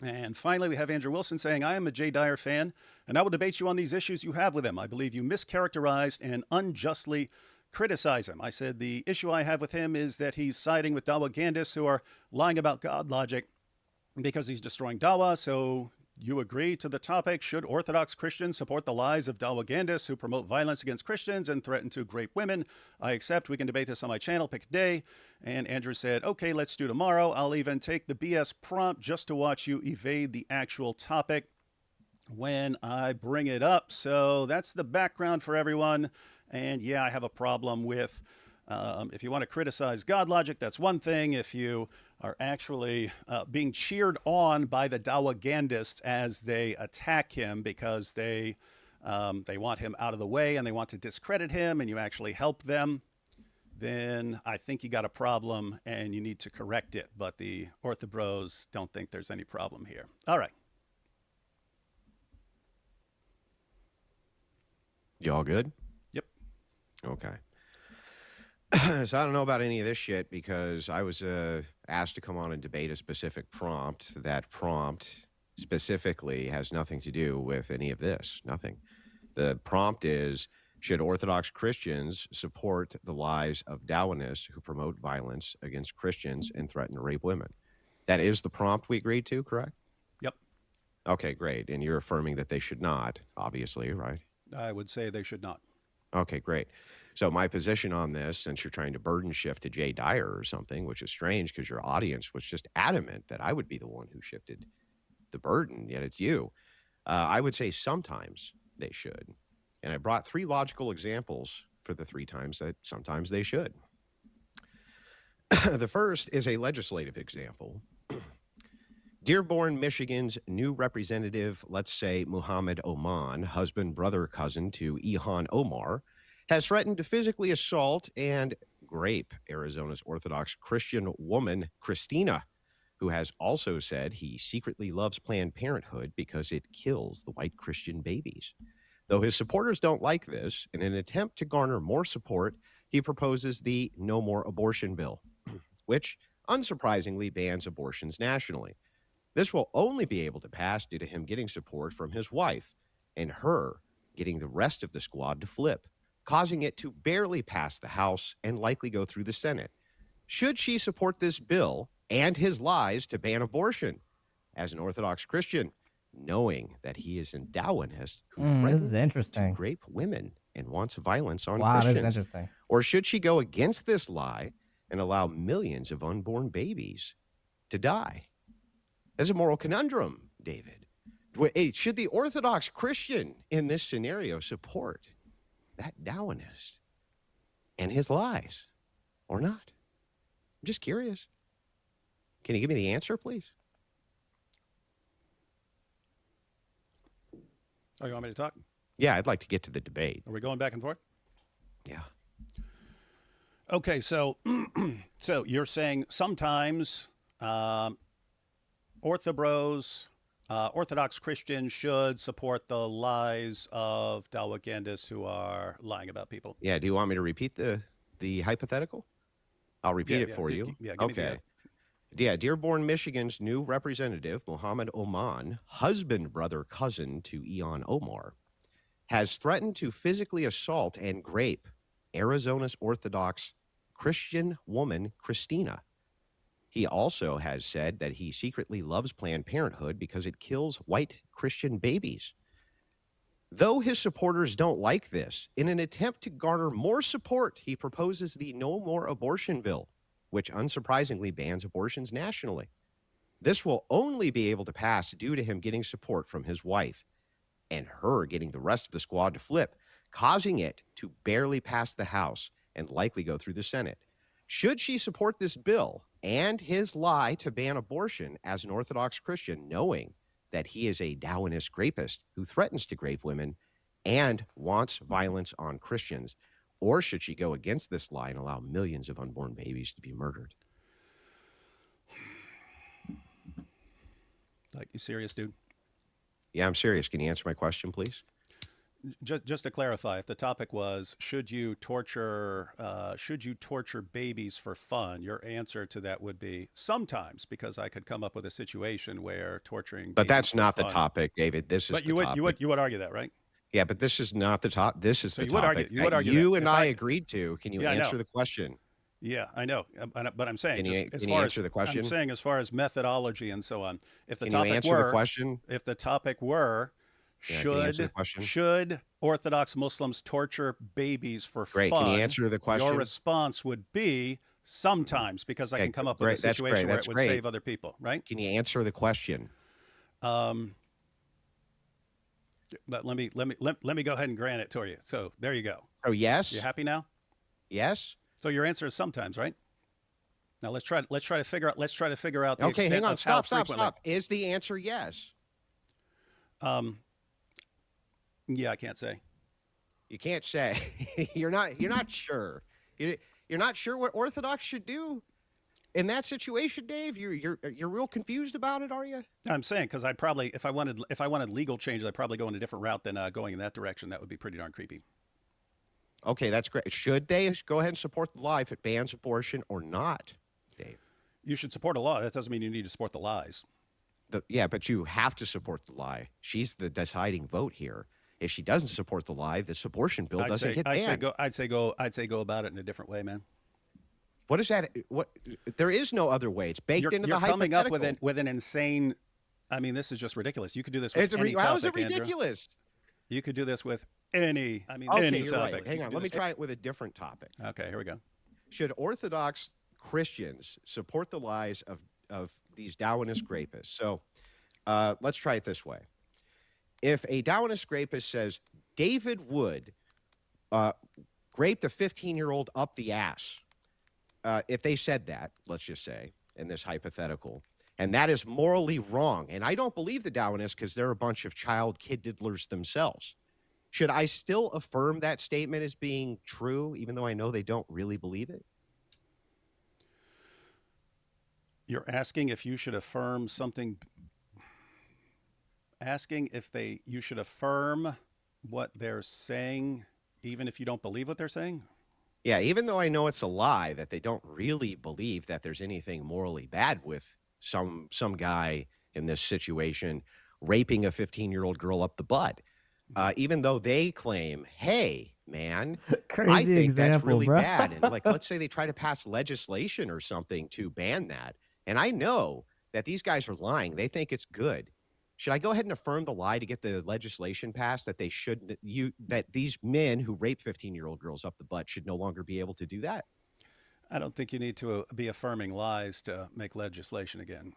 And finally, we have Andrew Wilson saying, I am a Jay Dyer fan, and I will debate you on these issues you have with him. I believe you mischaracterized and unjustly criticize him. I said the issue I have with him is that he's siding with Dawa Gandhists who are lying about God logic because he's destroying Dawa. So you agree to the topic, should Orthodox Christians support the lies of Dawa Gandhists who promote violence against Christians and threaten to rape women? I accept. We can debate this on my channel. Pick a day. And Andrew said, okay, let's do tomorrow. I'll even take the BS prompt just to watch you evade the actual topic when I bring it up. So that's the background for everyone. And yeah, I have a problem with if you want to criticize God logic, that's one thing. If you are actually being cheered on by the Dawa Gandhists as they attack him because they want him out of the way and they want to discredit him, and you actually help them, then I think you got a problem and you need to correct it. But the Orthobros don't think there's any problem here. All right. Y'all good? Yep. Okay. So I don't know about any of this shit because I was asked to come on and debate a specific prompt. That prompt specifically has nothing to do with any of this. Nothing. The prompt is, should Orthodox Christians support the lies of Dawanists who promote violence against Christians and threaten to rape women? That is the prompt we agreed to, correct? Yep. Okay, great. And you're affirming that they should not, obviously, right? I would say they should not. Okay, great. So my position on this, since you're trying to burden shift to Jay Dyer or something, which is strange because your audience was just adamant that I would be the one who shifted the burden, yet it's you. I would say sometimes they should. And I brought 3 logical examples for the 3 times that sometimes they should. The first is a legislative example. Dearborn, Michigan's new representative, let's say Muhammad Oman, husband, brother, cousin to Ilhan Omar, has threatened to physically assault and rape Arizona's Orthodox Christian woman, Christina, who has also said he secretly loves Planned Parenthood because it kills the white Christian babies. Though his supporters don't like this, in an attempt to garner more support, he proposes the No More Abortion Bill, which unsurprisingly bans abortions nationally. This will only be able to pass due to him getting support from his wife and her getting the rest of the squad to flip, causing it to barely pass the House and likely go through the Senate. Should she support this bill and his lies to ban abortion as an Orthodox Christian, knowing that he is a Dawanist who This is threatens interesting. to rape women and wants violence on Wow, Christians? this is interesting. Or should she go against this lie and allow millions of unborn babies to die? That's a moral conundrum, David. Should the Orthodox Christian in this scenario support that Dawanist and his lies or not? I'm just curious. Can you give me the answer, please? Oh, you want me to talk? Yeah, I'd like to get to the debate. Are we going back and forth? Yeah. Okay, so so you're saying sometimes Orthobros, Orthodox Christians should support the lies of Dawa Gandhists who are lying about people. Yeah, do you want me to repeat the hypothetical? I'll repeat it for you. Yeah, give me the okay. Yeah, Dearborn, Michigan's new representative, Muhammad Oman, husband, brother, cousin to Ilhan Omar, has threatened to physically assault and rape Arizona's Orthodox Christian woman, Christina. He also has said that he secretly loves Planned Parenthood because it kills white Christian babies. Though his supporters don't like this, in an attempt to garner more support, he proposes the No More Abortion Bill, which unsurprisingly bans abortions nationally. This will only be able to pass due to him getting support from his wife and her getting the rest of the squad to flip, causing it to barely pass the House and likely go through the Senate. Should she support this bill and his lie to ban abortion as an Orthodox Christian, knowing that he is a Darwinist rapist who threatens to rape women and wants violence on Christians? Or should she go against this lie and allow millions of unborn babies to be murdered? Like, you serious, dude? Yeah, I'm serious. Can you answer my question, please? Just to clarify, if the topic was should you torture babies for fun, your answer to that would be sometimes, because I could come up with a situation where torturing. But babies that's for not the fun- topic, David. This is But the you would topic. you would argue that, right? Yeah, but this is not the top. This is So the you would argue- topic you would that argue you that. and If I I- agreed to. Can you Yeah, I know. answer the question? Yeah, I know, but I'm saying, Can you- just as can you far answer as the question? I'm saying, as far as methodology and so on, if the Can you topic answer were the question? if the topic were Yeah, can you answer the should question? should Orthodox Muslims torture babies for Great. fun? Can you answer the question? Your response would be sometimes, because I Okay, can come up with a great. That's situation great. where That's it would great. save other people, right? Can you answer the question? But let me go ahead and grant it to you. So there you go. Oh, yes. You happy now? Yes. So your answer is sometimes, right? Now let's try to figure out the Okay, extent hang on. of how Stop. frequently. Is the answer yes? Yeah, I can't say. You can't say. You're not sure. You're not sure what Orthodox should do in that situation, Dave. You're real confused about it, are you? I'm saying because I'd probably, if I wanted legal changes, I'd probably go in a different route than going in that direction. That would be pretty darn creepy. Okay, that's great. Should they go ahead and support the lie if it bans abortion or not, Dave? You should support a law. That doesn't mean you need to support the lies. Yeah, but you have to support the lie. She's the deciding vote here. If she doesn't support the lie, this abortion bill doesn't get banned. I'd say go about it in a different way, man. What is that? What? There is no other way. It's baked into the You're coming up hypothetical. with an insane. I mean, this is just ridiculous. You could do this with any How is it topic, Andrew. ridiculous? You could do this with any. I mean, Okay, any you're topic. right. You Hang could on. do Let me this- try it with a different topic. Okay, here we go. Should Orthodox Christians support the lies of these Darwinist rapists? So let's try it this way. If a Darwinist rapist says David Wood raped a 15-year-old up the ass, if they said that, let's just say, in this hypothetical, and that is morally wrong, and I don't believe the Darwinists because they're a bunch of child kid diddlers themselves, should I still affirm that statement as being true, even though I know they don't really believe it? You're asking if you should affirm something. Asking if you should affirm what they're saying, even if you don't believe what they're saying? Yeah, even though I know it's a lie that they don't really believe that there's anything morally bad with some guy in this situation raping a 15-year-old girl up the butt. Even though they claim, hey, man, I Crazy think that's example, really bro. bad. And like, let's say they try to pass legislation or something to ban that. And I know that these guys are lying. They think it's good. Should I go ahead and affirm the lie to get the legislation passed that they should that these men who rape 15-year-old girls up the butt should no longer be able to do that? I don't think you need to be affirming lies to make legislation again.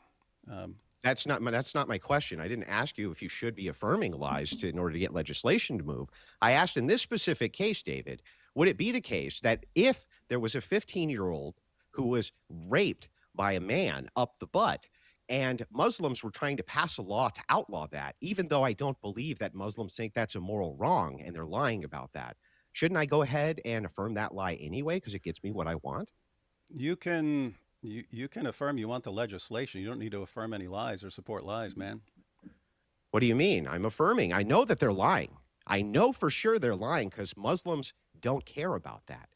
That's not my question. I didn't ask you if you should be affirming lies in order to get legislation to move. I asked in this specific case, David, would it be the case that if there was a 15-year-old who was raped by a man up the butt, and Muslims were trying to pass a law to outlaw that, even though I don't believe that Muslims think that's a moral wrong and they're lying about that, shouldn't I go ahead and affirm that lie anyway because it gets me what I want? You can affirm you want the legislation. You don't need to affirm any lies or support lies, man. What do you mean? I'm affirming. I know that they're lying. I know for sure they're lying because Muslims don't care about that.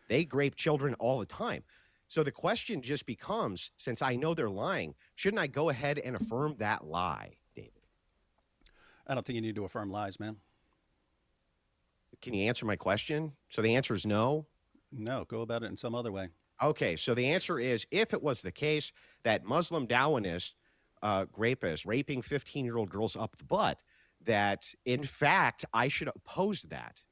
They rape children all the time. So the question just becomes, since I know they're lying, shouldn't I go ahead and affirm that lie, David? I don't think you need to affirm lies, man. Can you answer my question? So the answer is no? No, go about it in some other way. Okay, so the answer is, if it was the case that Muslim Darwinist rapists raping 15-year-old girls up the butt, that in fact I should oppose that.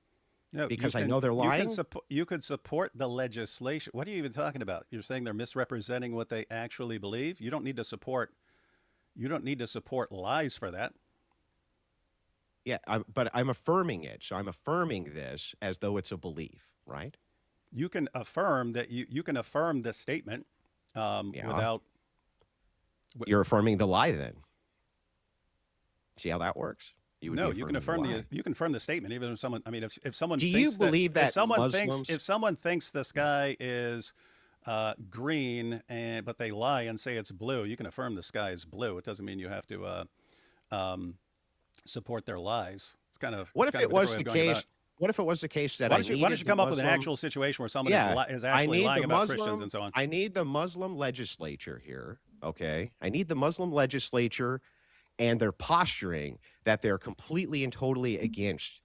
No, because I know they're lying. You could support the legislation. What are you even talking about? You're saying they're misrepresenting what they actually believe? You don't need to support lies for that. Yeah, but I'm affirming it. So I'm affirming this as though it's a belief, right? You can affirm that you can affirm the statement. Yeah. without. You're affirming the lie then. See how that works? You would No, be you can affirming affirm the lie. you can affirm the statement, even if someone. I mean, if someone Do thinks you believe that if someone Muslims- if someone thinks the sky is green but they lie and say it's blue, you can affirm the sky is blue. It doesn't mean you have to support their lies. It's kind of What it's if kind it of a was different the way of going case? about it. What if it was the case that Why I don't you needed the come up with an Muslim- actual situation where someone Yeah, is I actually need lying the about Muslim, Christians and so on? I need the Muslim legislature here. Okay, I need the Muslim legislature, and they're posturing that they're completely and totally against,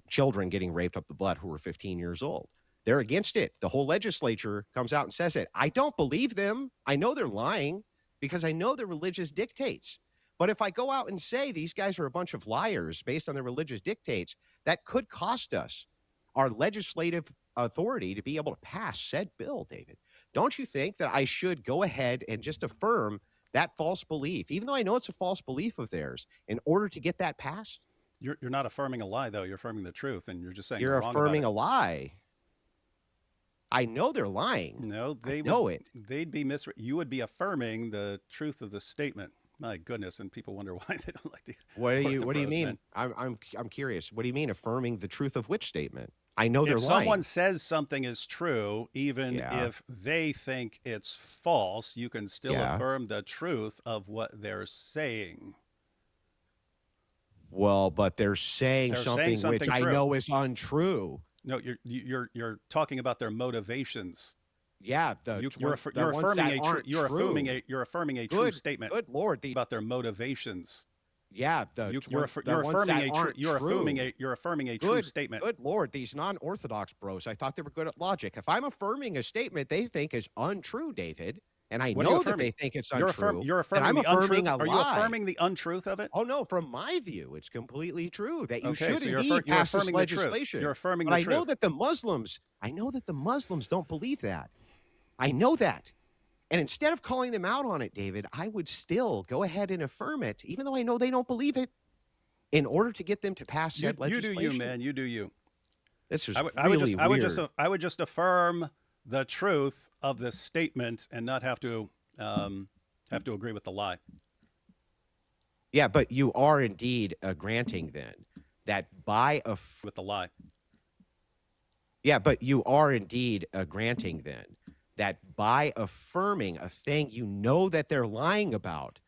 children getting raped up the butt who are 15 years old. They're against it. The whole legislature comes out and says it. I don't believe them. I know they're lying because I know their religious dictates. But if I go out and say these guys are a bunch of liars based on their religious dictates, that could cost us our legislative authority to be able to pass said bill, David. Don't you think that I should go ahead and just affirm that false belief, even though I know it's a false belief of theirs, in order to get that passed? You're not affirming a lie, though. You're affirming the truth, and you're just saying You're you're wrong about affirming it. a lie. I know they're lying. No, they know would, it. They'd be you would be affirming the truth of the statement. My goodness, and people wonder why they don't like the. What do you Ortho Bros, mean? man. I'm curious. What do you mean affirming the truth of which statement? I know they're If lying. someone says something is true, even Yeah. if they think it's false, you can still Yeah. affirm the truth of what they're saying. Well, but they're saying They're something, saying which something I true. know is untrue. No, you're talking about their motivations. Yeah, You're affirming a true Good- statement. Good Lord, about their motivations. Yeah, You're affirming a true statement. Good Lord, these non-Orthodox bros, I thought they were good at logic. If I'm affirming a statement they think is untrue, David, and I What are you know that affirming? they think it's You're untrue, you're then affirming I'm the untruth. affirming a Are you lie. affirming the untruth of it? Oh no, from my view, it's completely true that you Okay, should so you're indeed you're pass this affirming the truth. legislation. You're affirming but the I know truth. that the Muslims don't believe that. I know that. And instead of calling them out on it, David, I would still go ahead and affirm it, even though I know they don't believe it, in order to get them to pass said You do legislation. you, man. You do you. This is I would just affirm the truth of the statement and not have to agree with the lie. Yeah, but you are indeed granting then that by with the lie. Yeah, but you are indeed granting then that by affirming a thing you know that they're lying about,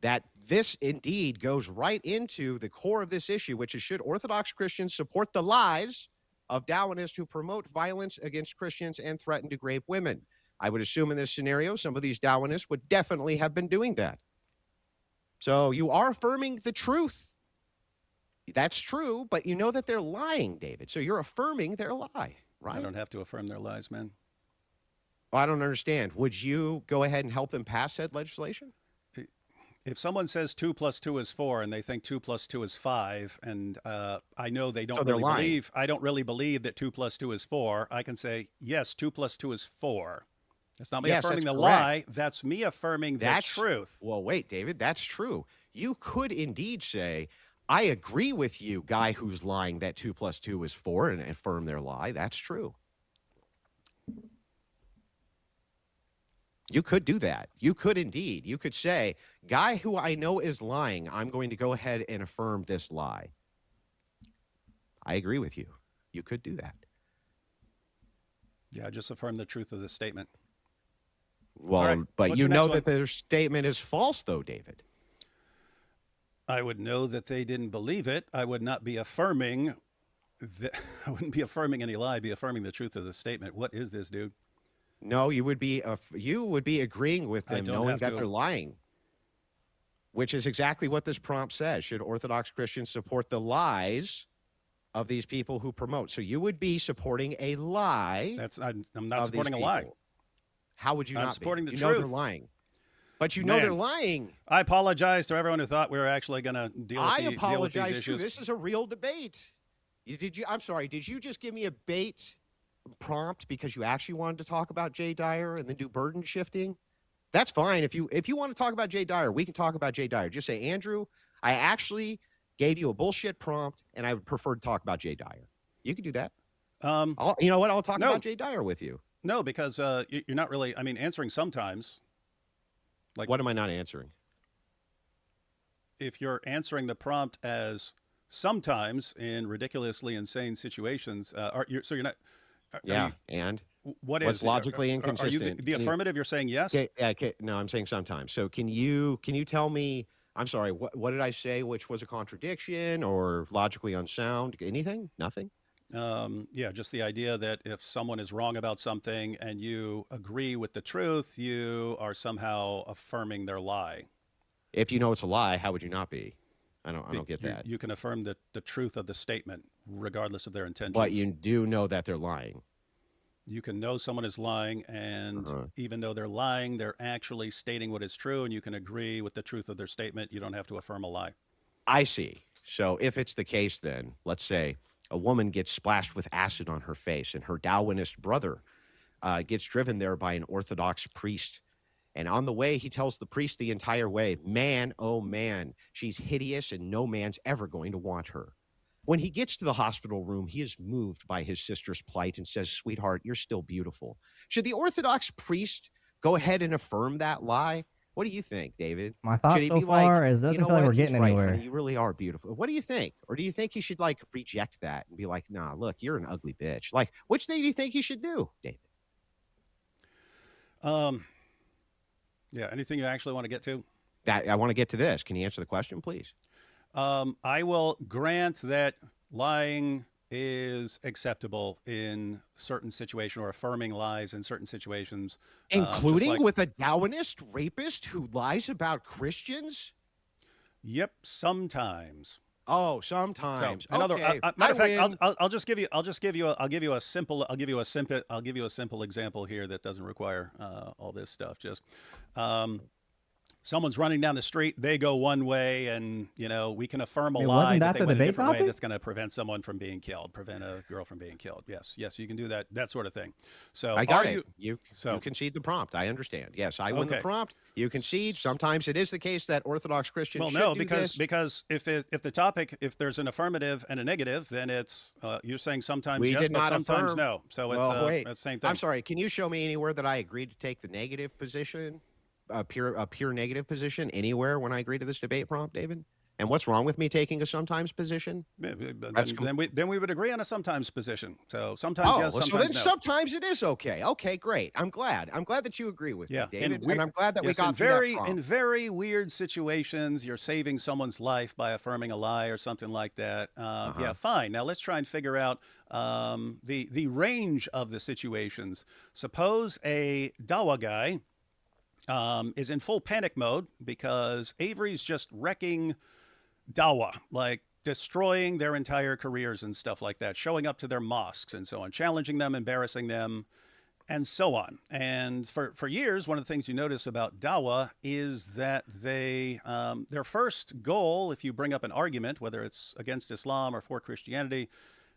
that this indeed goes right into the core of this issue, which is should Orthodox Christians support the lies of Darwinists who promote violence against Christians and threaten to rape women? I would assume in this scenario, some of these Darwinists would definitely have been doing that. So you are affirming the truth. That's true, but you know that they're lying, David. So you're affirming their lie, right? I don't have to affirm their lies, man. I don't understand. Would you go ahead and help them pass that legislation? If someone says 2 + 2 is 4 and they think 2 + 2 is 5, and I know they don't So they're really lying. believe, I don't really believe that 2 + 2 is 4, I can say, yes, 2 + 2 is 4. That's not me Yes, affirming the that's lie. correct. That's me affirming the truth. Well, wait, David, that's true. You could indeed say, I agree with you, guy who's lying that 2 + 2 is 4, and affirm their lie. That's true. You could do that. You could indeed. You could say, guy who I know is lying, I'm going to go ahead and affirm this lie. I agree with you. You could do that. Yeah, just affirm the truth of the statement. Well, All right, but what's you your know next that their statement is false, though, David. I would know that they didn't believe it. I would not be affirming. I wouldn't be affirming any lie. I'd be affirming the truth of the statement. What is this, dude? No, you would be agreeing with I them, don't knowing have that to. they're lying, which is exactly what this prompt says. Should Orthodox Christians support the lies of these people who promote? So you would be supporting a lie. I'm not of supporting a these lie. people. How would you I'm not supporting be? the You know they're truth. lying. But you know Man, they're lying. I apologize to everyone who thought we were actually going to deal with I deal with apologize these too. issues. This is a real debate. I'm sorry. Did you just give me a bait prompt because you actually wanted to talk about Jay Dyer and then do burden shifting? That's fine. If you want to talk about Jay Dyer, we can talk about Jay Dyer. Just say, Andrew, I actually gave you a bullshit prompt, and I would prefer to talk about Jay Dyer. You can do that. You know what? I'll talk No. about Jay Dyer with you. No, because you're not really. I mean, answering sometimes. Like, what am I not answering? If you're answering the prompt as sometimes in ridiculously insane situations, so you're not. Yeah, and what what's is logically Are you inconsistent? the affirmative? You're saying yes. Okay, no, I'm saying sometimes. So can you tell me? I'm sorry. What did I say? Which was a contradiction or logically unsound? Anything? Nothing. Yeah, just the idea that if someone is wrong about something and you agree with the truth, you are somehow affirming their lie. If you know it's a lie, how would you not be? I don't get that. You can affirm the truth of the statement regardless of their intentions. But you do know that they're lying. You can know someone is lying, and even though they're lying, they're actually stating what is true, and you can agree with the truth of their statement. You don't have to affirm a lie. I see. So if it's the case, then let's say a woman gets splashed with acid on her face, and her Darwinist brother gets driven there by an Orthodox priest. And on the way, he tells the priest the entire way, man, oh man, she's hideous and no man's ever going to want her. When he gets to the hospital room, he is moved by his sister's plight and says, sweetheart, you're still beautiful. Should the Orthodox priest go ahead and affirm that lie? What do you think, David? My thought so far is it doesn't feel like we're getting anywhere. Honey, you really are beautiful. What do you think? Or do you think he should like reject that and be like, nah, look, you're an ugly bitch. Like, which thing do you think he should do, David? Yeah, anything you actually want to get to? That I want to get to this. Can you answer the question, please? I will grant that lying is acceptable in certain situations, or affirming lies in certain situations. Including with a Darwinist rapist who lies about Christians? Yep, sometimes. Oh, sometimes. So, okay. Matter of fact, I'll give you a simple example here that doesn't require all this stuff. Just someone's running down the street, they go one way, and we can affirm a lie that they went a different way that's going to prevent someone from being killed, prevent a girl from being killed. Yes, you can do that sort of thing. So I got it. You concede the prompt. I understand. Yes, I win the prompt. You concede. Sometimes it is the case that Orthodox Christians should do this. because if the topic, if there's an affirmative and a negative, then it's you're saying sometimes yes, but sometimes no. So it's the same thing. I'm sorry. Can you show me anywhere that I agreed to take the negative position? A pure negative position anywhere when I agree to this debate prompt, David? And what's wrong with me taking a sometimes position? Then we would agree on a sometimes position. So sometimes yes, sometimes so then no. sometimes it is okay. Okay, great. I'm glad that you agree with me, David. And I'm glad that we got in very weird situations, you're saving someone's life by affirming a lie or something like that. Yeah, fine. Now let's try and figure out the range of the situations. Suppose a Dawa guy is in full panic mode because Avery's just wrecking Dawa, like destroying their entire careers and stuff like that, showing up to their mosques and so on, challenging them, embarrassing them, and so on. And for years, one of the things you notice about Dawa is that they their first goal, if you bring up an argument, whether it's against Islam or for Christianity,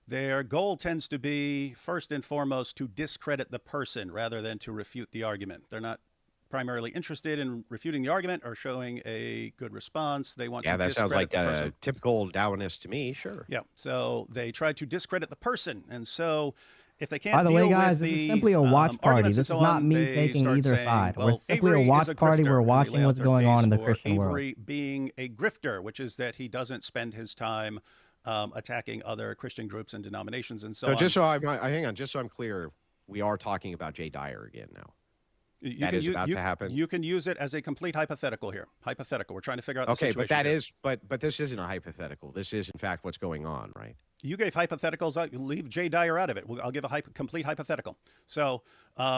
their goal tends to be, first and foremost, to discredit the person rather than to refute the argument. They're not primarily interested in refuting the argument or showing a good response. They want to that sounds discredit like the person. Typical Darwinist to me. Sure. Yeah. So they try to discredit the person, and so if they can't. By the way, guys, this is simply a watch party. This is not me taking either side. We're simply a watch party. We're watching what's going on in the Christian world. Avery being a grifter, which is that he doesn't spend his time attacking other Christian groups and denominations and so on. Just so hang on, just so I'm clear, we are talking about Jay Dyer again now. That is about to happen. You can use it as a complete hypothetical here. Hypothetical. We're trying to figure out the situation. Okay, but that is, but this isn't a hypothetical. This is, in fact, what's going on, right? You gave hypotheticals out. You leave Jay Dyer out of it. I'll give a complete hypothetical. So,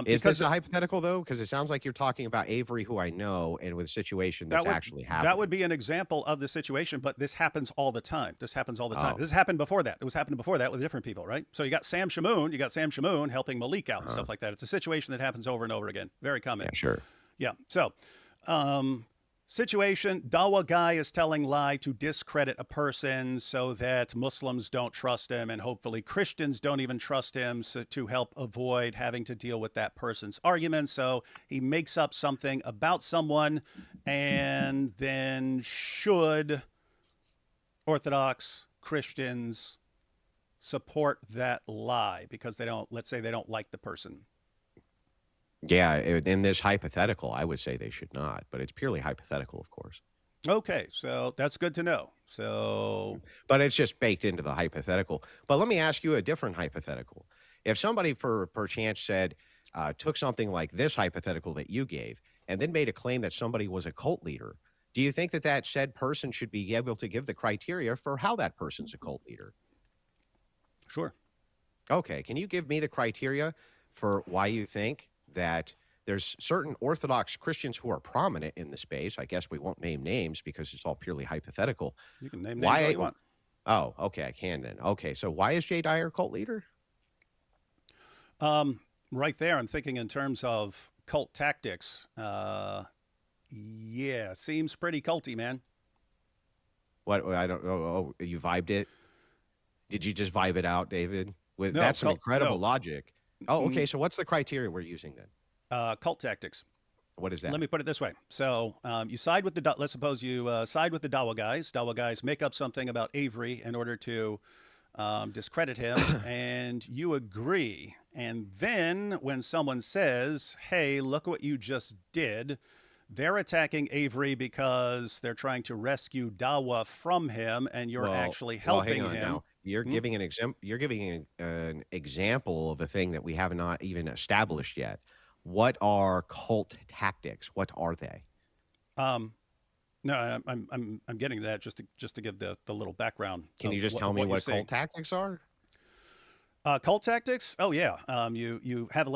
is this a hypothetical though? Because it sounds like you're talking about Avery, who I know, and with a situation that's actually happening. That would be an example of the situation, but this happens all the time. This happens all the time. This happened before that. It was happening before that with different people, right? So you got Sam Shamoon helping Malik out and stuff like that. It's a situation that happens over and over again. Very common. Yeah, sure. Yeah. So, situation, Dawa guy is telling lie to discredit a person so that Muslims don't trust him, and hopefully Christians don't even trust him, so to help avoid having to deal with that person's argument. So he makes up something about someone, and then should Orthodox Christians support that lie because they don't, let's say they don't like the person? Yeah, in this hypothetical, I would say they should not, but it's purely hypothetical, of course. Okay, so that's good to know. So, But it's just baked into the hypothetical. But let me ask you a different hypothetical. If somebody, for perchance, said, took something like this hypothetical that you gave, and then made a claim that somebody was a cult leader, do you think that that said person should be able to give the criteria for how that person's a cult leader? Sure. Okay, can you give me the criteria for why you think that there's certain Orthodox Christians who are prominent in the space? I guess we won't name names because it's all purely hypothetical. You can name names all you want. Oh, okay, I can then. Okay, so why is Jay Dyer cult leader? Right there, I'm thinking in terms of cult tactics. Yeah, seems pretty culty, man. What? I don't. Oh, you vibed it. Did you just vibe it out, David? No, That's some incredible no. logic. Oh, okay. So what's the criteria we're using then? Cult tactics. What is that? Let me put it this way. So you side with the, let's suppose you side with the Dawa guys. Dawa guys make up something about Avery in order to discredit him, and you agree. And then when someone says, hey, look what you just did, they're attacking Avery because they're trying to rescue Dawa from him, and you're actually helping hang on him. now. You're giving an example. You're giving an example of a thing that we have not even established yet. What are cult tactics? What are they? No, I'm getting to that just to give the little background. Can you just tell me what cult tactics are? Cult tactics? Oh yeah. You have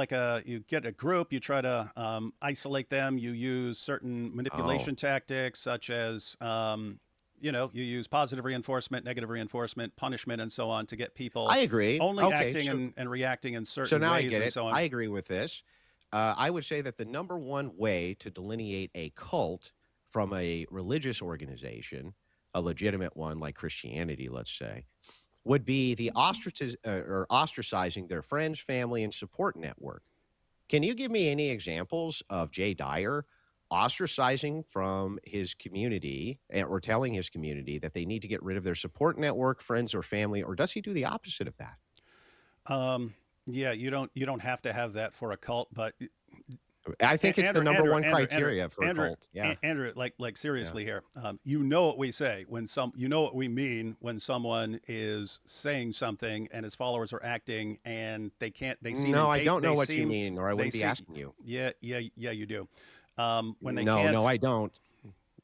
you get a group, you try to isolate them. You use certain manipulation tactics, such as you use positive reinforcement, negative reinforcement, punishment, and so on to get people. I agree. Only Okay, acting and reacting in certain So now I ways get and it. so on. I agree with this. I would say that the number one way to delineate a cult from a religious organization, a legitimate one like Christianity, let's say, would be the ostracizing their friends, family, and support network. Can you give me any examples of Jay Dyer ostracizing from his community or telling his community that they need to get rid of their support network, friends, or family, or does he do the opposite of that? Yeah, you don't have to have that for a cult, but I think it's the number one Andrew, criteria for a cult. Yeah. Andrew, like seriously here, you know what we say you know what we mean when someone is saying something and his followers are acting and they seem No, I don't know what you mean, or I wouldn't be asking you. Yeah, you do. When they No, I don't,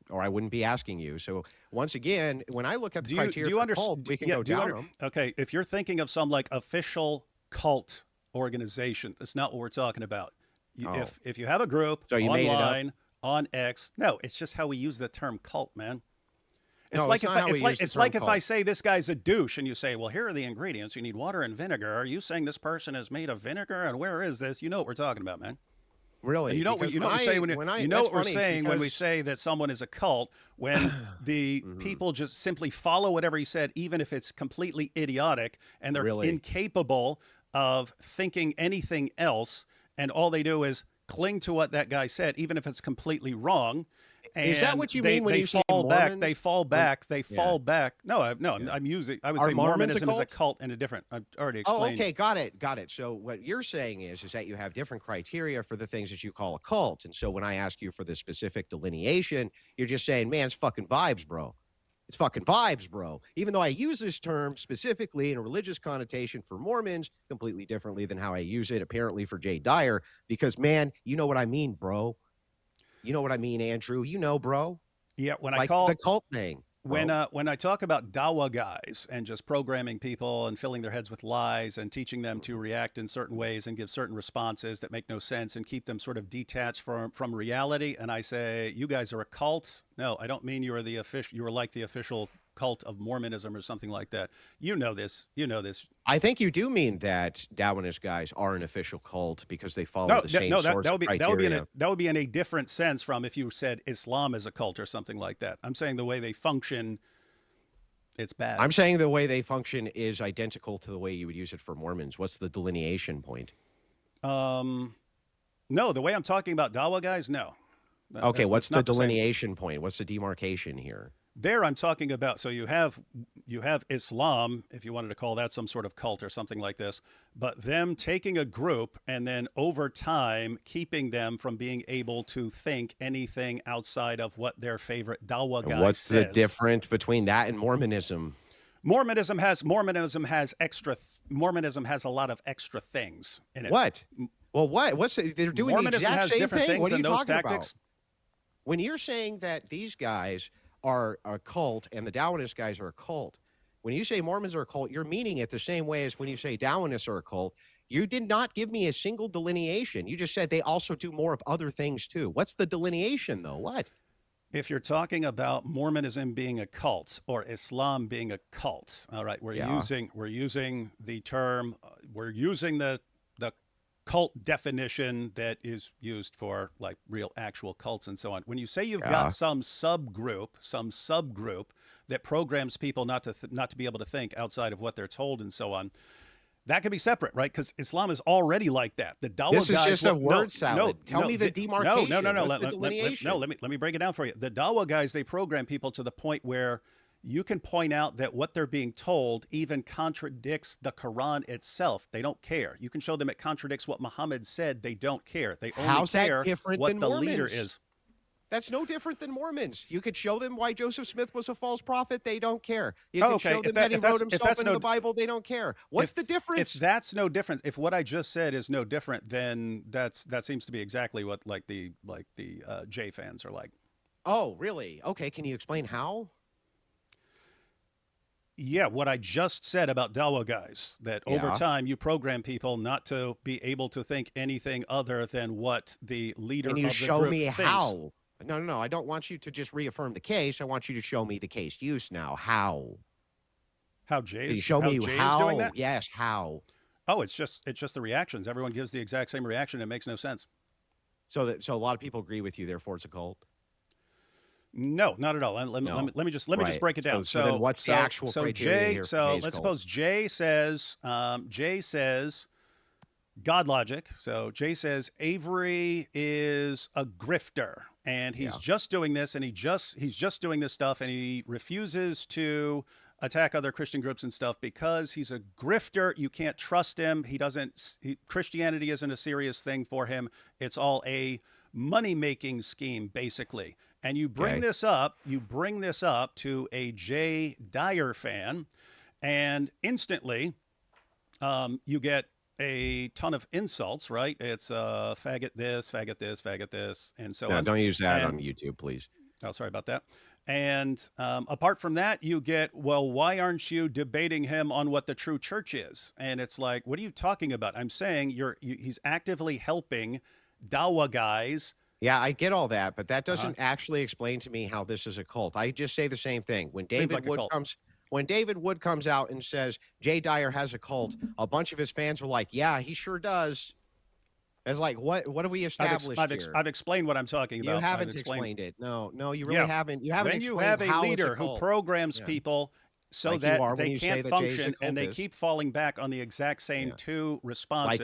or I wouldn't be asking you. So once again, when I look at the criteria for cult, we can go down them. Okay, if you're thinking of some like official cult organization, that's not what we're talking about. If you have a group online on X, no, it's just how we use the term cult, man. It's like if I say this guy's a douche and you say, well, here are the ingredients. You need water and vinegar. Are you saying this person is made of vinegar? And where is this? You know what we're talking about, man. Really? And you know what we're saying when we say that someone is a cult, when the people just simply follow whatever he said, even if it's completely idiotic, and they're incapable of thinking anything else, and all they do is cling to what that guy said, even if it's completely wrong. And is that what you mean when you say fall back? Mormons? They fall back. They fall back. No, I would say Mormonism is a cult and a different. I've already explained. Oh, okay, got it. So what you're saying is that you have different criteria for the things that you call a cult, and so when I ask you for the specific delineation, you're just saying, man, it's fucking vibes, bro. It's fucking vibes, bro. Even though I use this term specifically in a religious connotation for Mormons, completely differently than how I use it apparently for Jay Dyer, because, man, you know what I mean, bro. You know what I mean, Andrew. You know, bro. Yeah, when like I call the cult thing. When I talk about Dawa guys and just programming people and filling their heads with lies and teaching them to react in certain ways and give certain responses that make no sense and keep them sort of detached from reality, and I say you guys are a cult. No, I don't mean you are like the official cult of Mormonism or something like that. You know this. I think you do mean that Darwinist guys are an official cult because they follow the same source criteria. That would be in a different sense from if you said Islam is a cult or something like that. I'm saying the way they function, it's bad. I'm saying the way they function is identical to the way you would use it for Mormons. What's the delineation point? No, the way I'm talking about Dawa guys, no. Okay, what's the delineation point? What's the demarcation here? There I'm talking about, so you have you have Islam, if you wanted to call that some sort of cult or something like this, but them taking a group and then over time keeping them from being able to think anything outside of what their favorite Dawa guy What's says. the difference between that and Mormonism? Mormonism has a lot of extra things in it. What? Well, they're doing the Mormonism exact has same different thing. things What are than you those talking tactics. about? When you're saying that these guys are a cult and the Darwinist guys are a cult, when you say Mormons are a cult, you're meaning it the same way as when you say Darwinists are a cult. You did not give me a single delineation. You just said they also do more of other things too. What's the delineation though? What? If you're talking about Mormonism being a cult or Islam being a cult, all right, we're using the term, we're using the cult definition that is used for like real actual cults and so on. When you say you've got some subgroup that programs people not to be able to think outside of what they're told and so on, that can be separate, right? Because Islam is already like that. The Dawa This is guys just a word salad. Tell me the demarcation. No. What's the delineation? Let me break it down for you. The Dawa guys, they program people to the point where you can point out that what they're being told even contradicts the Quran itself. They don't care. You can show them it contradicts what Muhammad said. They don't care. They only How's care that different what than the Mormons? leader is. That's no different than Mormons. You could show them why Joseph Smith was a false prophet. They don't care. You could show them that he wrote himself into the Bible. They don't care. What's the difference? If that's no different, if what I just said is no different, then that seems to be exactly what the J fans are like. Oh, really? Okay. Can you explain how? Yeah, what I just said about Dawa guys, that over time you program people not to be able to think anything other than what the leader of the group thinks. Can you show me how? No. I don't want you to just reaffirm the case. I want you to show me the case use now. How? How Jay Can you is, show how me Jay how? is doing that? Yes, how? Oh, it's just the reactions. Everyone gives the exact same reaction. It makes no sense. So a lot of people agree with you. Therefore, it's a cult. No, not at all. Let me just break it down. So then what's the actual criteria here for Jay's let's cult? suppose Jay says God logic. So Jay says Avery is a grifter and he's just doing this and he's just doing this stuff and he refuses to attack other Christian groups and stuff because he's a grifter. You can't trust him. Christianity isn't a serious thing for him. It's all a money-making scheme, basically. And you bring this up to a Jay Dyer fan, and instantly you get a ton of insults, right? It's faggot this, and so on. Don't use that on YouTube, please. Oh, sorry about that. And apart from that, you get, well, why aren't you debating him on what the true church is? And it's like, what are you talking about? I'm saying he's actively helping Dawa guys. Yeah, I get all that, but that doesn't actually explain to me how this is a cult. I just say the same thing. When David Wood comes out and says Jay Dyer has a cult, a bunch of his fans are like, "Yeah, he sure does." It's like, what have we established here? I've explained what I'm talking about. You haven't explained it. No, you really haven't. You haven't. When you have a leader who programs people so Like that when they you say can't that Jay's a function and they cultist. keep falling back on the exact same two responses,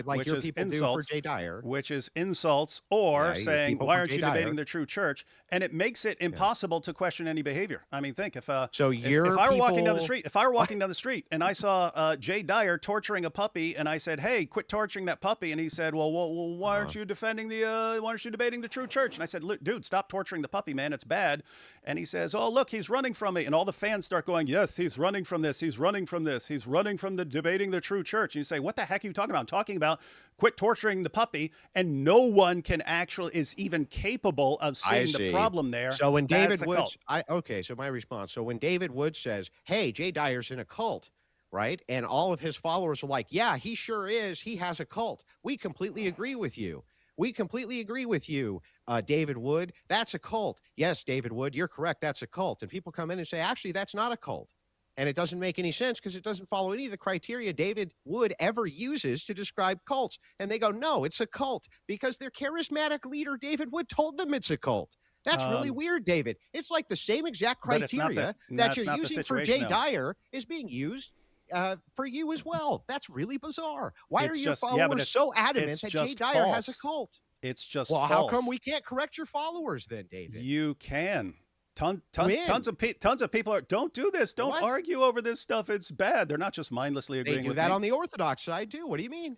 like your people insults, do for Jay Dyer, which is insults or your saying, people why for aren't Jay you Dyer. debating the true church? And it makes it impossible to question any behavior. I mean, think if I your were walking down the people- street, and I saw Jay Dyer torturing a puppy, and I said, "Hey, quit torturing that puppy," and he said, "Well, why aren't you defending why aren't you debating the true church?" And I said, "Look, dude, stop torturing the puppy, man. It's bad." And he says, "Oh, look, he's running from me," and all the fans start going, "Yes, he's running from this. He's running from this. He's running from the debating the true church." And you say, "What the heck are you talking about?" I'm talking about quit torturing the puppy, and no one is even capable of seeing the problem there. So when That's David a Woods, cult. so my response. So when David Woods says, "Hey, Jay Dyer's in a cult," right, and all of his followers are like, "Yeah, he sure is. He has a cult." We completely agree with you. David Wood. That's a cult. Yes, David Wood, you're correct. That's a cult. And people come in and say, actually, that's not a cult. And it doesn't make any sense because it doesn't follow any of the criteria David Wood ever uses to describe cults. And they go, no, it's a cult because their charismatic leader, David Wood, told them it's a cult. That's really weird, David. It's like the same exact But it's not criteria the- that that's you're not the using for situation, Jay though. Dyer is being used for you as well. That's really bizarre. Why It's are your just- yeah, followers but it's- so adamant it's that Jay just Dyer has a false. cult? It's just Well, false. how come we can't correct your followers then, David? You can When? Tons of people are. Don't do this. Don't What? argue over this stuff. It's bad. They're not just mindlessly They agreeing do with that me. on the Orthodox side too. What do you mean?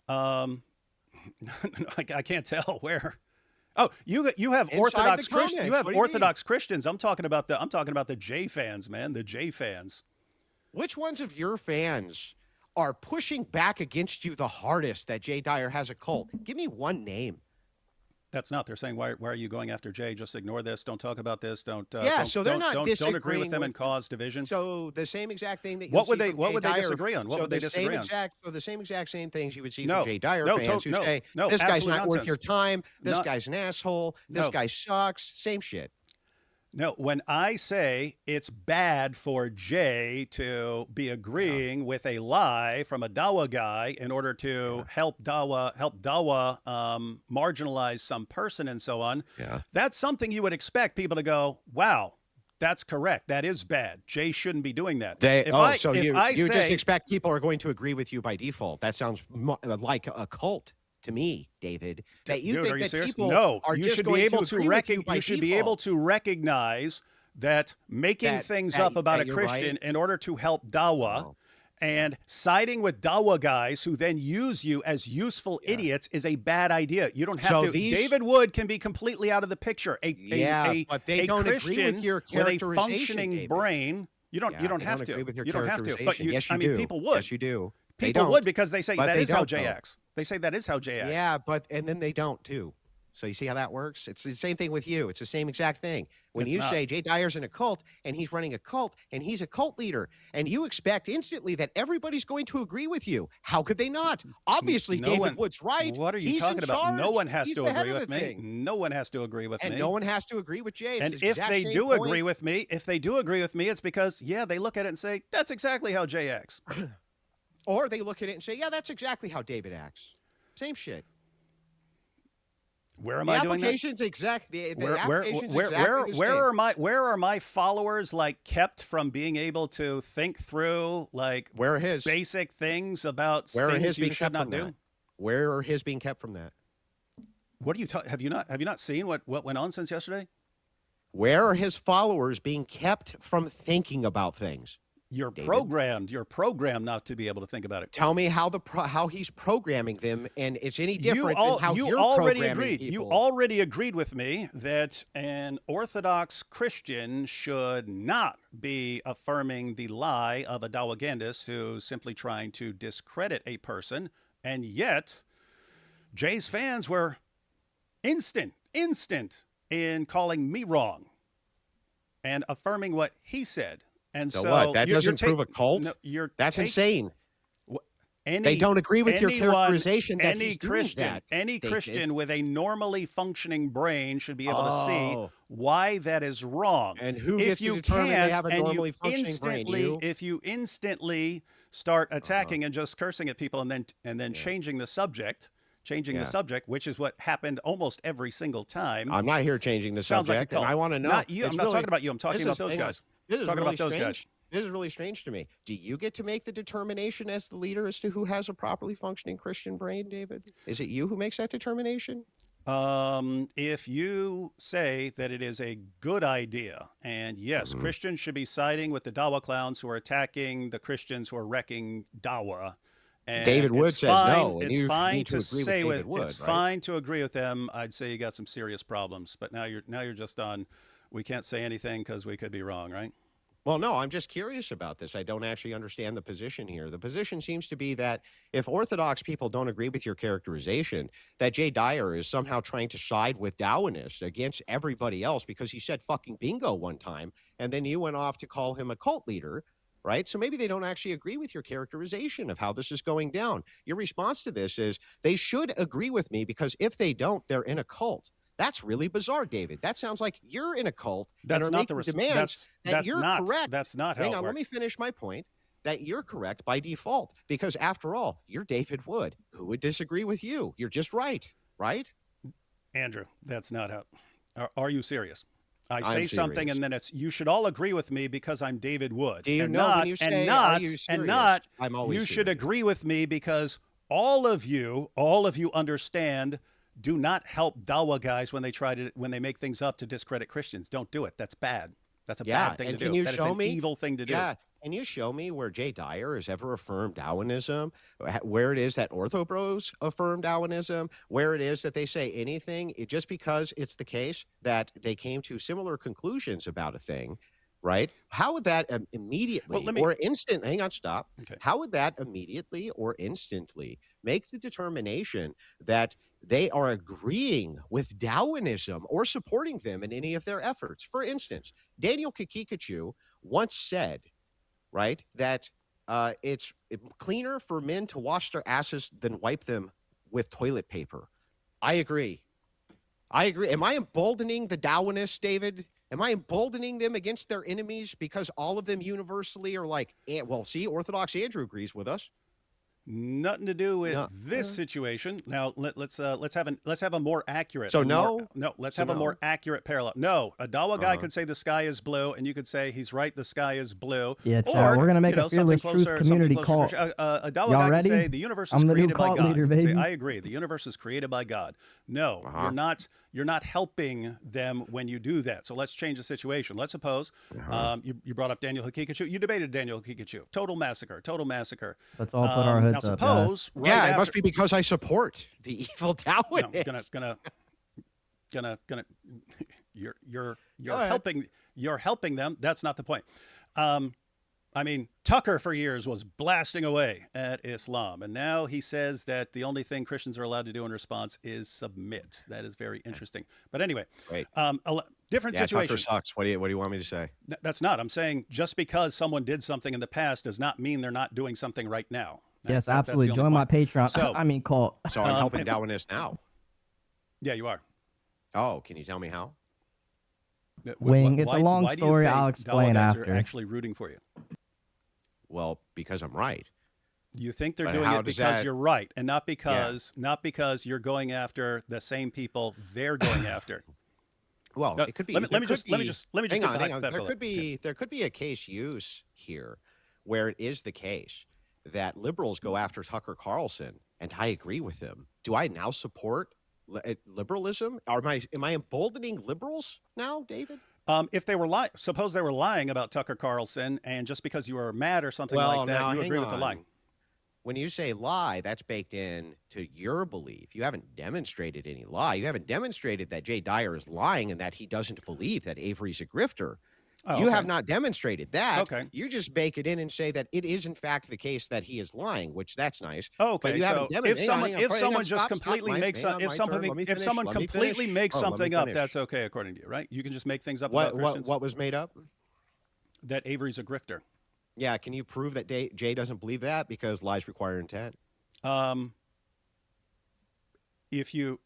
I can't tell where. Oh, you have Inside Orthodox the Christians. You comments. have What do you mean? Orthodox Christians. I'm talking about the J fans, man. The J fans. Which ones of your fans are pushing back against you the hardest that Jay Dyer has a cult? Give me one name. That's not. They're saying, why are you going after Jay? Just ignore this. Don't talk about this. Don't. So they're not don't agree disagreeing with them and with- cause division. So the same exact thing that you What would see they- from what Jay would they Dyer- disagree on? What so would they the same disagree on? the same exact same things you would see No, from Jay Dyer no, fans who no, say no, this guy's absolute not worth nonsense. your time. This No. guy's an asshole. This No. guy sucks. Same shit. No, when I say it's bad for Jay to be agreeing with a lie from a Dawa guy in order to help Dawa marginalize some person and so on, that's something you would expect people to go, wow, that's correct. That is bad. Jay shouldn't be doing that. So you just say- expect people are going to agree with you by default. That sounds like a cult to me, David. That you Dude, think are you that serious? people No, are you just should be going able to agree with you by you should be able default. to recognize that making That- things that- up about that a you're Christian right. in order to help Dawa and siding with Dawa guys who then use you as useful idiots is a bad idea. You don't have So to. these- David Wood can be completely out of the picture. But they a don't agree Christian with your with a characterization, functioning David. brain. You don't. Yeah, you don't they have don't to. agree with your You don't have to. But characterization. Yes, you I mean, do. people would. Yes, you do. They People don't. would because they say But that they is how don't, Jay though. acts. They say that is how Jay acts. Yeah, and then they don't too. So you see how that works? It's the same thing with you. It's the same exact thing. When It's you not. say Jay Dyer's in a cult and he's running a cult and he's a cult leader, and you expect instantly that everybody's going to agree with you. How could they not? Obviously, No David one- Wood's right. What are you He's talking in about? No charge. one has He's to the head agree of with the me. thing. No one has to agree with And me. no one has to agree with Jay. It's And the if exact they same do point. agree with me, it's because they look at it and say that's exactly how Jay acts. Or they look at it and say, yeah, that's exactly how David acts. Same shit. Where am the I doing that? application's exactly the Where application's exactly the same. where are my followers like kept from being able to think through like where are his basic things about Where are things his you being should kept not from do? that? Where are his being kept from that? What do you have you not seen what went on since yesterday? Where are his followers being kept from thinking about things? You're David? programmed not to be able to think about it. Tell me how he's programming them, and it's any different you than how you you're already programming agreed. people. You already agreed with me that an Orthodox Christian should not be affirming the lie of a Dawagandist who's simply trying to discredit a person, and yet Jay's fans were instant in calling me wrong and affirming what he said. And So so what? That you're doesn't prove a cult? That's insane. They don't agree with your characterization that any he's doing Christian, that, any David. Christian with a normally functioning brain should be able to see Oh. why that is wrong. And who if gets to you determine they can't, have a and you normally functioning brain? instantly, You? if you instantly start attacking and just cursing at people, and then changing the subject, which is what happened almost every single time. I'm not here changing the Sounds like a subject, and cult. I want to know. Not you. I'm It's not really- talking about you. I'm talking this about is- those hang on. guys. This is Talking really about those strange. guys. This is really strange to me. Do you get to make the determination as the leader as to who has a properly functioning Christian brain, David? Is it you who makes that determination? If you say that it is a good idea, and yes, Mm-hmm. Christians should be siding with the Dawa clowns who are attacking the Christians who are wrecking Dawa. And David Wood it's says fine, no, and It's you fine need to to agree with say David Wood, it's right? fine to agree with them. I'd say you got some serious problems, but now you're just on. We can't say anything because we could be wrong, right? Well, no, I'm just curious about this. I don't actually understand the position here. The position seems to be that if Orthodox people don't agree with your characterization, that Jay Dyer is somehow trying to side with Darwinists against everybody else because he said fucking bingo one time, and then you went off to call him a cult leader, right? So maybe they don't actually agree with your characterization of how this is going down. Your response to this is they should agree with me because if they don't, they're in a cult. That's really bizarre, David. That sounds like you're in a cult and That's are not the making res- demands that that's you're not correct. that's not how Hang it on, let works. me finish my point. That you're correct by default because, after all, you're David Wood. Who would disagree with you? You're just right, right? Andrew, that's not how. Are you serious? I I'm say something serious. and then it's you should all agree with me because I'm David Wood. Do you and know when not, you and say, not, "Are you and serious?" not I'm always you should serious. agree with me because all of you understand do not help Dawa guys when they make things up to discredit Christians. Don't do it. That's bad. That's a bad thing to do. Can you That is show an me? evil thing to do. Yeah. Can you show me where Jay Dyer has ever affirmed Darwinism, where it is that Ortho Bros affirm Darwinism, where it is that they say anything, just because it's the case that they came to similar conclusions about a thing, right? How would that immediately or instant, hang on, stop. Okay. How would that immediately or instantly make the determination that they are agreeing with Darwinism or supporting them in any of their efforts? For instance, Daniel Kikikachu once said, right, that it's cleaner for men to wash their asses than wipe them with toilet paper. I agree. I agree. Am I emboldening the Darwinists, David? Am I emboldening them against their enemies because all of them universally are like, well, see, Orthodox Andrew agrees with us. Nothing to do with this situation. Now let's have a more accurate. So let's have a more accurate parallel. No, a Dawa guy could say the sky is blue, and you could say he's right. The sky is blue. Yeah, Chad, we're gonna make a fearless truth community cult. A Dawa Y'all guy ready? could say the universe is I'm the new created by cult God. leader, Say, baby. I agree. The universe is created by God. No, you're not helping them when you do that. So let's change the situation. Let's suppose you brought up Daniel Hakikachu. You debated Daniel Hakikachu. Total massacre. Let's all put our hoods now up, suppose guys. It must be because I support the evil Darwinists. You're helping them. That's not the point. I mean, Tucker for years was blasting away at Islam, and now he says that the only thing Christians are allowed to do in response is submit. That is very interesting. But anyway, different situation. Tucker sucks. What do you want me to say? That's not. I'm saying just because someone did something in the past does not mean they're not doing something right now. Yes, absolutely. Join my Patreon. So, I mean, cult. So I'm helping Darwinists now. Yeah, you are. Oh, can you tell me how? Wing, it's a long why do you story. think I'll Dawa explain guys are after. actually rooting for you. Well, because I'm right. You think they're But doing how it does because that- you're right, and not because you're going after the same people they're going after. Well, No, it could be. Let me just hang get on, the hang on. hypothetical. There could be a case use here where it is the case that liberals go after Tucker Carlson, and I agree with them. Do I now support liberalism? Am I emboldening liberals now, David? If they were suppose they were lying about Tucker Carlson, and just because you were mad or something Well, like that, now, you hang agree with the on. lying. When you say lie, that's baked in to your belief. You haven't demonstrated any lie. You haven't demonstrated that Jay Dyer is lying and that he doesn't believe that Avery's a grifter. Oh, You okay. have not demonstrated that. Okay. You just bake it in and say that it is in fact the case that he is lying, which that's nice. Okay, But you so haven't if someone demonstrated. just completely makes if someone completely makes something up, that's okay according to you, right? You can just make things up about Christians. What was made up? That Avery's a grifter. Yeah, can you prove that Jay doesn't believe that because lies require intent? If he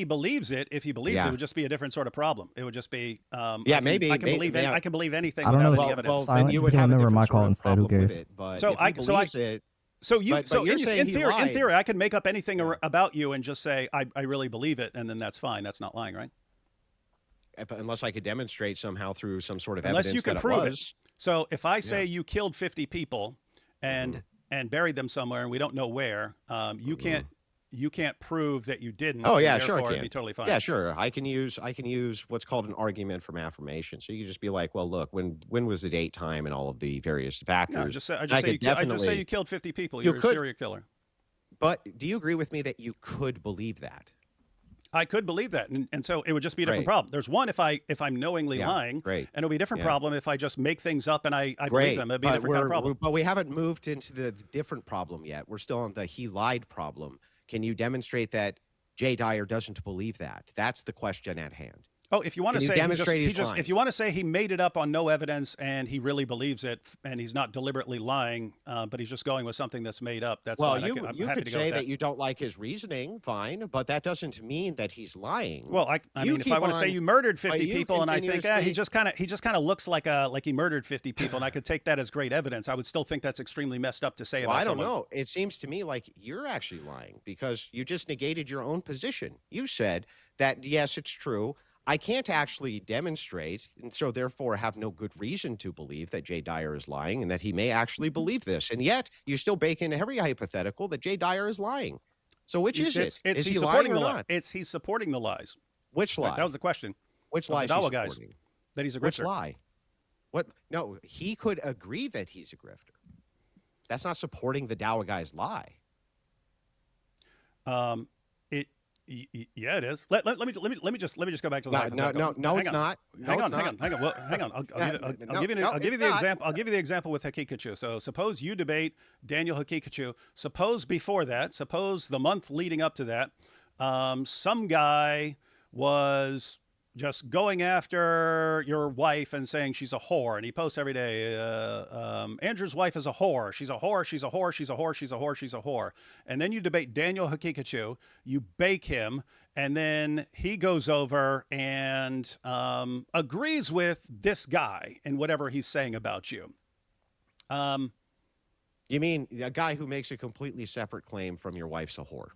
believes it, Yeah. it would just be a different sort of problem. It would just be I can believe anything I don't without know. any evidence. Silence. You would have a member of my call instead. Who cares? In theory, I can make up anything about you and just say I really believe it, and then that's fine. That's not lying, right? Unless I could demonstrate somehow through some sort of Unless evidence you can that prove it it. was. So if I say you killed 50 people and buried them somewhere and we don't know where, you can't prove that you didn't. Oh yeah, and sure I therefore can. it'd be totally fine. Yeah, sure. I can use what's called an argument from affirmation. So you can just be like, well, look, when was the date, time, and all of the various factors. No, I just say you killed 50 people. You You're a could- serial killer. But do you agree with me that you could believe that? I could believe that, and so it would just be a different Great. problem. There's one if I'm knowingly lying, great. and it'll be a different Yeah. problem if I just make things up and I believe Great, them. It'd be a but different kind of problem. But we haven't moved into the different problem yet. We're still on the he lied problem. Can you demonstrate that Jay Dyer doesn't believe that? That's the question at hand. Oh, if you want to Can you say demonstrate he's lying? if you want to say he made it up on no evidence and he really believes it and he's not deliberately lying, but he's just going with something that's made up, that's Well, fine. you I'm you happy could to go say with that you don't like his reasoning, fine, but that doesn't mean that he's lying. Well, I You mean, if I keep want to say on- you murdered but 50 you people, and I think he continuously- just kind of looks like he murdered 50 people, and I could take that as great evidence, I would still think that's extremely messed up to say Well, about I don't someone. know. It seems to me like you're actually lying because you just negated your own position. You said that, yes, it's true. I can't actually demonstrate, and so therefore have no good reason to believe that Jay Dyer is lying and that he may actually believe this. And yet you still bake in every hypothetical that Jay Dyer is lying. So which is it? It's Is he's he lying supporting or the lie. not? He's supporting the lies. Which lie? That was the question. Which Of lie the is he Dawa guys. supporting? That he's a Which grifter. lie? What? No, he could agree that he's a grifter. That's not supporting the Dawa guy's lie. Yeah, it is. Let me just go back to the No, it's not. Hang on. Well, hang on. I'll give you the example. I'll give you the example with Hakikachu. So suppose you debate Daniel Hakikachu. Suppose before that, suppose the month leading up to that, some guy was just going after your wife and saying she's a whore, and he posts every day, Andrew's wife is a whore. She's a whore. She's a whore. She's a whore. She's a whore. She's a whore. And then you debate Daniel Hakikachu. You bake him, and then he goes over and agrees with this guy in whatever he's saying about you. You mean a guy who makes a completely separate claim from your wife's a whore?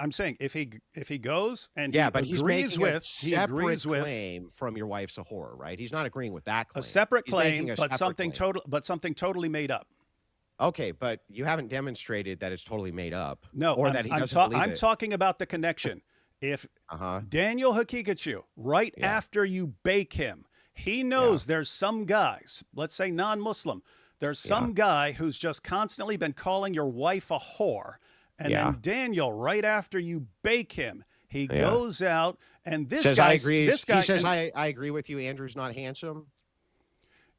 I'm saying if he goes and but he's agrees making with a separate claim from your wife's a whore, right? He's not agreeing with that claim. A separate He's claim, making a but separate claim. something totally made up. Okay, but you haven't demonstrated that it's totally made up. No, or that he doesn't believe I'm it. talking about the connection. If Daniel Hakikachu, after you bake him, he knows there's some guys, let's say non-Muslim, there's some guy who's just constantly been calling your wife a whore. And then Daniel, right after you bake him, he goes out and this guy He says, I agree with you. Andrew's not handsome.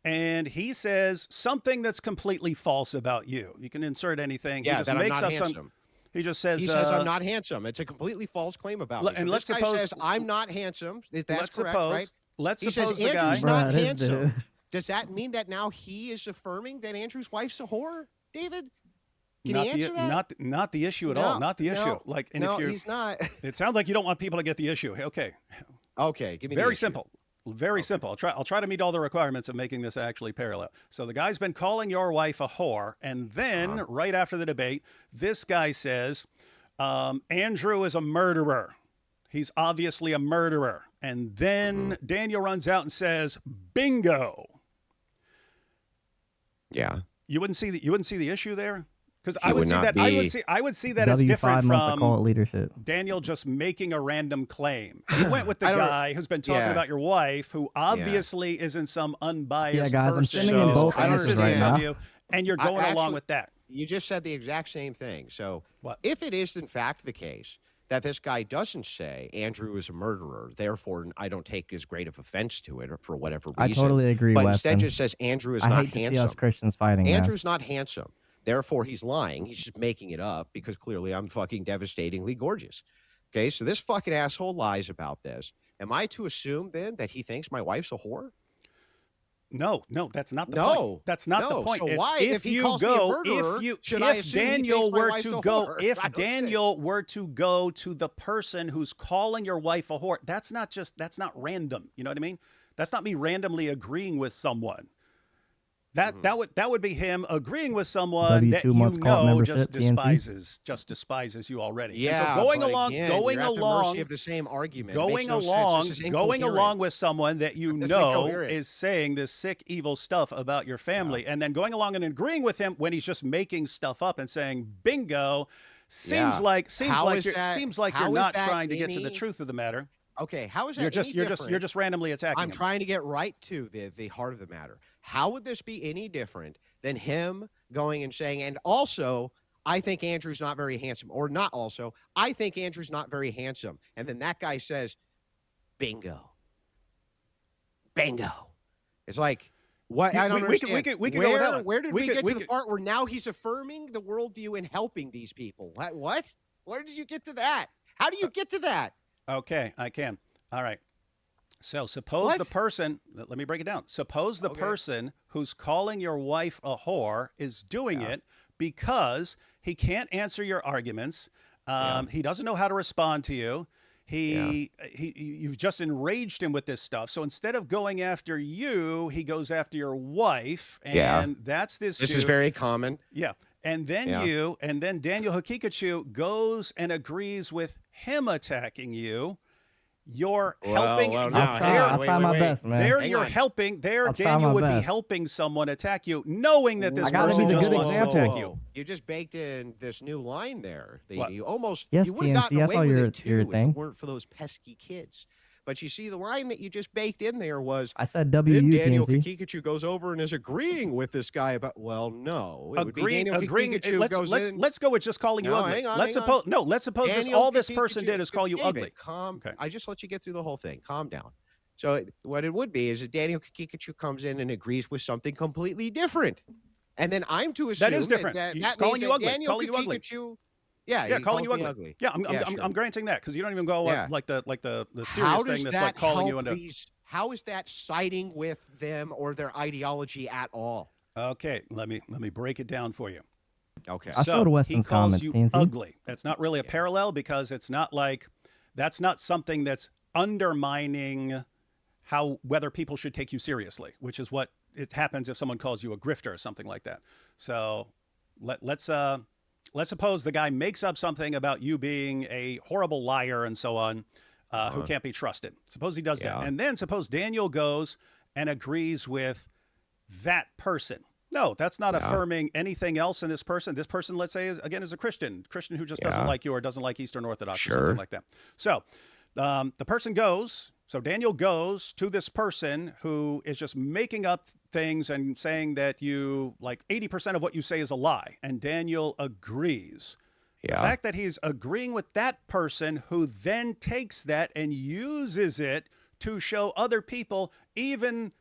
And he says something that's completely false about you. You can insert anything. Yeah, he just that makes I'm not up handsome. He just says, I'm not handsome. It's a completely false claim about me. And So let's this guy suppose says I'm not handsome. That's let's correct, suppose right? let's He suppose says the guy Andrew's not Bruh, this handsome. dude. Does that mean that now he is affirming that Andrew's wife's a whore, David? Can he answer that? Not the issue at all. Not the issue. Like, and no, if you're, he's not. It sounds like you don't want people to get the issue. Okay. Okay, give me very the issue. simple. Very simple. I'll try to meet all the requirements of making this actually parallel. So the guy's been calling your wife a whore, and then right after the debate, this guy says, Andrew is a murderer. He's obviously a murderer. And then Daniel runs out and says, bingo. Yeah. You wouldn't see the issue there? Because He I would would see not that. be- I would see that as W5 different months of cult from leadership. Daniel just making a random claim. You went with the I don't- guy who's been talking yeah. about your wife, who obviously isn't some unbiased. Yeah, guys, I'm person. sending in both I don't answers right understand. now. You, and you're going along actually- with that. You just said the exact same thing. So What? if it is in fact the case that this guy doesn't say Andrew is a murderer, therefore I don't take as great of offense to it or for whatever reason. I totally agree, But Weston. instead just says Andrew is I not hate to handsome. see us Christians fighting. man. Andrew's not handsome. Therefore, he's lying. He's just making it up because clearly I'm fucking devastatingly gorgeous. Okay, so this fucking asshole lies about this. Am I to assume then that he thinks my wife's a whore? No, that's not the No, point. That's not the no. point. So It's why, if if he you calls me a go, murderer, should I if assume he Daniel thinks my were wife's to a go, whore? if I don't Daniel were to go to the person who's calling your wife a whore, that's not random. You know what I mean? That's not me randomly agreeing with someone. That would be him agreeing with someone that W2 you months cult know membership, just despises you already. Yeah, and so going but along, again, going you're at the along, mercy of the same argument. It going makes no sense. along, This is going along incoherent. with someone that you This is know incoherent. is saying this sick, evil stuff about your family, and then going along and agreeing with him when he's just making stuff up and saying bingo, seems Yeah. like How is you're that- you're how is not that trying to get to the any- truth of the matter. Okay, how is that You're just any you're different? just randomly attacking I'm him. trying to get right to the heart of the matter. How would this be any different than him going and saying, and also, I think Andrew's not very handsome, or not also, I think Andrew's not very handsome. And then that guy says, bingo. Bingo. It's like, what? I don't We could understand. go with that one. Where did We we, could- get we to the could- part where now he's affirming the worldview and helping these people? What? Where did you get to that? How do you get to that? Okay, I can. All right. So suppose the What? person, let me break it down. Suppose the person who's calling your wife a whore is doing it because he can't answer your arguments. He doesn't know how to respond to you. You've just enraged him with this stuff. So instead of going after you, he goes after your wife. And that's this This is dude. very common. Yeah. And then then Daniel Hakikachu goes and agrees with him attacking you. you're Well, helping. well, you're now, I'll hang try. on, I'll wait, try wait, my wait. best, man. there Hang you're on. helping. There, I'll try Daniel my would be best. helping someone attack you, knowing that this I gotta person be the just good wants to attack example. you. You just baked in this new line there. What? You almost Yes, you would have gotten TNC, I away saw with your it too if thing. it weren't for those pesky kids. But you see, the line that you just baked in there was, I said then WU, Daniel TNC. Kikikachu goes over and is agreeing with this guy about, well, no. It would be Agreeing. Daniel Kikikachu goes in. Let's go with just calling you No, ugly. hang on, Let's hang on. suppose no. Let's suppose just Daniel all this person Kikikachu- did is call you David, ugly. Calm. Okay. I just let you get through the whole thing. Calm down. So what it would be is that Daniel Kikikachu comes in and agrees with something completely different. And then I'm to assume That is different. That, He's that calling means you that ugly. Daniel Calling you ugly. Kikikachu, yeah, Yeah, he calling calls you me ugly. Yeah, sure. I'm granting that because you don't even go Yeah. like the How serious does thing that's that like calling you help into. these? How is that siding with them or their ideology at all? Okay, let me break it down for you. Okay. I showed Weston's he calls comments, you TNC. ugly. That's not really a parallel because it's not like that's not something that's undermining whether people should take you seriously, which is what it happens if someone calls you a grifter or something like that. So let's suppose the guy makes up something about you being a horrible liar and so on, who can't be trusted. Suppose he does that, and then suppose Daniel goes and agrees with that person. No, that's not affirming anything else in this person. This person, let's say, is a Christian who just doesn't like you or doesn't like Eastern Orthodox or something like that. So the person goes. So Daniel goes to this person who is just making up things and saying that you like 80% of what you say is a lie. And Daniel agrees. The fact that he's agreeing with that person who then takes that and uses it to show other people, even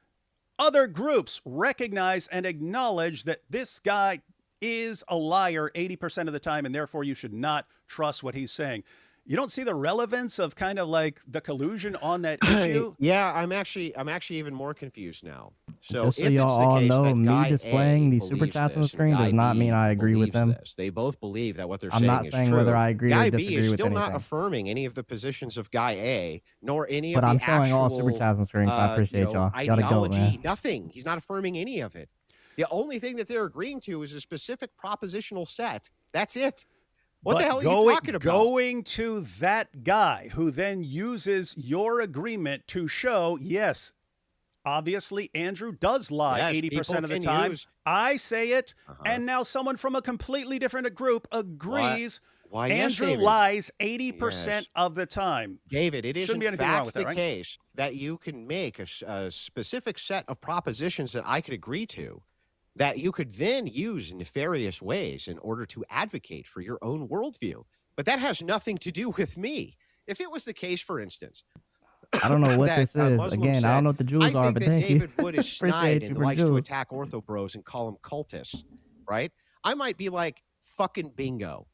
other groups, recognize and acknowledge that this guy is a liar 80% of the time, and therefore you should not trust what he's saying. You don't see the relevance of kind of like the collusion on that issue? Yeah, I'm actually even more confused now. So Just so if y'all it's the all case know, that me Guy displaying A these super believes chats on the this and screen does Guy not B mean I agree with believes them. this, they both believe that what they're I'm saying not is saying true. whether I agree or Guy B disagree is with still not anything. affirming any of the positions of Guy A, nor any But of I'm the showing all actual, super chats on the screen, so I appreciate y'all. Gotta go, ideology. man. Nothing. He's not affirming any of it. The only thing that they're agreeing to is a specific propositional set. That's it. What the hell are you talking about? Going to that guy who then uses your agreement to show, yes, obviously Andrew does lie Yes, 80% of the people time. can use- I say it, and now someone from a completely different group agrees. Why, yes, Andrew David. lies 80% Yes. of the time. David, it is Shouldn't be in anything wrong fact with the that, right? case that you can make a specific set of propositions that I could agree to that you could then use in nefarious ways in order to advocate for your own worldview. But that has nothing to do with me. If it was the case, for instance, I don't know what that this a is. Muslim Again, I said, don't know what the jewels I are, think but that thank you. David Wood is snide Appreciate you and for likes to jewels. attack ortho bros and call them cultists, right? I might be like, fucking bingo.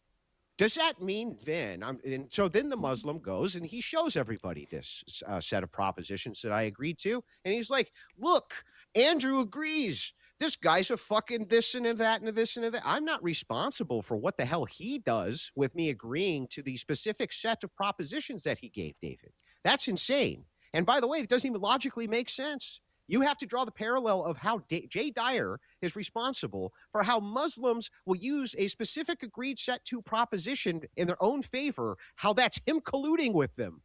Does that mean then, and so then the Muslim goes and he shows everybody this set of propositions that I agreed to. And he's like, look, Andrew agrees. This guy's a fucking this and that and this and that. I'm not responsible for what the hell he does with me agreeing to the specific set of propositions that he gave David. That's insane. And by the way, it doesn't even logically make sense. You have to draw the parallel of how Jay Dyer is responsible for how Muslims will use a specific agreed set to proposition in their own favor, how that's him colluding with them.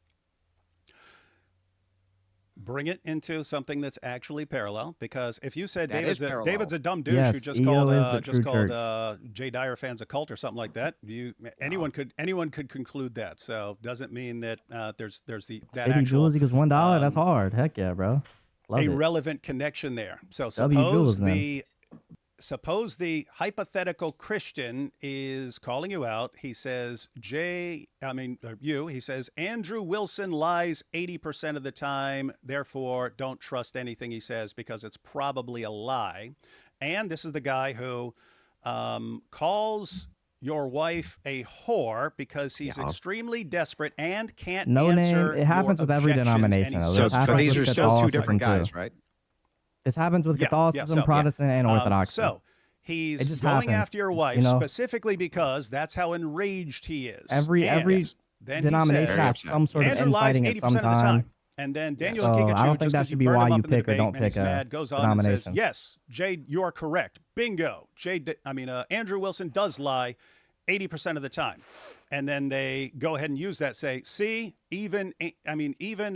Bring it into something that's actually parallel, because if you said That is David's parallel. a dumb douche Yes, who just EO called is the true church. Jay Dyer fans a cult or something like that, anyone could conclude that. So doesn't mean that there's that 50 actual jewels equals $1. That's hard. Heck yeah, bro. Love a it. relevant connection there. So W jewels, suppose the hypothetical Christian is calling you out. He says, he says, Andrew Wilson lies 80% of the time. Therefore, don't trust anything he says because it's probably a lie. And this is the guy who calls your wife a whore because he's extremely desperate and can't No answer name. It happens your with every objections denomination. any Though. So This happens these with are still two Catholicism, different guys, too. right? This happens with Catholicism, Protestant, and Orthodox. So It he's just going happens, after your wife you know? specifically because that's how enraged he is. Every And then he denomination says, has some sort of Andrew lies infighting at 80% some of the time. time. And then Daniel So Kikachu, I don't think just that 'cause should be burned why him you up in the pick or debate don't and pick he's a mad, goes on and says, denomination. yes, Jay, you are correct. Bingo. Andrew Wilson does lie 80% of the time, and then they go ahead and use that. Say, see, even even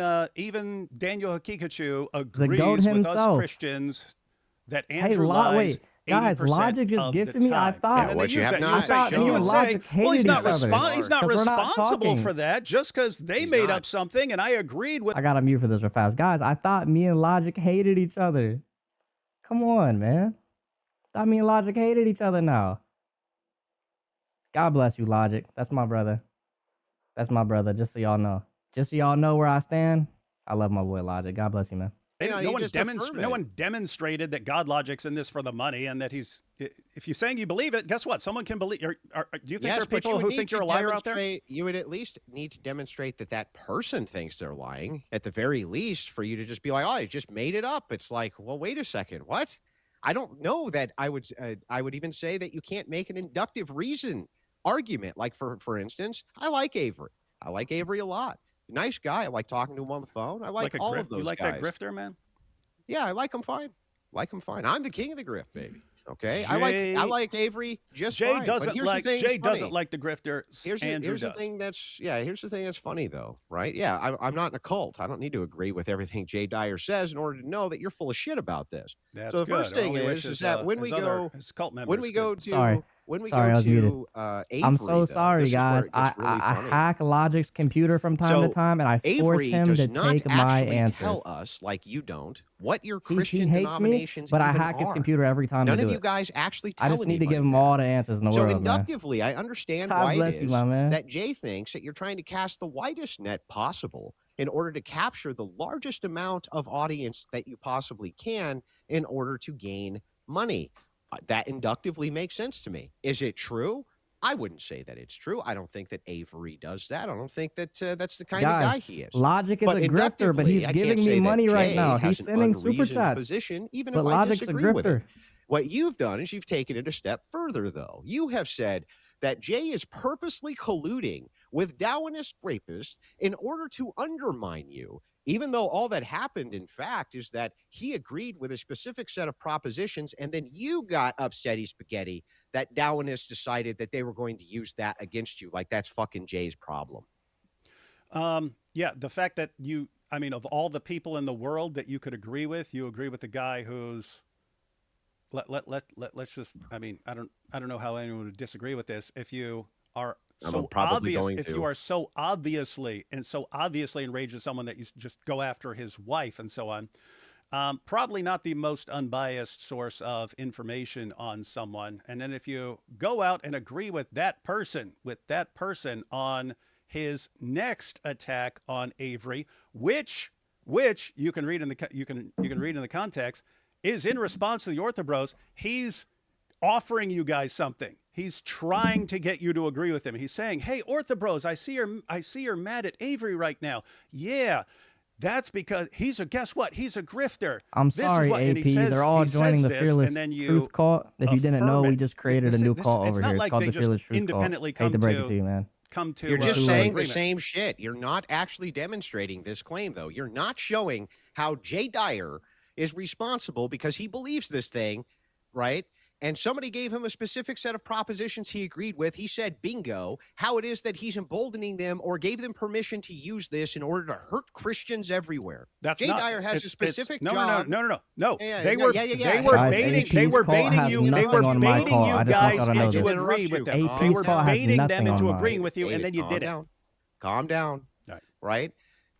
Daniel Hakikachu agrees with us himself. Christians that Hey, Andrew lies. wait, guys, 80% Logic just of gifted the me. I time. thought And then what they you use have that. You not would say, shown and you would us. say, Logic well, he's hated not each other. he's not 'Cause we're not responsible talking. for that just because they He's made not. up something and I agreed with. I got to mute for this real fast. Guys, I thought me and Logic hated each other. Come on, man. Thought me and Logic hated each other now. God bless you, Logic. That's my brother. That's my brother, just so y'all know. Just so y'all know where I stand. I love my boy Logic. God bless you, man. Yeah, no, you one just affirm no it. one demonstrated that God Logic's in this for the money and that he's. If you're saying you believe it, guess what? Someone can believe. Do you think there Yes, are but you people would who need think to you're a liar out there? demonstrate- You would at least need to demonstrate that that person thinks they're lying, at the very least, for you to just be like, oh, I just made it up. It's like, well, wait a second. What? I don't know that I would even say that you can't make an inductive reason argument. Like, for instance, I like Avery. I like Avery a lot. Nice guy. I like talking to him on the phone. I like all of those You like guys. that grifter, man? Yeah, I like him fine. Like him fine. I'm the king of the grift, baby. Okay, I like Avery just Jay fine. doesn't but here's like the thing, Jay it's funny. doesn't like the grifter. Andrew Here's the does. thing that's funny though, right? Yeah, I'm not in a cult. I don't need to agree with everything Jay Dyer says in order to know that you're full of shit about this. That's so the good. first thing Only is wishes, that when we his go cult members when we go could- to Sorry. when we Sorry, I go was muted. to Avery, I'm so though, sorry, this is where guys. it gets really I funny. hack Logic's computer from time to So, time, and I force Avery him does to not take my actually answers. tell us, like you don't, what your He Christian hates me, denominations but I even hack his are. computer every time None I of do you it. guys actually tell I just need to give anybody him that. all the answers in the So world, man. inductively, I understand God why bless it you, is my man. that Jay thinks that you're trying to cast the widest net possible in order to capture the largest amount of audience that you possibly can in order to gain money. That inductively makes sense to me. Is it true? I wouldn't say that it's true. I don't think that Avery does that. I don't think that that's the kind of guy Guys, he is. Logic is But a grifter, but inductively, he's I can't giving say me that money right Jay now. has He's an sending super unreasoned chats. position, even But if I Logic's a disagree with it. grifter. What you've done is you've taken it a step further, though. You have said that Jay is purposely colluding with Darwinist rapists in order to undermine you, even though all that happened, in fact, is that he agreed with a specific set of propositions, and then you got upsetty spaghetti that Darwinists decided that they were going to use that against you. Like, that's fucking Jay's problem. Yeah, the fact that of all the people in the world that you could agree with, you agree with the guy who's let's just I don't know how anyone would disagree with this. If you are so probably obvious, going if to. you are so obviously enraged at someone that you just go after his wife and so on, probably not the most unbiased source of information on someone. And then if you go out and agree with that person on his next attack on Avery, which you can read in the context, is in response to the Orthobros. He's offering you guys something. He's trying to get you to agree with him. He's saying, "Hey, Orthobros, I see you're mad at Avery right now. Yeah, that's because guess what? He's a grifter." I'm This is sorry, what- and he AP. says- They're all he joining says the this, Fearless and then you Truth Cult. If you didn't know, affirm we it. just created a new cult it's over not here. It's like called they the just Fearless Truth Cult. independently Hate to come break it to- to you, man. come to You're just an saying the agreement. same shit. You're not actually demonstrating this claim, though. You're not showing how Jay Dyer is responsible because he believes this thing, right? And somebody gave him a specific set of propositions he agreed with. He said, bingo, how it is that he's emboldening them or gave them permission to use this in order to hurt Christians everywhere. That's Jay not, Dyer has a it's- specific no, job. No. Yeah, They yeah, were yeah, yeah, yeah. they were Guys, baiting AP's they were cult baiting has you they nothing were on my baiting cult. you I just want guys y'all to know into this. agreeing with them. AP's They were cult has baiting them nothing into on mine. agreeing with you, and then you Calm did it. down. Calm down. Right. Right?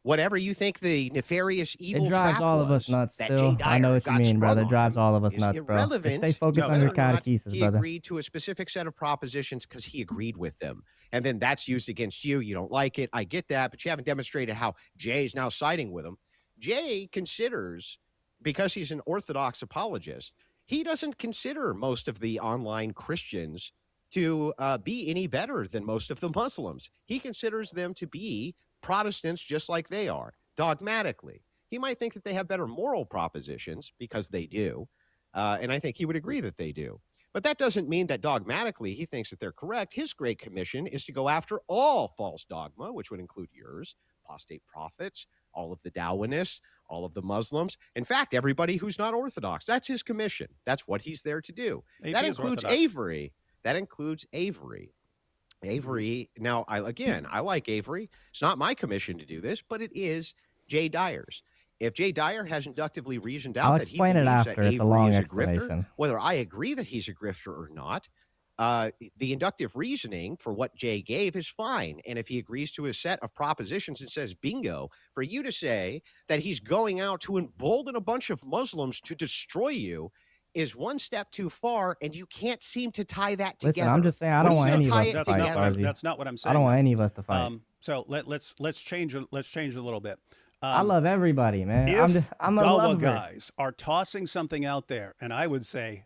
Whatever you think the nefarious evil It drives trap all of was us nuts that still. Jay I know Dyer what you got mean, brother. It sprung drives on all of us is nuts, bro. Just irrelevant stay focused to on your whether or not catechesis, he brother. agreed to a specific set of propositions because he agreed with them. And then that's used against you. You don't like it. I get that, but you haven't demonstrated how Jay's now siding with him. Jay considers, because he's an Orthodox apologist, he doesn't consider most of the online Christians to be any better than most of the Muslims. He considers them to be Protestants just like they are, dogmatically. He might think that they have better moral propositions because they do. And I think he would agree that they do. But that doesn't mean that dogmatically he thinks that they're correct. His great commission is to go after all false dogma, which would include yours, apostate prophets, all of the Darwinists, all of the Muslims. In fact, everybody who's not Orthodox. That's his commission. That's what he's there to do. AP That is includes Orthodox. Avery. That includes Avery. Avery. Now, I like Avery. It's not my commission to do this, but it is Jay Dyer's. If Jay Dyer has inductively reasoned out I'll that explain he it believes after. that It's a Avery long is a explanation. grifter, whether I agree that he's a grifter or not, the inductive reasoning for what Jay gave is fine. And if he agrees to a set of propositions and says bingo, for you to say that he's going out to embolden a bunch of Muslims to destroy you is one step too far, and you can't seem to tie that together. Listen, I'm just saying I don't want any of us to fight. Sarzi. That's not what I'm saying. I don't want any of us to fight. So let's change a little bit. I love everybody, man. If I'm a Dawa lover. guys are tossing something out there, and I would say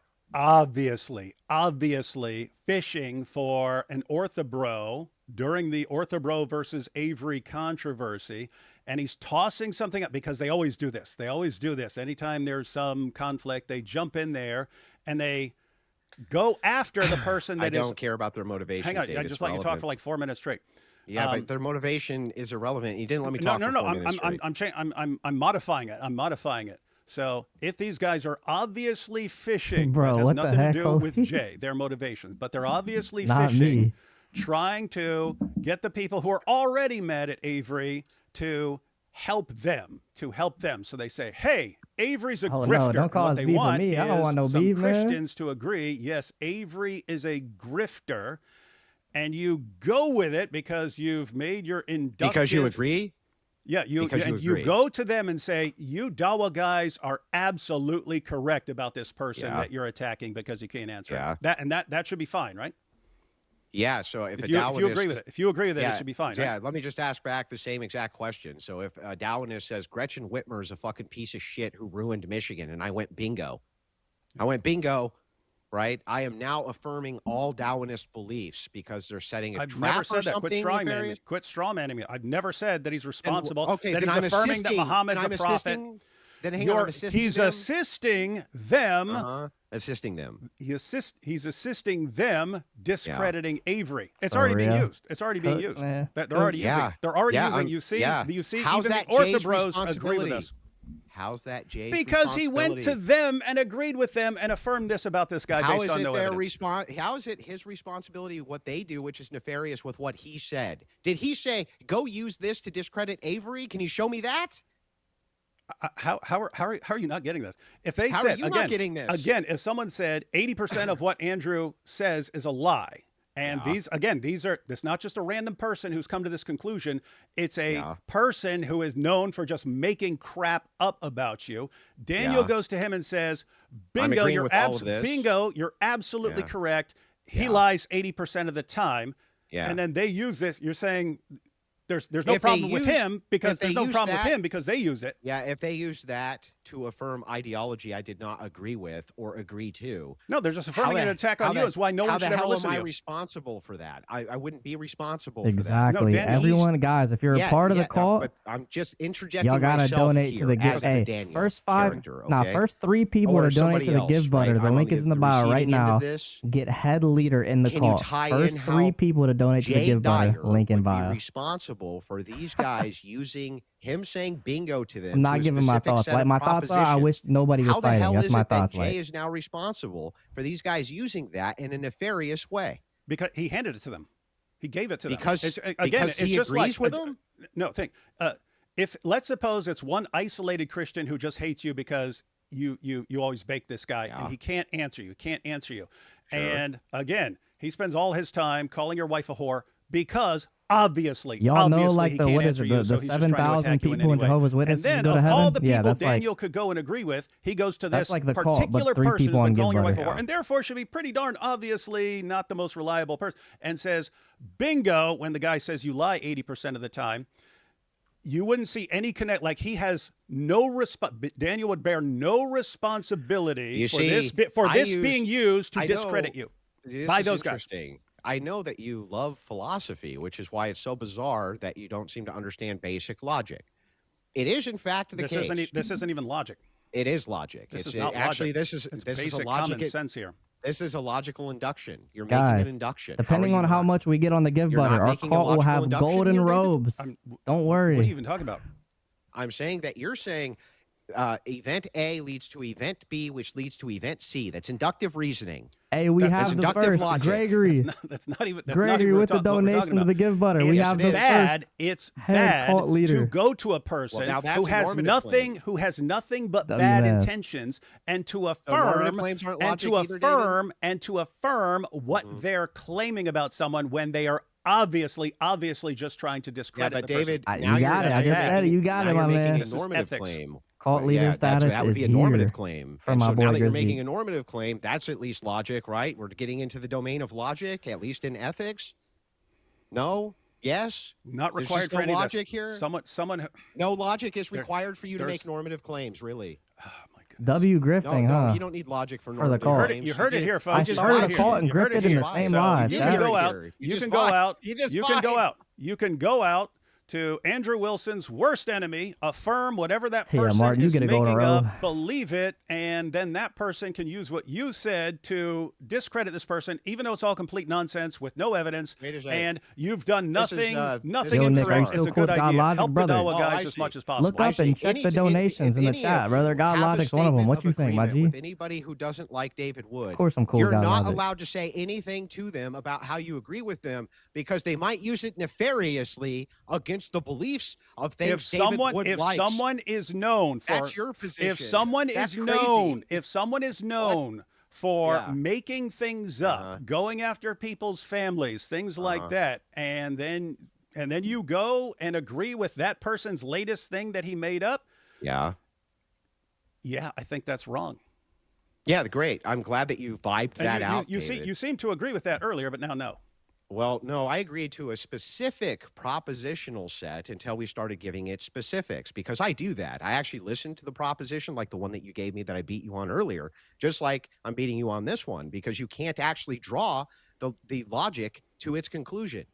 obviously fishing for an orthobro during the orthobro versus Avery controversy, and he's tossing something up because they always do this. Anytime there's some conflict, they jump in there and they go after the person that I don't care about their motivation. Hang on, I just let you talk for like 4 minutes straight. Yeah, but their motivation is irrelevant. You didn't let me talk. No. For 4 minutes straight. I'm modifying it. So if these guys are obviously fishing, Bro, it has what the nothing heck, to do with Holy? Jay, their motivations, but they're obviously Not fishing, me. trying to get the people who are already mad at Avery to help them. So they say, hey, Avery's a Oh, grifter. no, don't call And what us they beef with want me. I don't is want no some beef, man. Christians to agree, yes, Avery is a grifter, and you go with it because you've made your inductive. Because you agree? Yeah, you agree. go to them and say, you Dawa guys are absolutely correct about this person Yeah. that you're attacking because you can't answer Yeah. it. That should be fine, right? Yeah, so if you Darwinist, agree with it, it should be fine. Yeah, right? let me just ask back the same exact question. So if a Darwinist says Gretchen Whitmer is a fucking piece of shit who ruined Michigan, and I went bingo, right? I am now affirming all Darwinist beliefs because they're setting a I've trap never or said that. something. Quit strawmanning me. I've never said that he's responsible. okay, that then he's I'm affirming that assisting- Muhammad's then a I'm prophet. assisting- then hang on, I'm assisting He's them? assisting them. Assisting them. He's assisting them discrediting Avery. It's For already being real? used. It's already being Cook, used. man. They're already Yeah. using. They're already Yeah, using. I'm- You see. yeah. You see. How's even that the Jay's orthobros agree with responsibility? us. How's that Jay's Because he went to them and agreed with them and affirmed this about this guy How based is on it no their evidence. How is it his responsibility what they do, which is nefarious with what he said? Did he say, go use this to discredit Avery? Can you show me that? How are you not getting this? If they How are said you not again, getting this? again, if someone said 80% of what Andrew says is a lie, and Yeah. these are this not just a random person who's come to this conclusion. It's a person who is known for just making crap up about you. Daniel Yeah. goes to him and says, I'm "Bingo, agreeing you're with all of this. bingo, you're absolutely Yeah. correct. He Yeah. lies 80% of the time." Yeah. And then they use this. You're saying there's no If they problem with use- him because if they there's no use problem that- with him because they use it. Yeah, if they use that to affirm ideology I did not agree with or agree to. No, they're just affirming an attack on you. Is why no one should ever How listen am to I you. responsible for that? I wouldn't be responsible Exactly. for that. Everyone, guys, if you're a part of the cult, but I'm just interjecting y'all gotta myself donate to here the as give. the Hey, Daniel first character, okay? first 3 people Or to donate to somebody the Give else, Butter. right? The I'm link on is in the bio right receiving end now. of this. Get head leader in the Can you cult. tie First in 3 how people to donate to the Jay Give Butter. Dyer Link in would be bio. responsible for these guys using him saying bingo to them? I'm not to a giving my specific thoughts. set Like of my thoughts are, I propositions. wish nobody was How the fighting. hell That's is my it that thoughts. Jay Like, is now responsible for these guys using that in a nefarious way? Because he handed it to them. He gave it to them. Because- Again, because he it's just agrees like, with them? No, think. If let's suppose it's one isolated Christian who just hates you because you always bake this guy and he can't answer you. And again, he spends all his time calling your wife a whore because obviously y'all know, obviously like he the can't what is answer it? you, The so he's just trying to 7,000 attack you in people in any way. Jehovah's Witnesses And then go to of all heaven? the Yeah, people that's like Daniel could go and agree with, he goes to that's this like the cult, but particular 3 person people who's on been Give calling your wife a Butter. whore, and therefore should be pretty darn obviously not the most reliable person, and says, bingo, when the guy says you lie 80% of the time. You wouldn't see any connect. Like he has no Daniel would bear no responsibility You for see, this being used to I discredit know- you This by is those guys. interesting. I know that you love philosophy, which is why it's so bizarre that you don't seem to understand basic logic. It is, in fact, the case. This isn't even logic. It is logic. This It's is not actually logic. this is It's this is a basic logic. common sense here. This is a logical induction. You're making guys, an induction. depending on how much we get on the Give You're not Butter, our making a cult will logical have induction golden here, David? robes. Don't worry. What are you even talking about? I'm saying that you're saying event A leads to event B, which leads to event C. That's inductive reasoning. Hey, we That's have the inductive first logic. Gregory. That's not even Gregory with the what we're talking donation to about. the Give Butter. We It's have the bad. first It's head bad cult to leader. go to a person now that's who a has normative nothing, claim. who has nothing but WMF. bad intentions, and to normative affirm claims aren't and to logic either, affirm and to affirm what they're claiming about someone when they are obviously just trying to discredit but the David, person. now You got it. I just said it. You got it, now my you're making man. a normative This is ethics. claim. Cult Right, leader yeah, status that would is be a normative here claim. for And my so boy now that you're Grizzly. making a normative claim, that's at least logic, right? We're getting into the domain of logic, at least in ethics. No? Yes? Not There's required just for no any logic of this. here? Someone. No logic is There- required for you to make there's- normative claims, really. W grifting, no, huh? you don't need logic for the normative cult. claims. You heard it here, folks. I You just started heard a it cult here. and You heard it grifted in here. the same So live. You Chat. can go out. You You just can go lied. out. You just You can go lied. out. You can go out to Andrew Wilson's worst enemy, affirm whatever that Yeah, person Martin, you is get a golden making robe. up, believe it, and then that person can use what you said to discredit this person, even though it's all complete nonsense with no evidence. Wait a second. And you've done This is, nothing, this nothing Yo, Nick, are you incorrect. still It's a cool good with God idea. Logic, Help brother? the Dawa Oh, guys I as see. much as possible. Look up and check the donations in the chat, brother. God have a Logic's one of them. statement What of you think, my agreement G? with anybody who doesn't like David Wood, Of course I'm cool with you're God not Logic. allowed to say anything to them about how you agree with them because they might use it nefariously against the beliefs of things If David someone Wood if likes. someone is known for That's your position. if someone That's is crazy. known if someone is known for Yeah. making things up, going after people's families, things like that, and then you go and agree with that person's latest thing that he made up, Yeah. I think that's wrong. Yeah, great. I'm glad that you vibed And that out. you David. seem to agree with that earlier, but now no. Well, no, I agreed to a specific propositional set until we started giving it specifics because I do that. I actually listen to the proposition like the one that you gave me that I beat you on earlier, just like I'm beating you on this one because you can't actually draw the logic to its conclusion.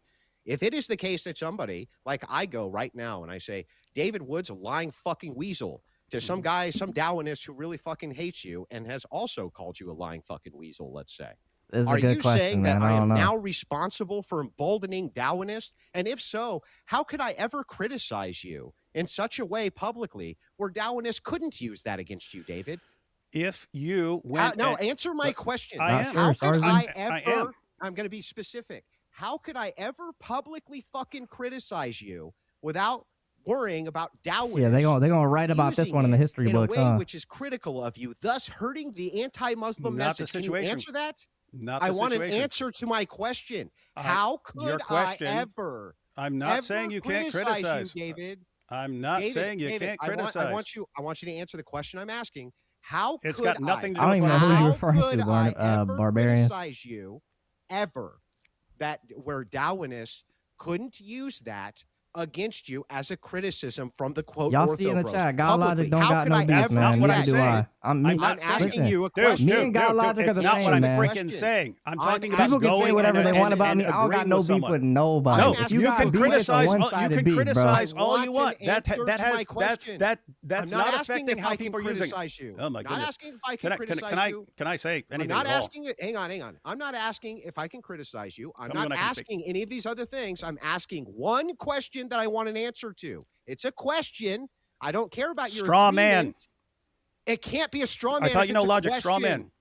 If it is the case that somebody, like I go right now and I say, David Wood's a lying fucking weasel to some guy, some Darwinist who really fucking hates you and has also called you a lying fucking weasel, let's say. This is Are a good you question, saying man. that I I don't am know. now responsible for emboldening Darwinists? And if so, how could I ever criticize you in such a way publicly where Darwinists couldn't use that against you, David? If you went No, and- answer my question. I am. How Sure, could Sarzi. I I ever, am. I'm going to be specific. How could I ever publicly fucking criticize you without worrying about Darwinists? Yeah, they're gonna write about this using one in the it history in books, a way huh? which is critical of you, thus hurting the anti-Muslim Not the message. Can you situation. answer that? Not I the want situation. an answer to my question. Uh, How your could question- I ever? I'm not ever saying you can't criticize criticize. you, David? I'm not David, saying you David, can't I criticize. want you to answer the question I'm asking. How It's could got nothing to I do don't with even know who what you're I'm referring could to, I ever Barbarian. criticize you ever that where Darwinists couldn't use that against you as a criticism from the quote Y'all see in the orthobros chat, God publicly? Logic don't How got could no I beef, ever man. not what do I'm Neither do saying. I. I'm Me, not asking listen, you a Dude, question. me and God dude, Logic are it's the not same, what I'm man. freaking saying. I'm talking about People can say going whatever and, they want and, about and me. I don't got agreeing no with beef someone. with nobody. No, If you you got can beef, it's a criticize. You one-sided can beef, bro. criticize I all want you an want. answer to my question. That's I'm not not asking affecting if how I can people are using. criticize you. Oh my I'm not goodness. asking if I can criticize you. Can I say I'm anything not at all? asking. Hang on. I'm not asking if I can criticize you. I'm Tell me not when I can speak. asking any of these other things. I'm asking one question that I want an answer to. It's a question. I don't care about your Straw man. agreement. It can't be a straw man. I thought if you know it's a logic. Straw man. question.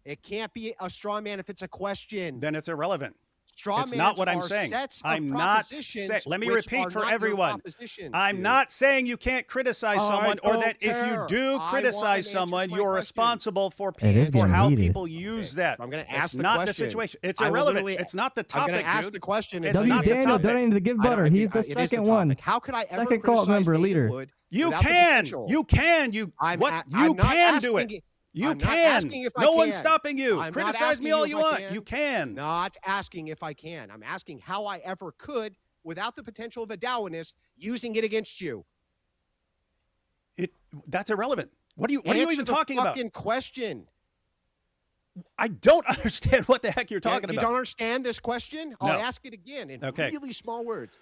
It can't be a straw man if it's a question. Then it's irrelevant. Straw It's not what I'm are saying. sets of I'm not propositions saying. Let me which repeat are for not your everyone. propositions, I'm dude. not saying you can't criticize I someone, or don't that if you care. do I want an criticize answer to someone, my you're question. responsible for It is for getting how heated. people use that. I'm going to It's ask the not question. the situation. It's I will irrelevant. literally- It's not the I'm topic, going to ask dude. the question. It's W. not the Daniel topic. donating to Give I don't- Butter. I He's mean, the it is second topic. one. How could I ever Second cult criticize member, David leader. Wood You without the can. potential? You can. You I'm what? a- You I'm not can do asking it. it. You I'm not can. asking if I No one's can. stopping you. I'm not Criticize asking me all if you I want. can. You can. Not asking if I can. I'm asking how I ever could without the potential of a Darwinist using it against you. That's irrelevant. What are you Answer even the talking about? fucking question. I don't understand what the heck you're talking You about. don't understand this question? I'll No. ask it again in Okay. really small words.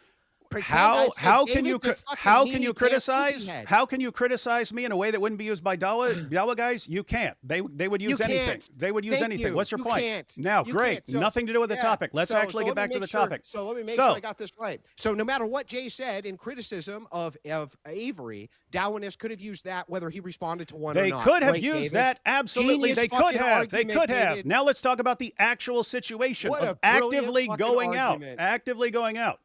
I said David the fucking how can meanie you pants criticize poopy head. how can you criticize me in a way that wouldn't be used by Dawa guys? You can't. They would use You anything. can't. They would use Thank anything. you. What's your You point? can't. Now, You great. can't. So, Nothing to do with the yeah. topic. Let's So- actually so get let me back to make the sure- topic. So let me make sure I got this right. So no matter what Jay said in criticism of Avery, Darwinists could have used that whether he responded to one or They not. could have Right, used David? that. Absolutely. Genius They could fucking have. They argument, could have. David. Now let's talk about the actual situation What a of brilliant actively fucking going out. argument. Actively going out.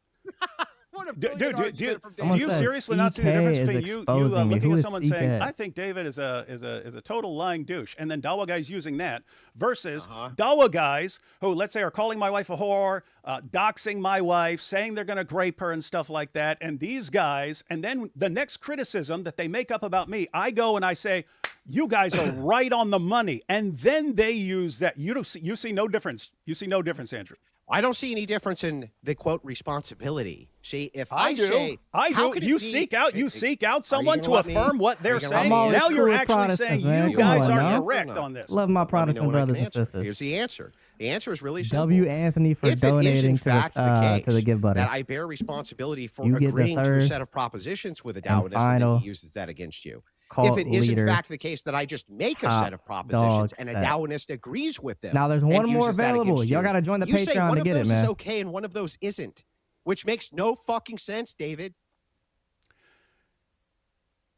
What a Dude, brilliant do argument from Someone you said seriously not see the CK difference is between you exposing me. looking Who at is someone saying, CK? "I think David is a total lying douche," and then Dawa guys using that versus Dawa guys who, let's say, are calling my wife a whore, doxing my wife, saying they're going to grape her and stuff like that, and these guys, and then the next criticism that they make up about me, I go and I say, "You guys are right on the money," and then they use that. You see no difference. You see no difference, Andrew. I don't see any difference in the quote responsibility. See, if I do. say I how do. could it You be- seek out Are you someone gonna to let me- affirm what are they're you gonna saying. let me- always Now cool you're with actually Protestants, saying man. you Come guys on are now. correct on this. Love my Let me know Protestant when I can brothers and answer. sisters. Here's the answer. The answer is really simple. W. Anthony for If it is, in donating fact, to the case Give Butter. that I bear responsibility for You get the agreeing to a third set of propositions with a and Darwinist, and then final he uses that against you. If cult it is in leader, fact the case that I just make a top set of propositions dog and a set. Darwinist agrees with them, Now there's and one more uses that available. against Y'all you, gotta join the you say Patreon one to of get it, those is man. okay and one of those isn't, which makes no fucking sense, David.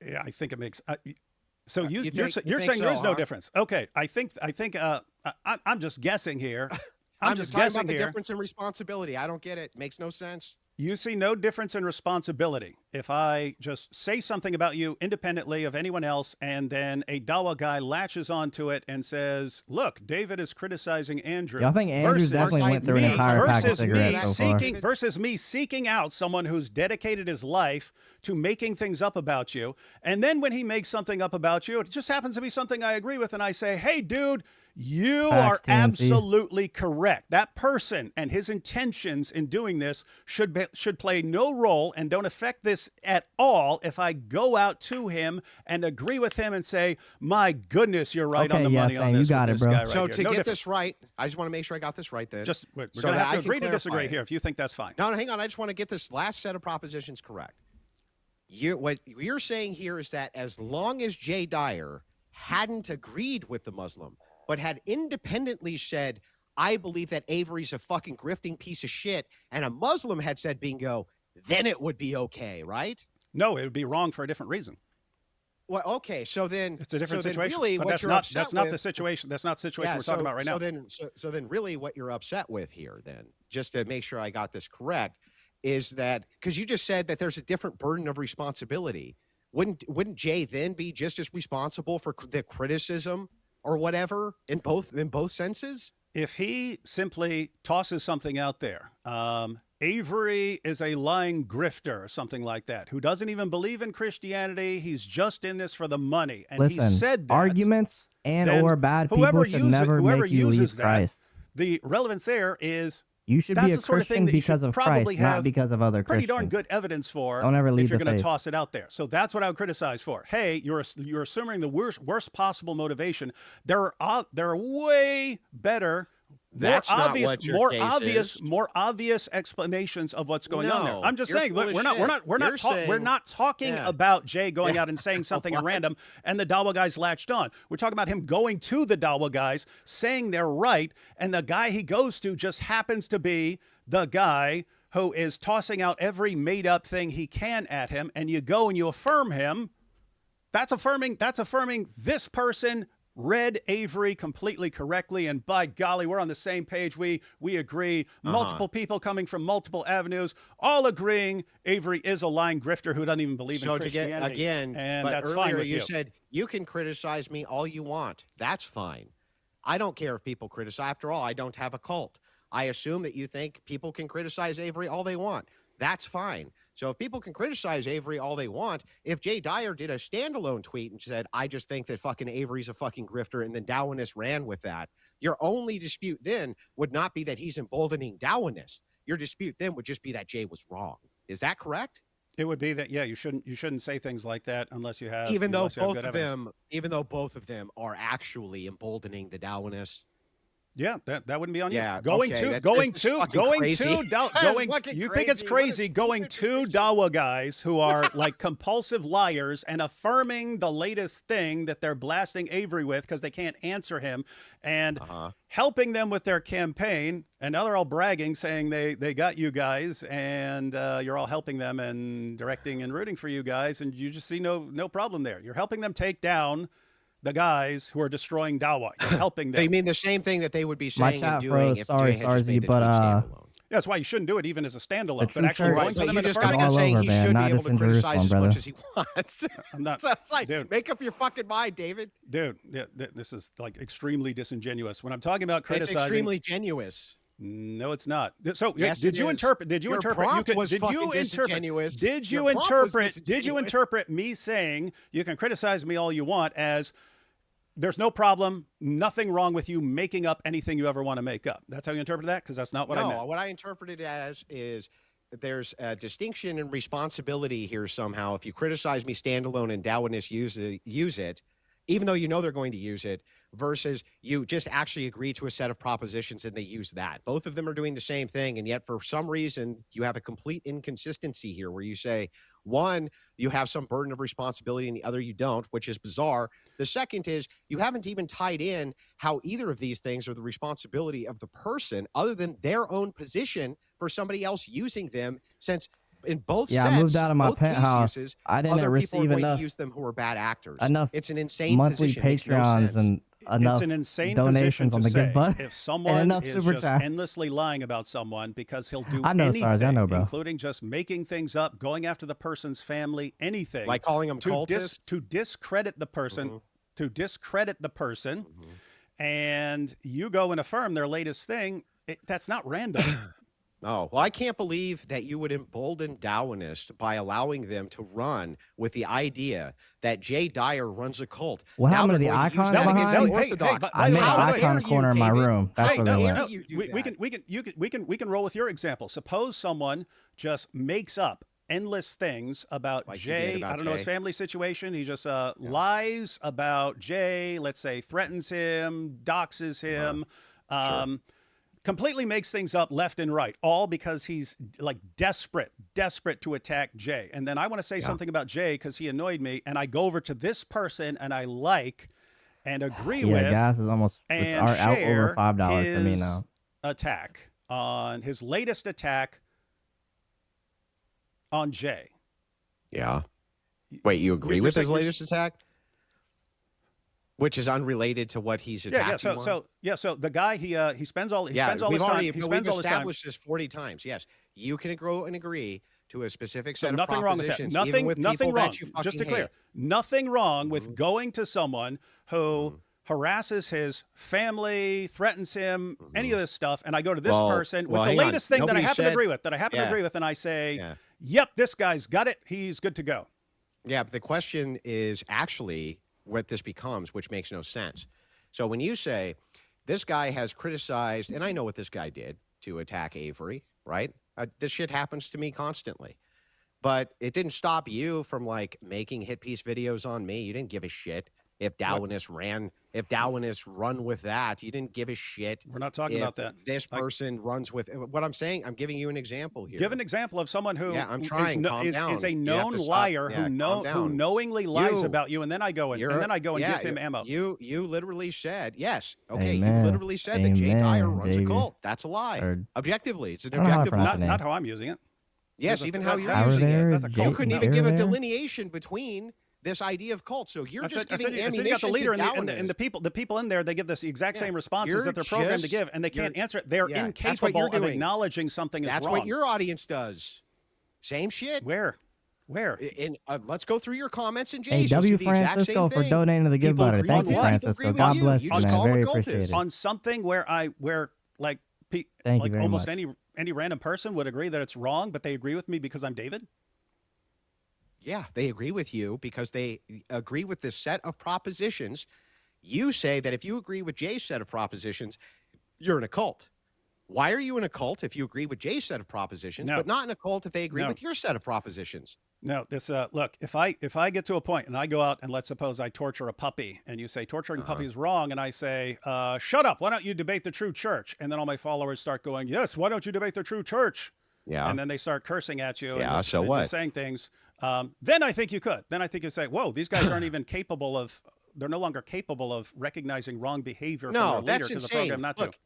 Yeah, I think it makes. So You you're think saying there so, is no huh? difference. Okay, I think I'm just guessing here. I'm just talking guessing about the here. difference in responsibility. I don't get it. Makes no sense. You see no difference in responsibility if I just say something about you independently of anyone else, and then a Dawa guy latches onto it and says, "Look, David is criticizing Andrew." Yeah, I think Andrew versus definitely went through an me- entire pack of versus cigarettes me so far. versus me seeking out someone who's dedicated his life to making things up about you, and then when he makes something up about you, it just happens to be something I agree with, and I say, "Hey, dude." You Facts, are TNC. absolutely correct. That person and his intentions in doing this should play no role and don't affect this at all if I go out to him and agree with him and say, "My goodness, you're right on Okay, the yeah, money Sam, on you this got with it, this bro. guy right So here." to No get difference. this right, I just want to make sure I got this right then. We're so going to that have to I can agree to clarify disagree it. here if you think that's fine. No, hang on. I just want to get this last set of propositions correct. What you're saying here is that as long as Jay Dyer hadn't agreed with the Muslim, but had independently said, "I believe that Avery's a fucking grifting piece of shit," and a Muslim had said bingo, then it would be okay, right? No, it would be wrong for a different reason. Well, okay, so then It's a different so then situation. Really, but what that's you're not upset that's not the with- situation. That's not the situation Yeah, we're talking about right now. So then really what you're upset with here then, just to make sure I got this correct, is that because you just said that there's a different burden of responsibility. Wouldn't Jay then be just as responsible for the criticism or whatever in both senses? If he simply tosses something out there, Avery is a lying grifter or something like that, who doesn't even believe in Christianity. He's just in this for the money. And Listen, he said that. arguments and then or bad whoever people should uses- never whoever make you uses leave that, Christ. The relevance there is You should that's be a the sort of thing Christian that you because should of probably Christ, not have because of other pretty Christians. darn good evidence for. Don't ever leave if you're the going to faith. toss it out there. So that's what I would criticize for. Hey, you're assuming the worst possible motivation. There are way better. That's more not obvious, what your more case obvious, is. more obvious explanations of what's going on there. No, I'm just you're saying. full Look, of we're shit. not talking Yeah. about Jay going out and saying something at What? random and the Dawa guys latched on. We're talking about him going to the Dawa guys, saying they're right, and the guy he goes to just happens to be the guy who is tossing out every made-up thing he can at him, and you go and you affirm him. That's affirming this person read Avery completely correctly, and by golly, we're on the same page. We agree. Multiple people coming from multiple avenues, all agreeing Avery is a lying grifter who doesn't even believe in So to Christianity. get again, and but that's earlier fine with you you. said you can criticize me all you want. That's fine. I don't care if people criticize. After all, I don't have a cult. I assume that you think people can criticize Avery all they want. That's fine. So if people can criticize Avery all they want, if Jay Dyer did a standalone tweet and said, "I just think that fucking Avery's a fucking grifter," and then Darwinists ran with that, your only dispute then would not be that he's emboldening Darwinists. Your dispute then would just be that Jay was wrong. Is that correct? It would be that, yeah, you shouldn't say things like that unless you have Even though unless you have both good of evidence. them are actually emboldening the Darwinists. Yeah, that wouldn't be on you. Yeah, Going okay, to that's going just to fucking going crazy. to Dawa, That's going. fucking You think it's crazy. What a crazy going to Dawa guys who are like compulsive liars and affirming the latest thing that they're blasting Avery with because they can't answer him, and helping them with their campaign, and now they're all bragging, saying they got you guys, and you're all helping them and directing and rooting for you guys, and you just see no problem there. You're helping them take down the guys who are destroying Dawa. You're helping them. They mean the same thing that they would be My saying chat and doing froze. if Sorry, Jay had just Sarzy, made the but tweet standalone. That's why you shouldn't do it even as a standalone, The but true actually church- going Right, to but them you and just affirming got all to saying over, he man, should not be able just to in criticize Jerusalem, as brother. much as he wants. I'm not, So it's like, dude. make up your fucking mind, David. Dude, yeah, this is like extremely disingenuous. When I'm talking about It's criticizing, extremely genuous. no, it's not. So, Yes, did it you is. interpret? Did you Your interpret? prompt was did fucking you interpret? disingenuous. Did Your you prompt was interpret? Did you disingenuous. interpret me saying you can criticize me all you want as there's no problem, nothing wrong with you making up anything you ever want to make up? That's how you interpret that? Because that's not what I meant. No, what I interpreted it as is there's a distinction and responsibility here somehow. If you criticize me standalone and Darwinists use it, even though you know they're going to use it, versus you just actually agree to a set of propositions and they use that. Both of them are doing the same thing, and yet for some reason you have a complete inconsistency here where you say, one, you have some burden of responsibility and the other you don't, which is bizarre. The second is you haven't even tied in how either of these things are the responsibility of the person other than their own position for somebody else using them, since in both Yeah, sets, I moved out of my both case penthouse. uses, I didn't other people receive are going enough- to use them who are bad actors. enough It's an insane monthly position. It makes no Patreons sense. and enough It's an insane donations position on to the give say button if someone and enough is super just chats. endlessly lying about someone because he'll do I know, anything, Sarge, I know, bro. including just making things up, going after the person's family, anything, Like calling them to cultists? to discredit the person, and you go and affirm their latest thing. That's not random. Oh, well, I can't believe that you would embolden Darwinists by allowing them to run with the idea that Jay Dyer runs a cult. What Now happened to they're the going use icons that against behind? the Orthodox. I made an How dare icon you, corner in my David? room. That's How where dare they went. you do we can roll with your example. Suppose someone just makes up endless things about Like you did Jay. about I don't know his Jay. family situation. He just lies about Jay. Let's say threatens him, doxes him. Completely makes things up left and right, all because he's like desperate to attack Jay. And then I want to say something about Jay because he annoyed me, and I go over to this person and I like and agree with. Yeah, gas is almost it's and out over share $5 for me his now. Attack on his latest attack on Jay. Yeah. Wait, you agree You're with his saying- latest attack? Which is unrelated to what he's attacking So the guy he spends all we've his time. He spends all his time. established this 40 times. Yes, you can grow and agree to a specific set So of nothing wrong with that. propositions, Nothing, even with nothing people wrong. that you fucking Just to clear, hate. nothing wrong with going to someone who harasses his family, threatens him, any of this stuff, and I go to this person with the hang on. latest thing that I Nobody happen to said- agree with, and I say, "Yep, this guy's got it. He's good to go." Yeah, but the question is actually what this becomes, which makes no sense. So when you say this guy has criticized, and I know what this guy did to attack Avery, right? This shit happens to me constantly. But it didn't stop you from like making hit piece videos on me. You didn't give a shit if Darwinists run with that. You didn't give a shit. We're not talking if about that. This person runs with what I'm saying. I'm giving you an example here. Give an example of someone who I'm trying. Calm down. is a You have known to stop. liar Yeah, who calm down. knowingly lies You- about you, and then I go and give him ammo. You literally said yes. Okay, Amen. you literally said that Jay Dyer Amen, runs a JV. cult. That's a lie. Or- Objectively, it's an I don't know how to objective pronounce lie. the name. Not how I'm using it. Yes, Because even that- how you're that- using it. That's a You cult. couldn't No. even give a Jay- delineation between this idea of cult. So you're just giving I said ammunition you got the leader to and the people in there. They give the exact same responses You're that they're programmed to just- give, and they can't answer it. They're that's what incapable you're of doing. acknowledging something is That's wrong. what your audience does. Same shit. Where? And let's go through your comments and Hey, Jay's. You'll W. see the exact Francisco same for thing. donating to the give People butter. agree Thank with you, what? Francisco. People agree God with you. bless You you, just man. call them Very cultists. appreciated. On something where like Thank you like very almost much. any random person would agree that it's wrong, but they agree with me because I'm David. Yeah, they agree with you because they agree with this set of propositions. You say that if you agree with Jay's set of propositions, you're in a cult. Why are you in a cult if you agree with Jay's set of propositions, No. but not in a cult if they agree No. with your set of propositions? No, this look, if I get to a point and I go out and let's suppose I torture a puppy and you say torturing puppy is wrong and I say, shut up, why don't you debate the true church? And then all my followers start going, yes, why don't you debate the true church? Yeah. And then they start cursing at you Yeah, and so and what? just saying things. Then I think you could. Then I think you'd say, whoa, these guys aren't even capable of, they're no longer capable of recognizing wrong behavior from No, their leader that's to the insane. program not Look, to.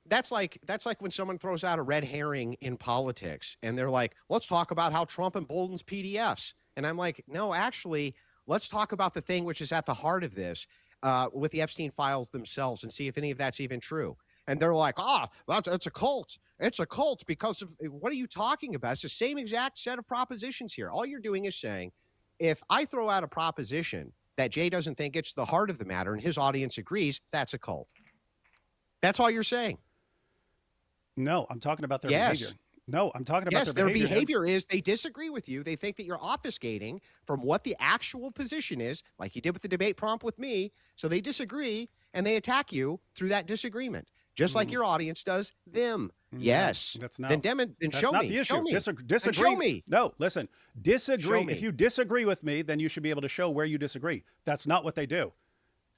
that's like when someone throws out a red herring in politics and they're like, let's talk about how Trump emboldens PDFs. And I'm like, no, actually, let's talk about the thing which is at the heart of this with the Epstein files themselves and see if any of that's even true. And they're like, it's a cult. It's a cult because of what are you talking about? It's the same exact set of propositions here. All you're doing is saying, if I throw out a proposition that Jay doesn't think it's the heart of the matter and his audience agrees, that's a cult. That's all you're saying. No, I'm talking about their Yes. behavior. No, I'm talking about Yes, their behavior is they disagree with you. They think that you're obfuscating from what the actual position is, like you did with the debate prompt with me. So they disagree and they attack you through that disagreement, just like your audience does them. Yes. That's not. Then That's show not me. the issue. Show me. Disagree. Then show me. No, listen. Disagree. Show me. If you disagree with me, then you should be able to show where you disagree. That's not what they do.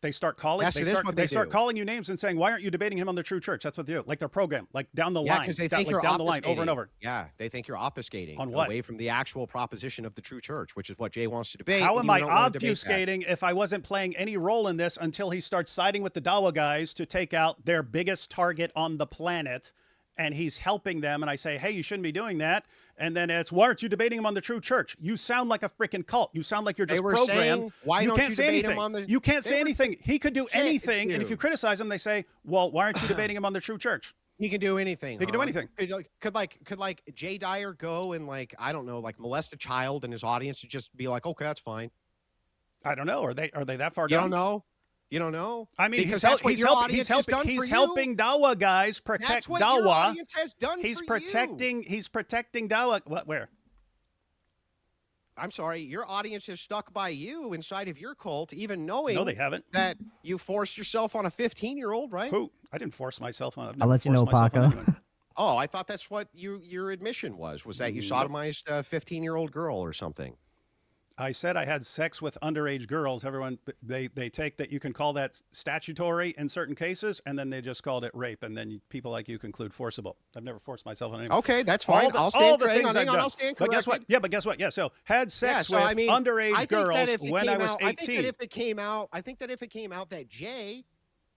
They start calling. Yes, it is what they start do. calling you names and saying, "Why aren't you debating him on the True Church?" That's what they do. Like their program, like down the Yeah, line, because they think you're down the line, over and obfuscating. over. Yeah, they think you're obfuscating On what? away from the actual proposition of the true church, which is what Jay wants to debate. How and am you I don't wanna debate that. obfuscating if I wasn't playing any role in this until he starts siding with the Dawa guys to take out their biggest target on the planet? And he's helping them, and I say, hey, you shouldn't be doing that. And then it's, why aren't you debating him on the true church? You sound like a freaking cult. You sound like you're They just were programmed. saying, why you don't can't you say debate him anything. on the- You can't They say were- anything. He could do Jay, anything, and if you dude. criticize him, they say, well, why aren't you debating him on the true church? He can do anything. He can do huh? anything. Could like Jay Dyer go and like I don't know, like molest a child and his audience to just be like, okay, that's fine. I don't know. Are they that far You gone? don't know. You don't know. I mean, Because he's, that's what your audience has done he's for you. helping Dawa guys protect That's what Dawa. your audience has done He's for you. He's protecting Dawa. What? Where? I'm sorry, your audience is stuck by you inside of your cult, even knowing No, they haven't. that you forced yourself on a 15-year-old, right? Who? I didn't force myself on. I've I'll never let you know, forced myself on Paco. anyone. Oh, I thought that's what your admission was that you Nope. sodomized a 15-year-old girl or something. I said I had sex with underage girls. Everyone, they take that you can call that statutory in certain cases, and then they just called it rape, and then people like you conclude forcible. I've never forced myself on anyone. Okay, that's fine. All I'll stand the hang things on, hang I've on, done. I'll stand But guess what? corrected. Yeah, but guess what? Yeah, so had sex so with I mean, underage I think girls that if it when came I was out, 18. I think that if it came out that Jay,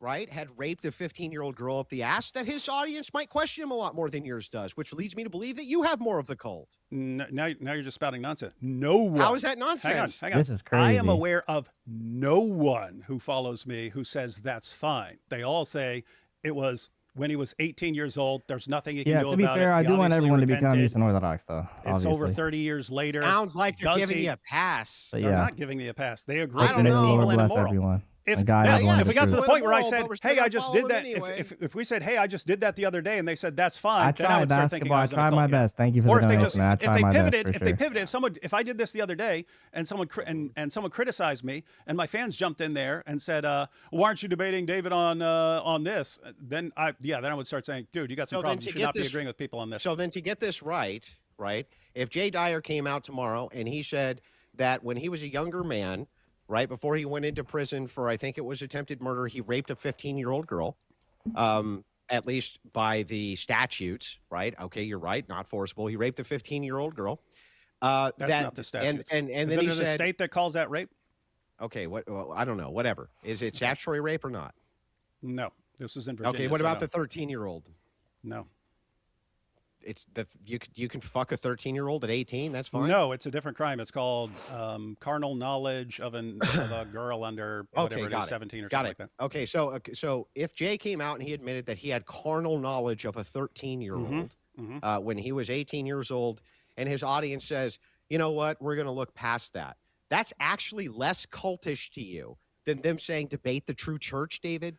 right, had raped a 15-year-old girl up the ass, that his audience might question him a lot more than yours does, which leads me to believe that you have more of the cult. Now you're just spouting nonsense. No one. How is that nonsense? Hang on. This is I am crazy. aware of no one who follows me who says that's fine. They all say it was when he was 18 years old. There's nothing he can Yeah, do to be about fair, it. I He do want obviously everyone to become repented. Eastern Orthodox, though. It's Obviously. over 30 years later. Sounds like they're Does giving he- you a pass. But They're yeah. not giving me a pass. They agree. I don't May know. the It's evil Lord and bless immoral. everyone. If, and guide yeah, everyone if to we got to truth. the point where I Well, said, but we're "Hey, still I just gonna did that," follow them anyway. if we said, "Hey, I just did that the other day," and they said that's fine, I then I tried would start thinking basketball. I was in a tried my cult, yeah. best. Thank you for Or the if they donation. just man. I if tried they my pivoted, best for sure. if I did this the other day and someone someone criticized me and my fans jumped in there and said, "Why aren't you debating David on this?" Then I would start saying, "Dude, you got some So then problems. to You should get not be this- agreeing with people on this." So then to get this right, if Jay Dyer came out tomorrow and he said that when he was a younger man, right before he went into prison for, I think it was attempted murder, he raped a 15-year-old girl, at least by the statutes, right? Okay, you're right, not forcible. He raped a 15-year-old girl. That's not the statute. And Is then it he in a said, state that calls that rape? okay, well, I don't know, whatever. Is it statutory rape or not? No, this is in Virginia. Okay, what so about no. the 13-year-old? No. It's the you can fuck a 13-year-old at 18. That's fine. No, it's a different crime. It's called carnal knowledge of a girl under whatever it is, 17 or got something it. like that. Okay, so if Jay came out and he admitted that he had carnal knowledge of a 13-year-old when he was 18 years old, and his audience says, you know what, we're going to look past that. That's actually less cultish to you than them saying debate the true church, David.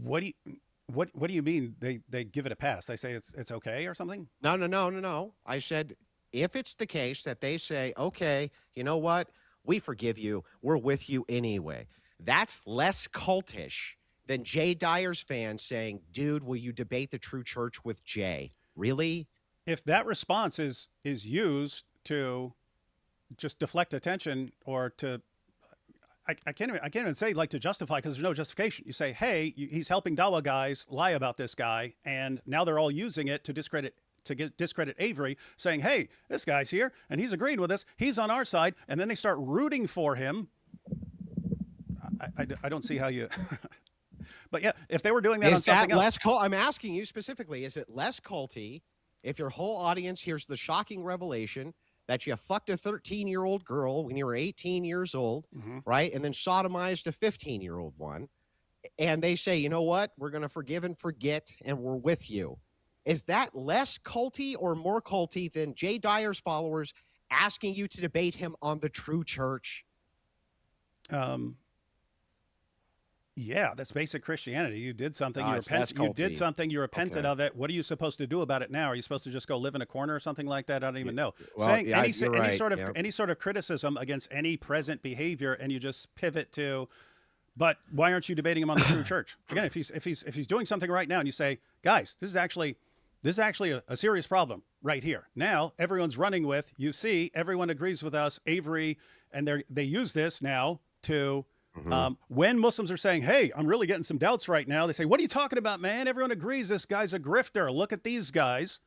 What do you mean they give it a pass? They say it's okay or something? No. I said, if it's the case that they say, okay, you know what? We forgive you. We're with you anyway. That's less cultish than Jay Dyer's fans saying, dude, will you debate the true church with Jay? Really? If that response is used to just deflect attention or to, I can't even say like to justify, because there's no justification. You say, hey, he's helping Dawa guys lie about this guy, and now they're all using it to discredit Avery, saying, hey, this guy's here and he's agreeing with us, he's on our side, and then they start rooting for him. I don't see how you but yeah, if they were doing that on something else. I'm asking you specifically, is it less culty if your whole audience hears the shocking revelation that you fucked a 13-year-old girl when you were 18 years old, right? And then sodomized a 15-year-old one. And they say, you know what? We're going to forgive and forget, and we're with you. Is that less culty or more culty than Jay Dyer's followers asking you to debate him on the true church? Yeah, that's basic Christianity. You did something, No, you it's less repented. You did culty. something, you repented Okay. of it. What are you supposed to do about it now? Are you supposed to just go live in a corner or something like that? I don't even know. Well, Saying yeah, any you're right, any sort of criticism against any present behavior, and you just pivot to, but why aren't you debating him on the true church? Again, if he's doing something right now, and you say, guys, this is actually a serious problem right here. Now everyone's running with, you see, everyone agrees with us, Avery, and they use this now to. When Muslims are saying, hey, I'm really getting some doubts right now, they say, what are you talking about, man? Everyone agrees this guy's a grifter. Look at these guys.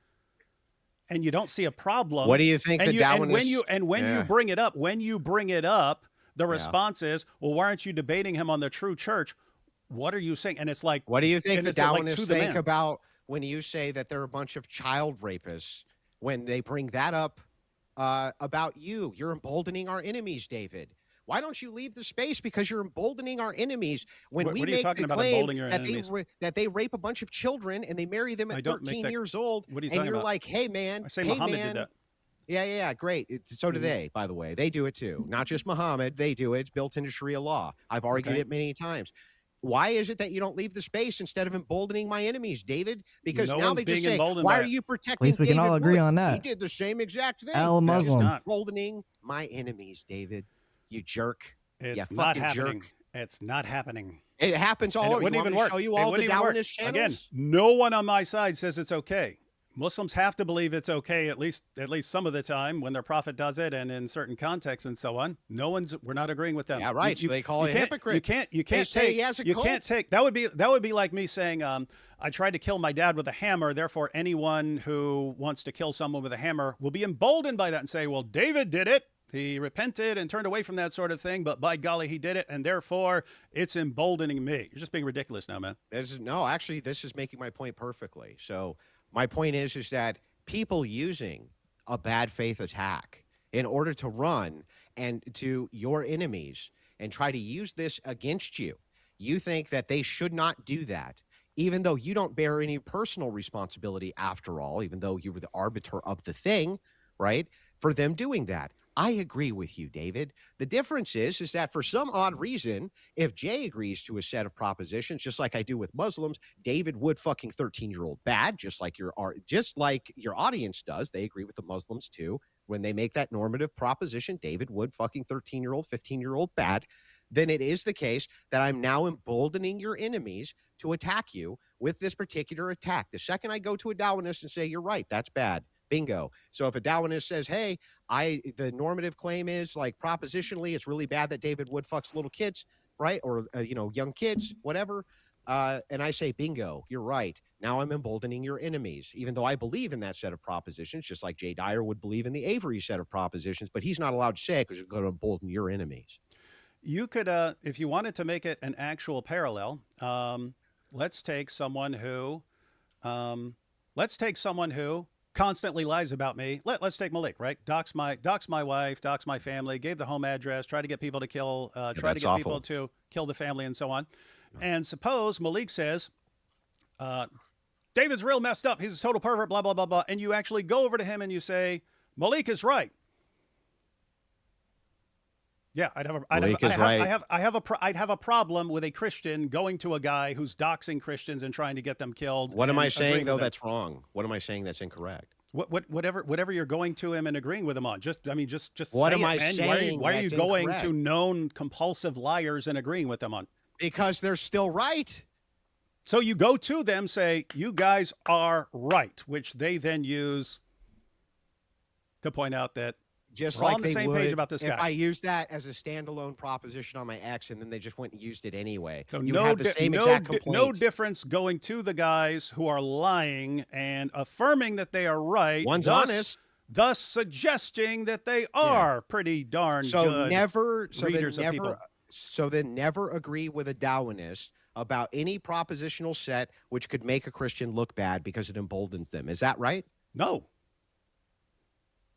And you don't see a problem. What do you think and the Darwinists... when you bring it up, the response is, well, why aren't you debating him on the true church? What are you saying? And it's like, What do you think the it's like Darwinists to the think man. about when you say that they're a bunch of child rapists, when they bring that up about you? You're emboldening our enemies, David. Why don't you leave the space? Because you're emboldening our enemies when What we are you make talking the about, claim emboldening your that enemies? that they rape a bunch of children and they marry them I at don't make 13 that- years old. What are you and talking you're about? like, hey, man. I say hey, Muhammad man. did that. Yeah, great. So do Mhm. they, by the way. They do it too. Not just Muhammad. They do it. It's built into Sharia law. I've argued Okay. it many times. Why is it that you don't leave the space instead of emboldening my enemies, David? Because No now one's they just being say, emboldened why by are it." you At protecting least we can David all agree Wood? on He that. did the same exact thing. Al You're Muslims. emboldening my enemies, David. You jerk. It's you not fucking happening. jerk. It's not happening. It happens all And it over. wouldn't You want even me to work. show you It all the wouldn't even work. Darwinist channels? Again, no one on my side says it's okay. Muslims have to believe it's okay at least some of the time when their prophet does it, and in certain contexts and so on. We're not agreeing with them. Yeah, right. So they call it can't- hypocrite. You They can't say take. he has a You cult. can't take. That would be like me saying, I tried to kill my dad with a hammer. Therefore, anyone who wants to kill someone with a hammer will be emboldened by that and say, well, David did it. He repented and turned away from that sort of thing, but by golly, he did it, and therefore it's emboldening me. You're just being ridiculous now, man. Actually, this is making my point perfectly. So my point is that people using a bad faith attack in order to run and to your enemies and try to use this against you, you think that they should not do that, even though you don't bear any personal responsibility after all, even though you were the arbiter of the thing, right? For them doing that. I agree with you, David. The difference is that for some odd reason, if Jay agrees to a set of propositions, just like I do with Muslims, David would fucking 13-year-old bad, just like your audience does. They agree with the Muslims too. When they make that normative proposition, David would fucking 13-year-old, 15-year-old bad. Then it is the case that I'm now emboldening your enemies to attack you with this particular attack. The second I go to a Darwinist and say, you're right, that's bad. Bingo. So if a Darwinist says, hey, the normative claim is like propositionally, it's really bad that David Wood fucks little kids, right? Or, young kids, whatever. And I say, bingo, you're right. Now I'm emboldening your enemies, even though I believe in that set of propositions, just like Jay Dyer would believe in the Avery set of propositions, but he's not allowed to say it because you're going to embolden your enemies. You could, if you wanted to make it an actual parallel, let's take someone who constantly lies about me. Let's take Malik, right? Dox my wife, dox my family, gave the home address, tried to get people to kill, people to kill the family and so on. And suppose Malik says, David's real messed up. He's a total pervert, blah, blah, blah, blah. And you actually go over to him and you say, Malik is right. Yeah, I'd have a problem with a Christian going to a guy who's doxing Christians and trying to get them killed. What am and I saying agreeing though? with them. That's wrong. What am I saying that's incorrect? Whatever you're going to him and agreeing with him on. Just What say am it, I man. saying Why are you that's going incorrect? to known compulsive liars and agreeing with them on? Because they're still right. So you go to them, say, you guys are right, which they then use to point out that Just We're all like on the they same would page about this if guy. I used that as a standalone proposition on my X, and then they just went and used it anyway. So you no, have the same exact complaint. no difference going to the guys who are lying and affirming that they are right. One's thus, honest. Thus suggesting that they are pretty darn So good never, readers of people. then never agree with a Darwinist about any propositional set which could make a Christian look bad because it emboldens them. Is that right? No.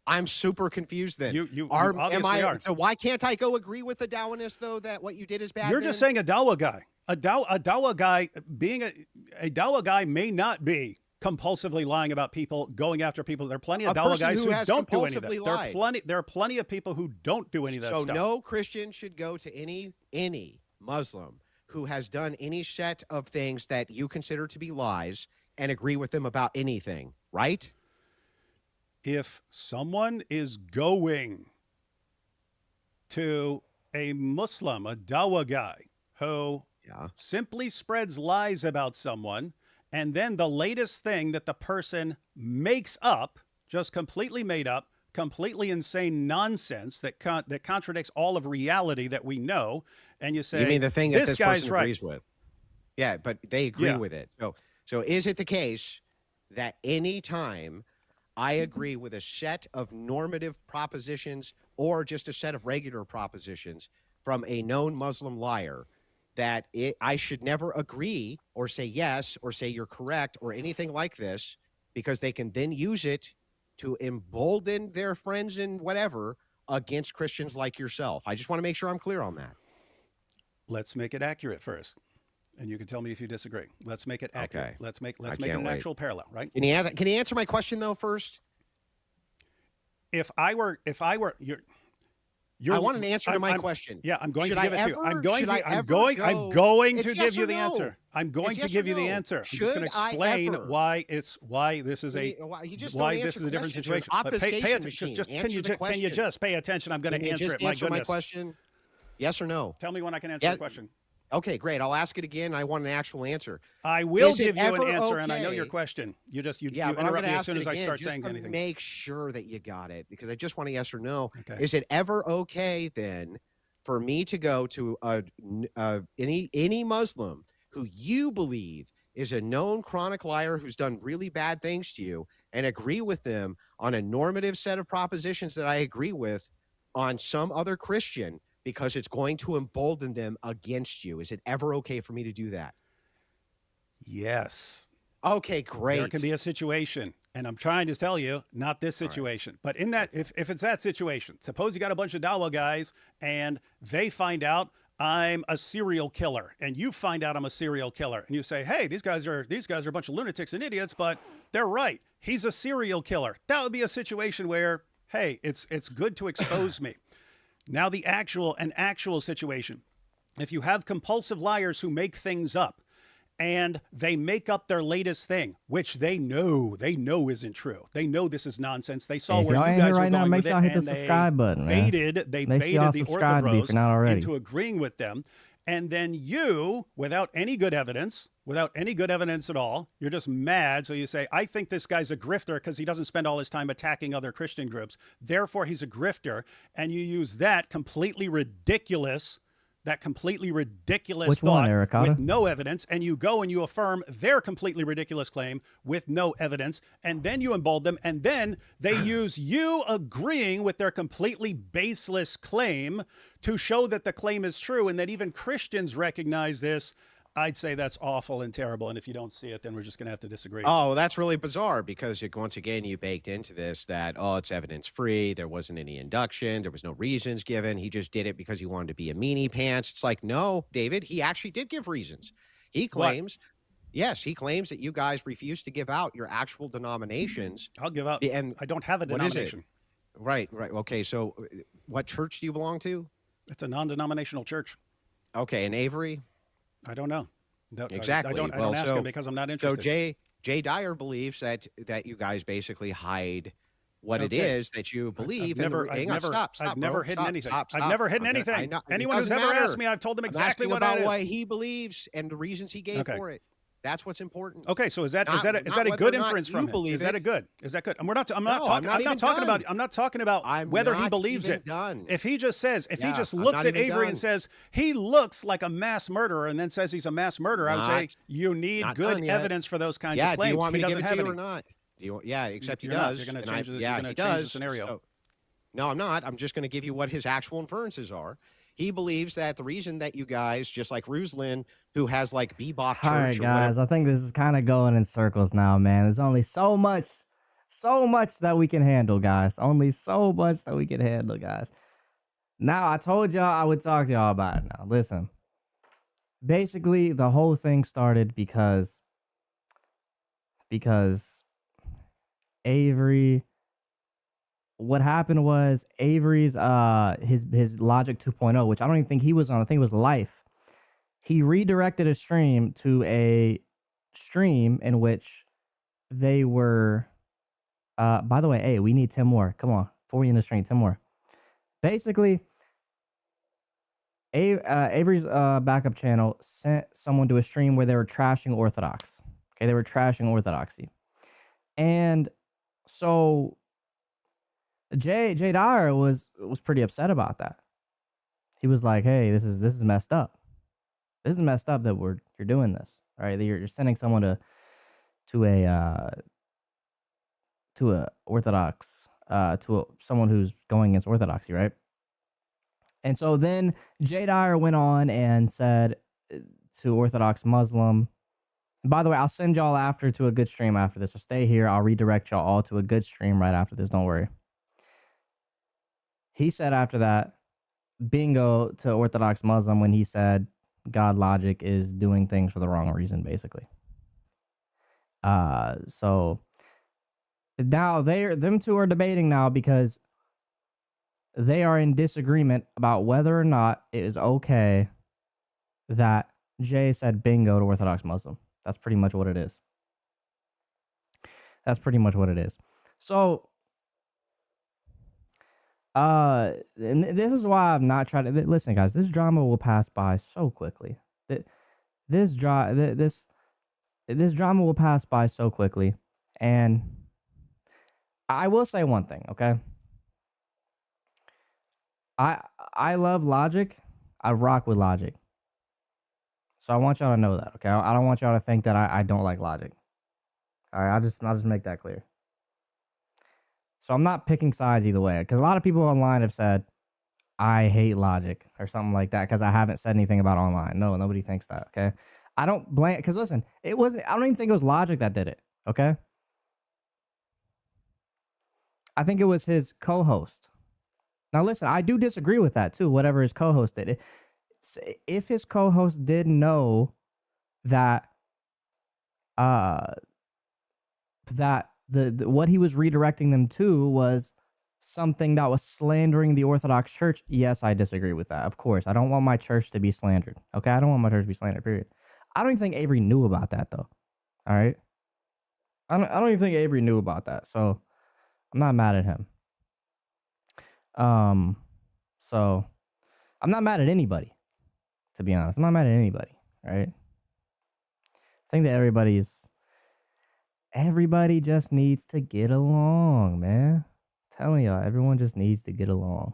I'm super confused then. You obviously are. So why can't I go agree with the Darwinist though that what you did is bad? You're just saying a Dawa guy. A Dawa guy being a Dawa guy may not be compulsively lying about people, going after people. There are plenty of Dawa guys who don't do any of that. There are plenty of people who don't do any of that stuff. So no Christian should go to any Muslim who has done any set of things that you consider to be lies and agree with them about anything, right? If someone is going to a Muslim, a Dawa guy, who simply spreads lies about someone, and then the latest thing that the person makes up, just completely made up, completely insane nonsense that contradicts all of reality that we know, and you say, you mean the thing that this guy's person right. agrees with? Yeah, but they agree with it. So is it the case that any time I agree with a set of normative propositions or just a set of regular propositions from a known Muslim liar, that I should never agree or say yes or say you're correct or anything like this, because they can then use it to embolden their friends and whatever against Christians like yourself? I just want to make sure I'm clear on that. Let's make it accurate first, and you can tell me if you disagree. Let's make it accurate. Okay. Let's make it an actual parallel, right? Can you answer my question though first? If I were I want an answer to my question. Yeah, I'm going Should to give I it to you. ever- I'm going should to I I'm ever going go- to It's give yes you or the no. answer. I'm going It's to yes give or you the no. answer. I'm just Should going to I explain ever- why this is a You just why don't this answer is a different questions. You're an situation. But pay obfuscation attention. machine. Just Answer can you the can you question. just pay attention? I'm going Can to you answer just it. My answer my goodness. question? Yes or no? Tell me when I can answer Yeah. the question. Okay, great. I'll ask it again. I want an actual answer. I will Is it give you an ever answer, and I know okay- your question. You Yeah, but I'm interrupt gonna me as ask soon it as I again start just saying to anything. make sure that you got it, because I just want a yes or no. Okay. Is it ever okay then for me to go to any Muslim who you believe is a known chronic liar who's done really bad things to you and agree with them on a normative set of propositions that I agree with on some other Christian because it's going to embolden them against you? Is it ever okay for me to do that? Yes. Okay, great. There can be a situation, and I'm trying to tell you, not this situation, but in that, if it's that situation, suppose you got a bunch of Dawa guys and they find out I'm a serial killer, and you find out I'm a serial killer, and you say, hey, these guys are a bunch of lunatics and idiots, but they're right. He's a serial killer. That would be a situation where, hey, it's good to expose me. Now the actual situation, if you have compulsive liars who make things up, and they make up their latest thing, which they know isn't true. They know this is nonsense. They saw Hey, if where y'all you ain't guys here were right now, going make with sure it, y'all hit the and subscribe button, man. they Make sure y'all baited the subscribe to me if you're not already. into agreeing with them. And then you, without any good evidence at all, you're just mad. So you say, I think this guy's a grifter because he doesn't spend all his time attacking other Christian groups. Therefore, he's a grifter. And you use that completely ridiculous Which one, thought Eric? with no evidence, and you go and you affirm their completely ridiculous claim with no evidence, and then you embolden them, and then they use you agreeing with their completely baseless claim to show that the claim is true and that even Christians recognize this. I'd say that's awful and terrible, and if you don't see it, then we're just going to have to disagree. Oh, that's really bizarre because once again, you baked into this that, it's evidence free. There wasn't any induction. There was no reasons given. He just did it because he wanted to be a meanie pants. It's like, no, David, he actually did give reasons. He claims, he claims that you guys refused to give out your actual denominations. I'll give out. And I don't have a what is it? denomination. Right. Okay. So what church do you belong to? It's a non-denominational church. Okay. In Avery? I don't know. Exactly. I don't ask him because I'm not interested. So Jay Dyer believes that you guys basically hide what it is that you believe. I've never hidden anything. I've never hidden anything. Anyone who's ever asked me, I've told them exactly what about it is. what he believes and the reasons he gave for it. That's what's important. Okay, so is that Not- is that a, is not that a whether good or not inference you from it? believe Is that it. a good? Is that good? And we're not. I'm not No, talking. I'm even not talking about. done. I'm not talking about I'm whether he not believes even it. done. If he just says, if he Yeah, just I'm looks not at even Avery done. and says he looks like a mass murderer, and then says he's a mass murderer, I would say Not- you need not good done yet. evidence for those kinds Yeah, of do claims. you want me He to give doesn't it have to you any. or not? Do you? Yeah, except he You're not. does. You're going and to change. I- You're yeah, going to he change the does. scenario. So- no, I'm not. I'm just going to give you what his actual inferences are. He believes that the reason that you guys, just like Ruslan, who has like Bebop Church All right, or guys. whatever. I think this is kind of going in circles now, man. There's only so much that we can handle, guys. Only so much that we can handle, guys. Now, I told y'all I would talk to y'all about it now. Listen. Basically, the whole thing started because Avery, what happened was Avery's his Logic 2.0, which I don't even think he was on. I think it was Life. He redirected a stream to a stream in which they were by the way, hey, we need 10 more. Come on. Before we end the stream, 10 more. Basically, Avery's backup channel sent someone to a stream where they were trashing Orthodox. Okay, they were trashing Orthodoxy. And so Jay Dyer was pretty upset about that. He was like, "Hey, this is messed up. This is messed up that you're doing this. All right, you're sending someone to a Orthodox someone who's going against Orthodoxy, right?" And so then Jay Dyer went on and said to Orthodox Muslim, by the way, I'll send y'all after to a good stream after this. So stay here. I'll redirect y'all all to a good stream right after this. Don't worry. He said after that, bingo to Orthodox Muslim when he said God Logic is doing things for the wrong reason, basically. So now them two are debating now because they are in disagreement about whether or not it is okay that Jay said bingo to Orthodox Muslim. That's pretty much what it is. That's pretty much what it is. So, and this is why I'm not trying to listen, guys. This drama will pass by so quickly. This drama will pass by so quickly, and I will say one thing, okay? I love Logic. I rock with Logic. So I want y'all to know that, okay? I don't want y'all to think that I don't like Logic. All right, I'll just make that clear. So I'm not picking sides either way, because a lot of people online have said I hate Logic or something like that because I haven't said anything about online. No, nobody thinks that, okay? I don't blame, because listen, it wasn't. I don't even think it was Logic that did it, okay? I think it was his co-host. Now listen, I do disagree with that too. Whatever his co-host did. If his co-host did know that that the what he was redirecting them to was something that was slandering the Orthodox Church, yes, I disagree with that. Of course, I don't want my church to be slandered. Okay, I don't want my church to be slandered. Period. I don't even think Avery knew about that though. All right, I don't even think Avery knew about that. So I'm not mad at him. So I'm not mad at anybody. To be honest, I'm not mad at anybody, right? I think that everybody just needs to get along, man. I'm telling y'all, everyone just needs to get along.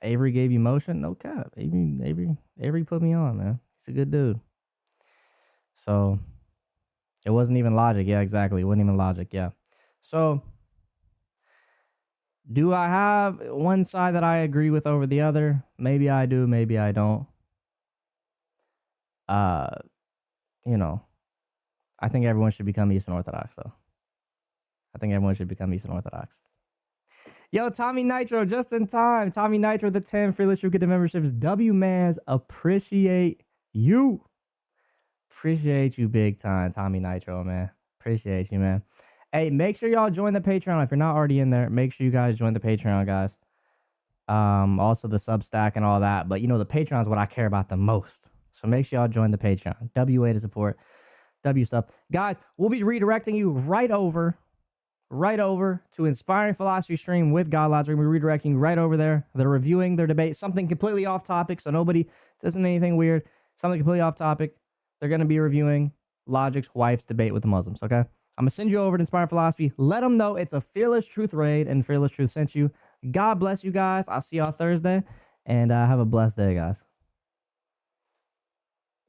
Avery gave you motion? No cap. Avery put me on, man. He's a good dude. So it wasn't even Logic. Yeah, exactly. It wasn't even Logic. Yeah. So do I have one side that I agree with over the other? Maybe I do, maybe I don't. You know, I think everyone should become Eastern Orthodox, though. I think everyone should become Eastern Orthodox. Yo, Tommy Nitro, just in time. Tommy Nitro, the 10 freelance you get the memberships. W-Mans, appreciate you. Appreciate you big time, Tommy Nitro, man. Appreciate you, man. Hey, make sure y'all join the Patreon. If you're not already in there, make sure you guys join the Patreon, guys. Also the Substack and all that. But, you know, the Patreon is what I care about the most. So make sure y'all join the Patreon. WA to support. W stuff. Guys, we'll be redirecting you right over to Inspiring Philosophy stream with God Logic. We're redirecting you right over there. They're reviewing their debate. Something completely off topic, so nobody doesn't anything weird. Something completely off topic. they're going to be reviewing Logic's wife's debate with the Muslims, okay? I'm going to send you over to Inspired Philosophy. Let them know it's a Fearless Truth raid and Fearless Truth sent you. God bless you guys. I'll see y'all Thursday, and have a blessed day, guys.